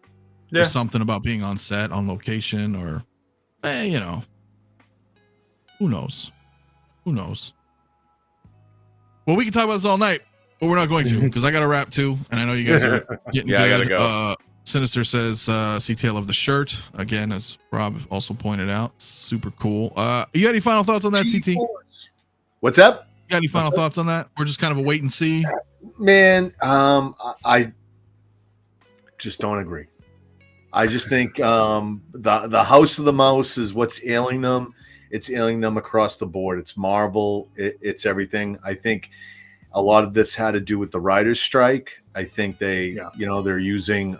there's something about being on set, on location, or, you know, who knows. Well, we can talk about this all night, but we're not going to, because I got to wrap too, and I know you guys are getting good. I gotta go. Sinister says, "CTL of the shirt," again, as Rob also pointed out. Super cool. You got any final thoughts on that, CT? What's up? You got any final thoughts on that? We're just kind of a wait and see. Man, I just don't agree. I just think the House of the Mouse is what's ailing them. It's ailing them across the board. It's Marvel. It's everything. I think a lot of this had to do with the writers' strike. I think they're using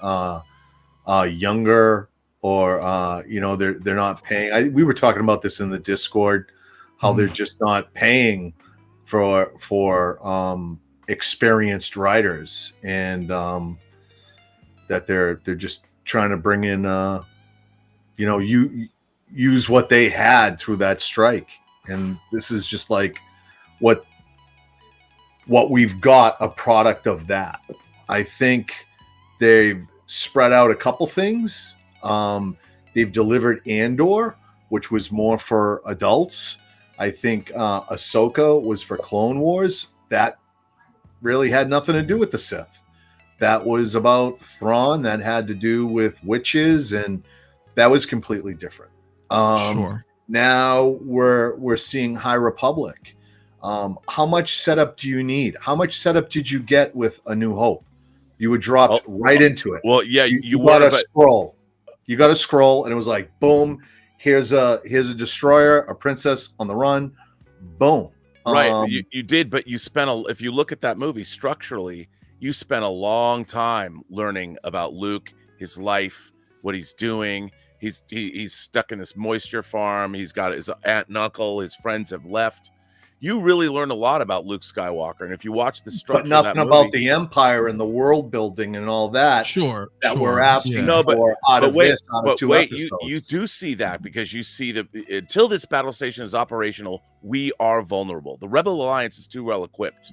younger, or they're not paying. We were talking about this in the Discord, how they're just not paying for experienced writers, and that they're just trying to bring in use what they had through that strike. And this is just like what we've got, a product of that. I think they've spread out a couple things. They've delivered Andor, which was more for adults. I think Ahsoka was for Clone Wars. That really had nothing to do with the Sith. That was about Thrawn. That had to do with witches, and that was completely different. Now we're seeing High Republic. How much setup do you need? How much setup did you get with A New Hope? You were dropped right into it. Well, yeah, you got a scroll. You got a scroll, and it was like, boom. Here's a destroyer, a princess on the run. Boom. Right, you did, but you spent if you look at that movie structurally, you spent a long time learning about Luke, his life, what he's doing. He's stuck in this moisture farm. He's got his aunt and uncle. His friends have left. You really learn a lot about Luke Skywalker, and if you watch the structure, but nothing about the Empire and the world building and all that. We're asking for out of two episodes. You do see that, because you see until this battle station is operational, we are vulnerable. The Rebel Alliance is too well equipped.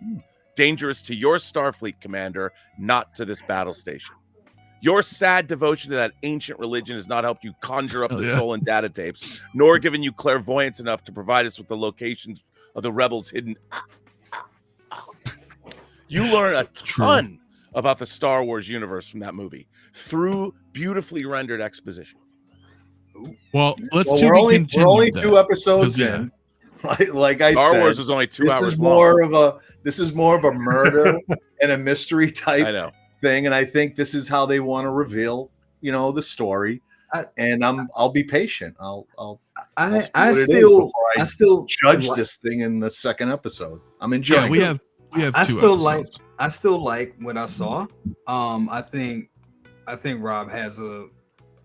Dangerous to your Starfleet commander, not to this battle station. Your sad devotion to that ancient religion has not helped you conjure up the stolen data tapes, nor given you clairvoyance enough to provide us with the locations of the rebels hidden. You learn a ton about the Star Wars universe from that movie through beautifully rendered exposition. Well, we're only 2 episodes in. Like I said, Star Wars is only 2 hours long. This is more of a murder and a mystery type I know. thing, and I think this is how they want to reveal, the story. and I'll be patient. I'll I still judge this thing in the second episode. I'm enjoying. Yeah, we have I two still episodes. I still like what I saw. I think Rob has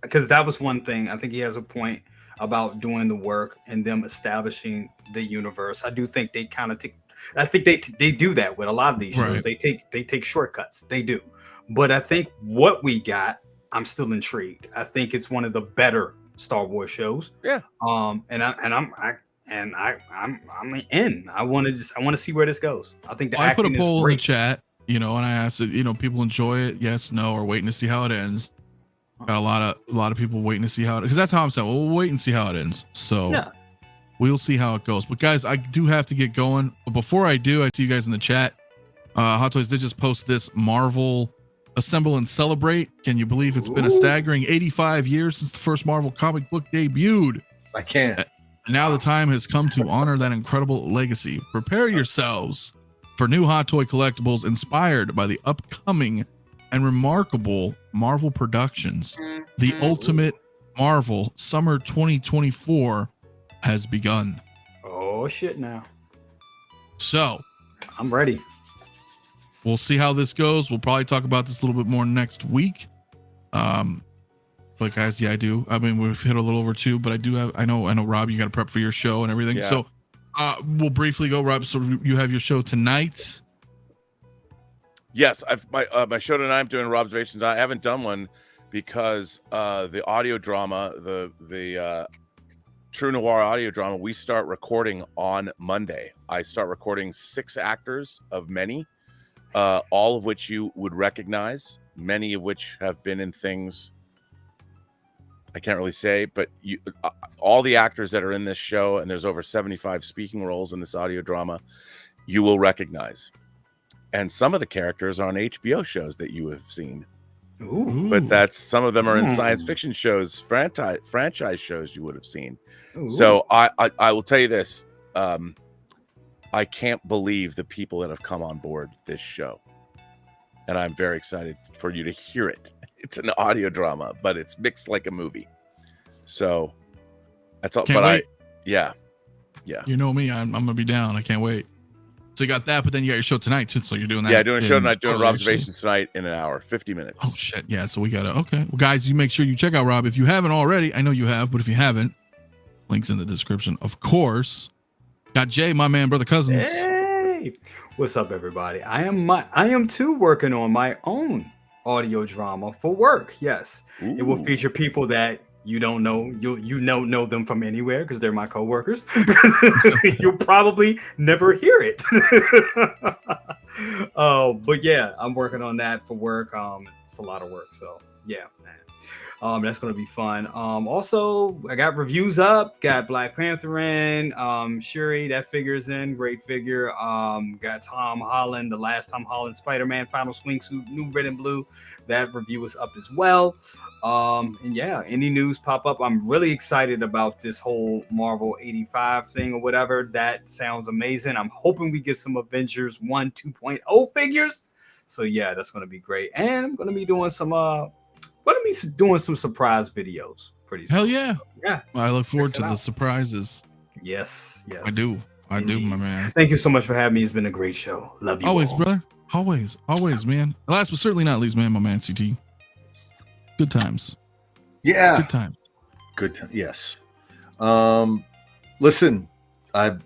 because that was one thing. I think he has a point about doing the work and them establishing the universe. I do think they kind of I think they do that with a lot of these shows. Right. They take shortcuts. They do. But I think what we got, I'm still intrigued. I think it's one of the better Star Wars shows. Yeah. I'm in. I want to see where this goes. I think I put a poll in the chat, and I asked it, people enjoy it, yes, no, or waiting to see how it ends. Got a lot of people waiting to see how it, because that's how I'm saying. We'll wait and see how it ends. So yeah. We'll see how it goes. But guys, I do have to get going. But before I do, I see you guys in the chat. Hot Toys did just post this Marvel Assemble and Celebrate. Can you believe it's been a staggering 85 years since the first Marvel comic book debuted? I can't. Now the time has come to honor that incredible legacy. Prepare yourselves for new Hot Toy collectibles inspired by the upcoming and remarkable Marvel productions. The Ultimate Marvel Summer 2024 has begun. Oh shit now. So I'm ready. We'll see how this goes. We'll probably talk about this a little bit more next week. But guys, yeah, I do. I mean, we've hit a little over 2, but I know Rob, you got to prep for your show and everything. Yeah. So we'll briefly go, Rob. So you have your show tonight. Yes, my show tonight. I'm doing Robservations. I haven't done one because the audio drama, the True Noir audio drama, we start recording on Monday. I start recording 6 actors of many, all of which you would recognize, many of which have been in things I can't really say, but all the actors that are in this show, and there's over 75 speaking roles in this audio drama, you will recognize. And some of the characters are on HBO shows that you have seen. Ooh. But some of them are in science fiction shows, franchise shows you would have seen. Ooh. So I will tell you this. I can't believe the people that have come on board this show. And I'm very excited for you to hear it. It's an audio drama, but it's mixed like a movie. So that's all. Can't wait. Yeah. You know me, I'm gonna be down. I can't wait. So you got that, but then you got your show tonight too. So you're doing that. Yeah, doing a show tonight, doing Robservations tonight in an hour, 50 minutes. Oh shit, yeah. So we gotta. Okay, well, guys, you make sure you check out Rob if you haven't already. I know you have, but if you haven't, links in the description, of course. Got Jay, my man, brother Cousins. Hey, what's up, everybody? I am too working on my own audio drama for work. Yes. Ooh. It will feature people that you don't know. You don't know them from anywhere because they're my coworkers. You'll probably never hear it. But yeah, I'm working on that for work. It's a lot of work. So yeah, man. That's gonna be fun. Also, I got reviews up. Got Black Panther in. Shuri, that figure's in. Great figure. Got Tom Holland, the last Tom Holland Spider-Man final swimsuit, new red and blue. That review is up as well. And yeah, any news pop up. I'm really excited about this whole Marvel 85 thing or whatever. That sounds amazing. I'm hoping we get some Avengers 1 2.0 figures. So yeah, that's gonna be great. And I'm gonna be doing some surprise videos pretty soon. Hell yeah. Yeah. I look forward to the surprises. Yes. I do, my man. Thank you so much for having me. It's been a great show. Love you always, all. Brother. Always, man. Last but certainly not least, man, my man CT. Good times. Yeah. Good time. Good time. Yes. Listen, I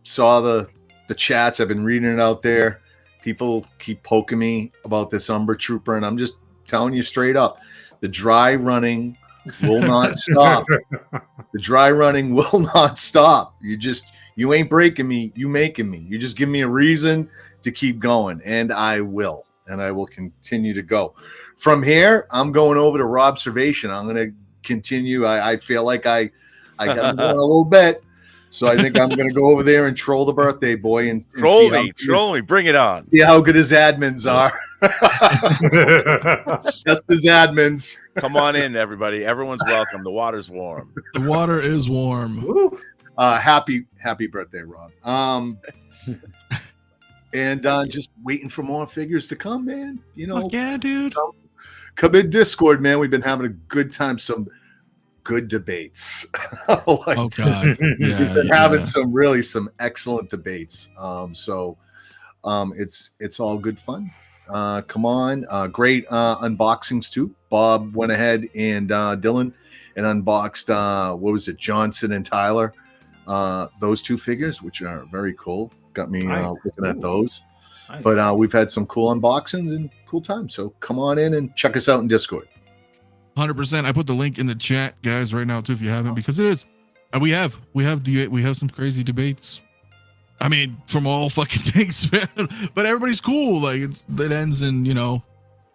saw the chats. I've been reading it out there. People keep poking me about this Umbra Trooper, and I'm just telling you straight up, the dry running will not stop. The dry running will not stop. You ain't breaking me, you making me. You just give me a reason to keep going, and I will continue to go. From here, I'm going over to Robservation. I'm going to continue. I feel like I got going a little bit. So I think I'm going to go over there and troll the birthday boy and troll me, bring it on. See how good his admins are. Just his admins. Come on in, everybody. Everyone's welcome. The water's warm. The water is warm. Happy birthday, Rob. And just waiting for more figures to come, man. Fuck yeah, dude. Come in Discord, man. We've been having a good time. Some good debates. Oh God, yeah, we've been having some excellent debates. So it's all good fun. Come on, great unboxings too. Bob went ahead and Dylan and unboxed what was it, Johnson and Tyler, those two figures, which are very cool. Got me looking at those. Nice. But we've had some cool unboxings and cool times. So come on in and check us out in Discord. 100%. I put the link in the chat, guys, right now too, if you haven't, because it is. We have some crazy debates. I mean, from all fucking things, man. But everybody's cool. Like it ends in, you know,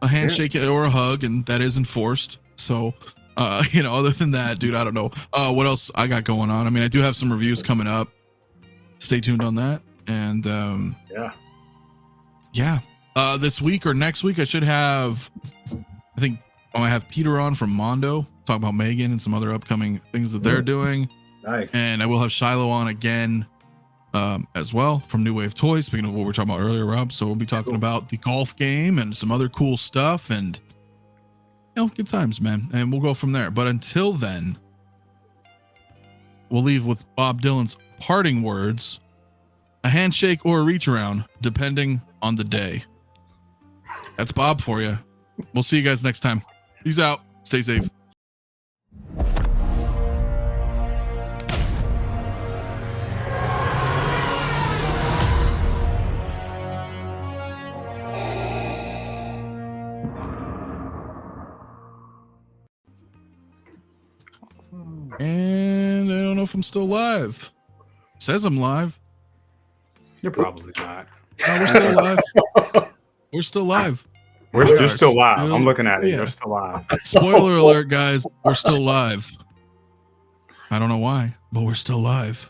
a handshake or a hug, and that isn't forced. So, you know, other than that, dude, I don't know. What else I got going on? I mean, I do have some reviews coming up. Stay tuned on that. And this week or next week, I should have. I think I have Peter on from Mondo talk about Megan and some other upcoming things that they're doing. Nice. And I will have Shiloh on again. As well from New Wave Toys, speaking of what we were talking about earlier, Rob. So we'll be talking about the golf game and some other cool stuff, and you know, good times, man. And we'll go from there. But until then, we'll leave with Bob Dylan's parting words: a handshake or a reach around, depending on the day. That's Bob for you. We'll see you guys next time. Peace out. Stay safe. And I don't know if I'm still live. It says I'm live. You're probably not. No, we're still live. We're still live. You're still live. I'm looking at it. You're still live. Spoiler alert, guys. We're still live. I don't know why, but we're still live.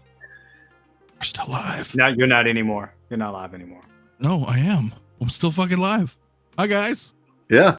We're still live. Now you're not anymore. You're not live anymore. No, I am. I'm still fucking live. Hi, guys. Yeah.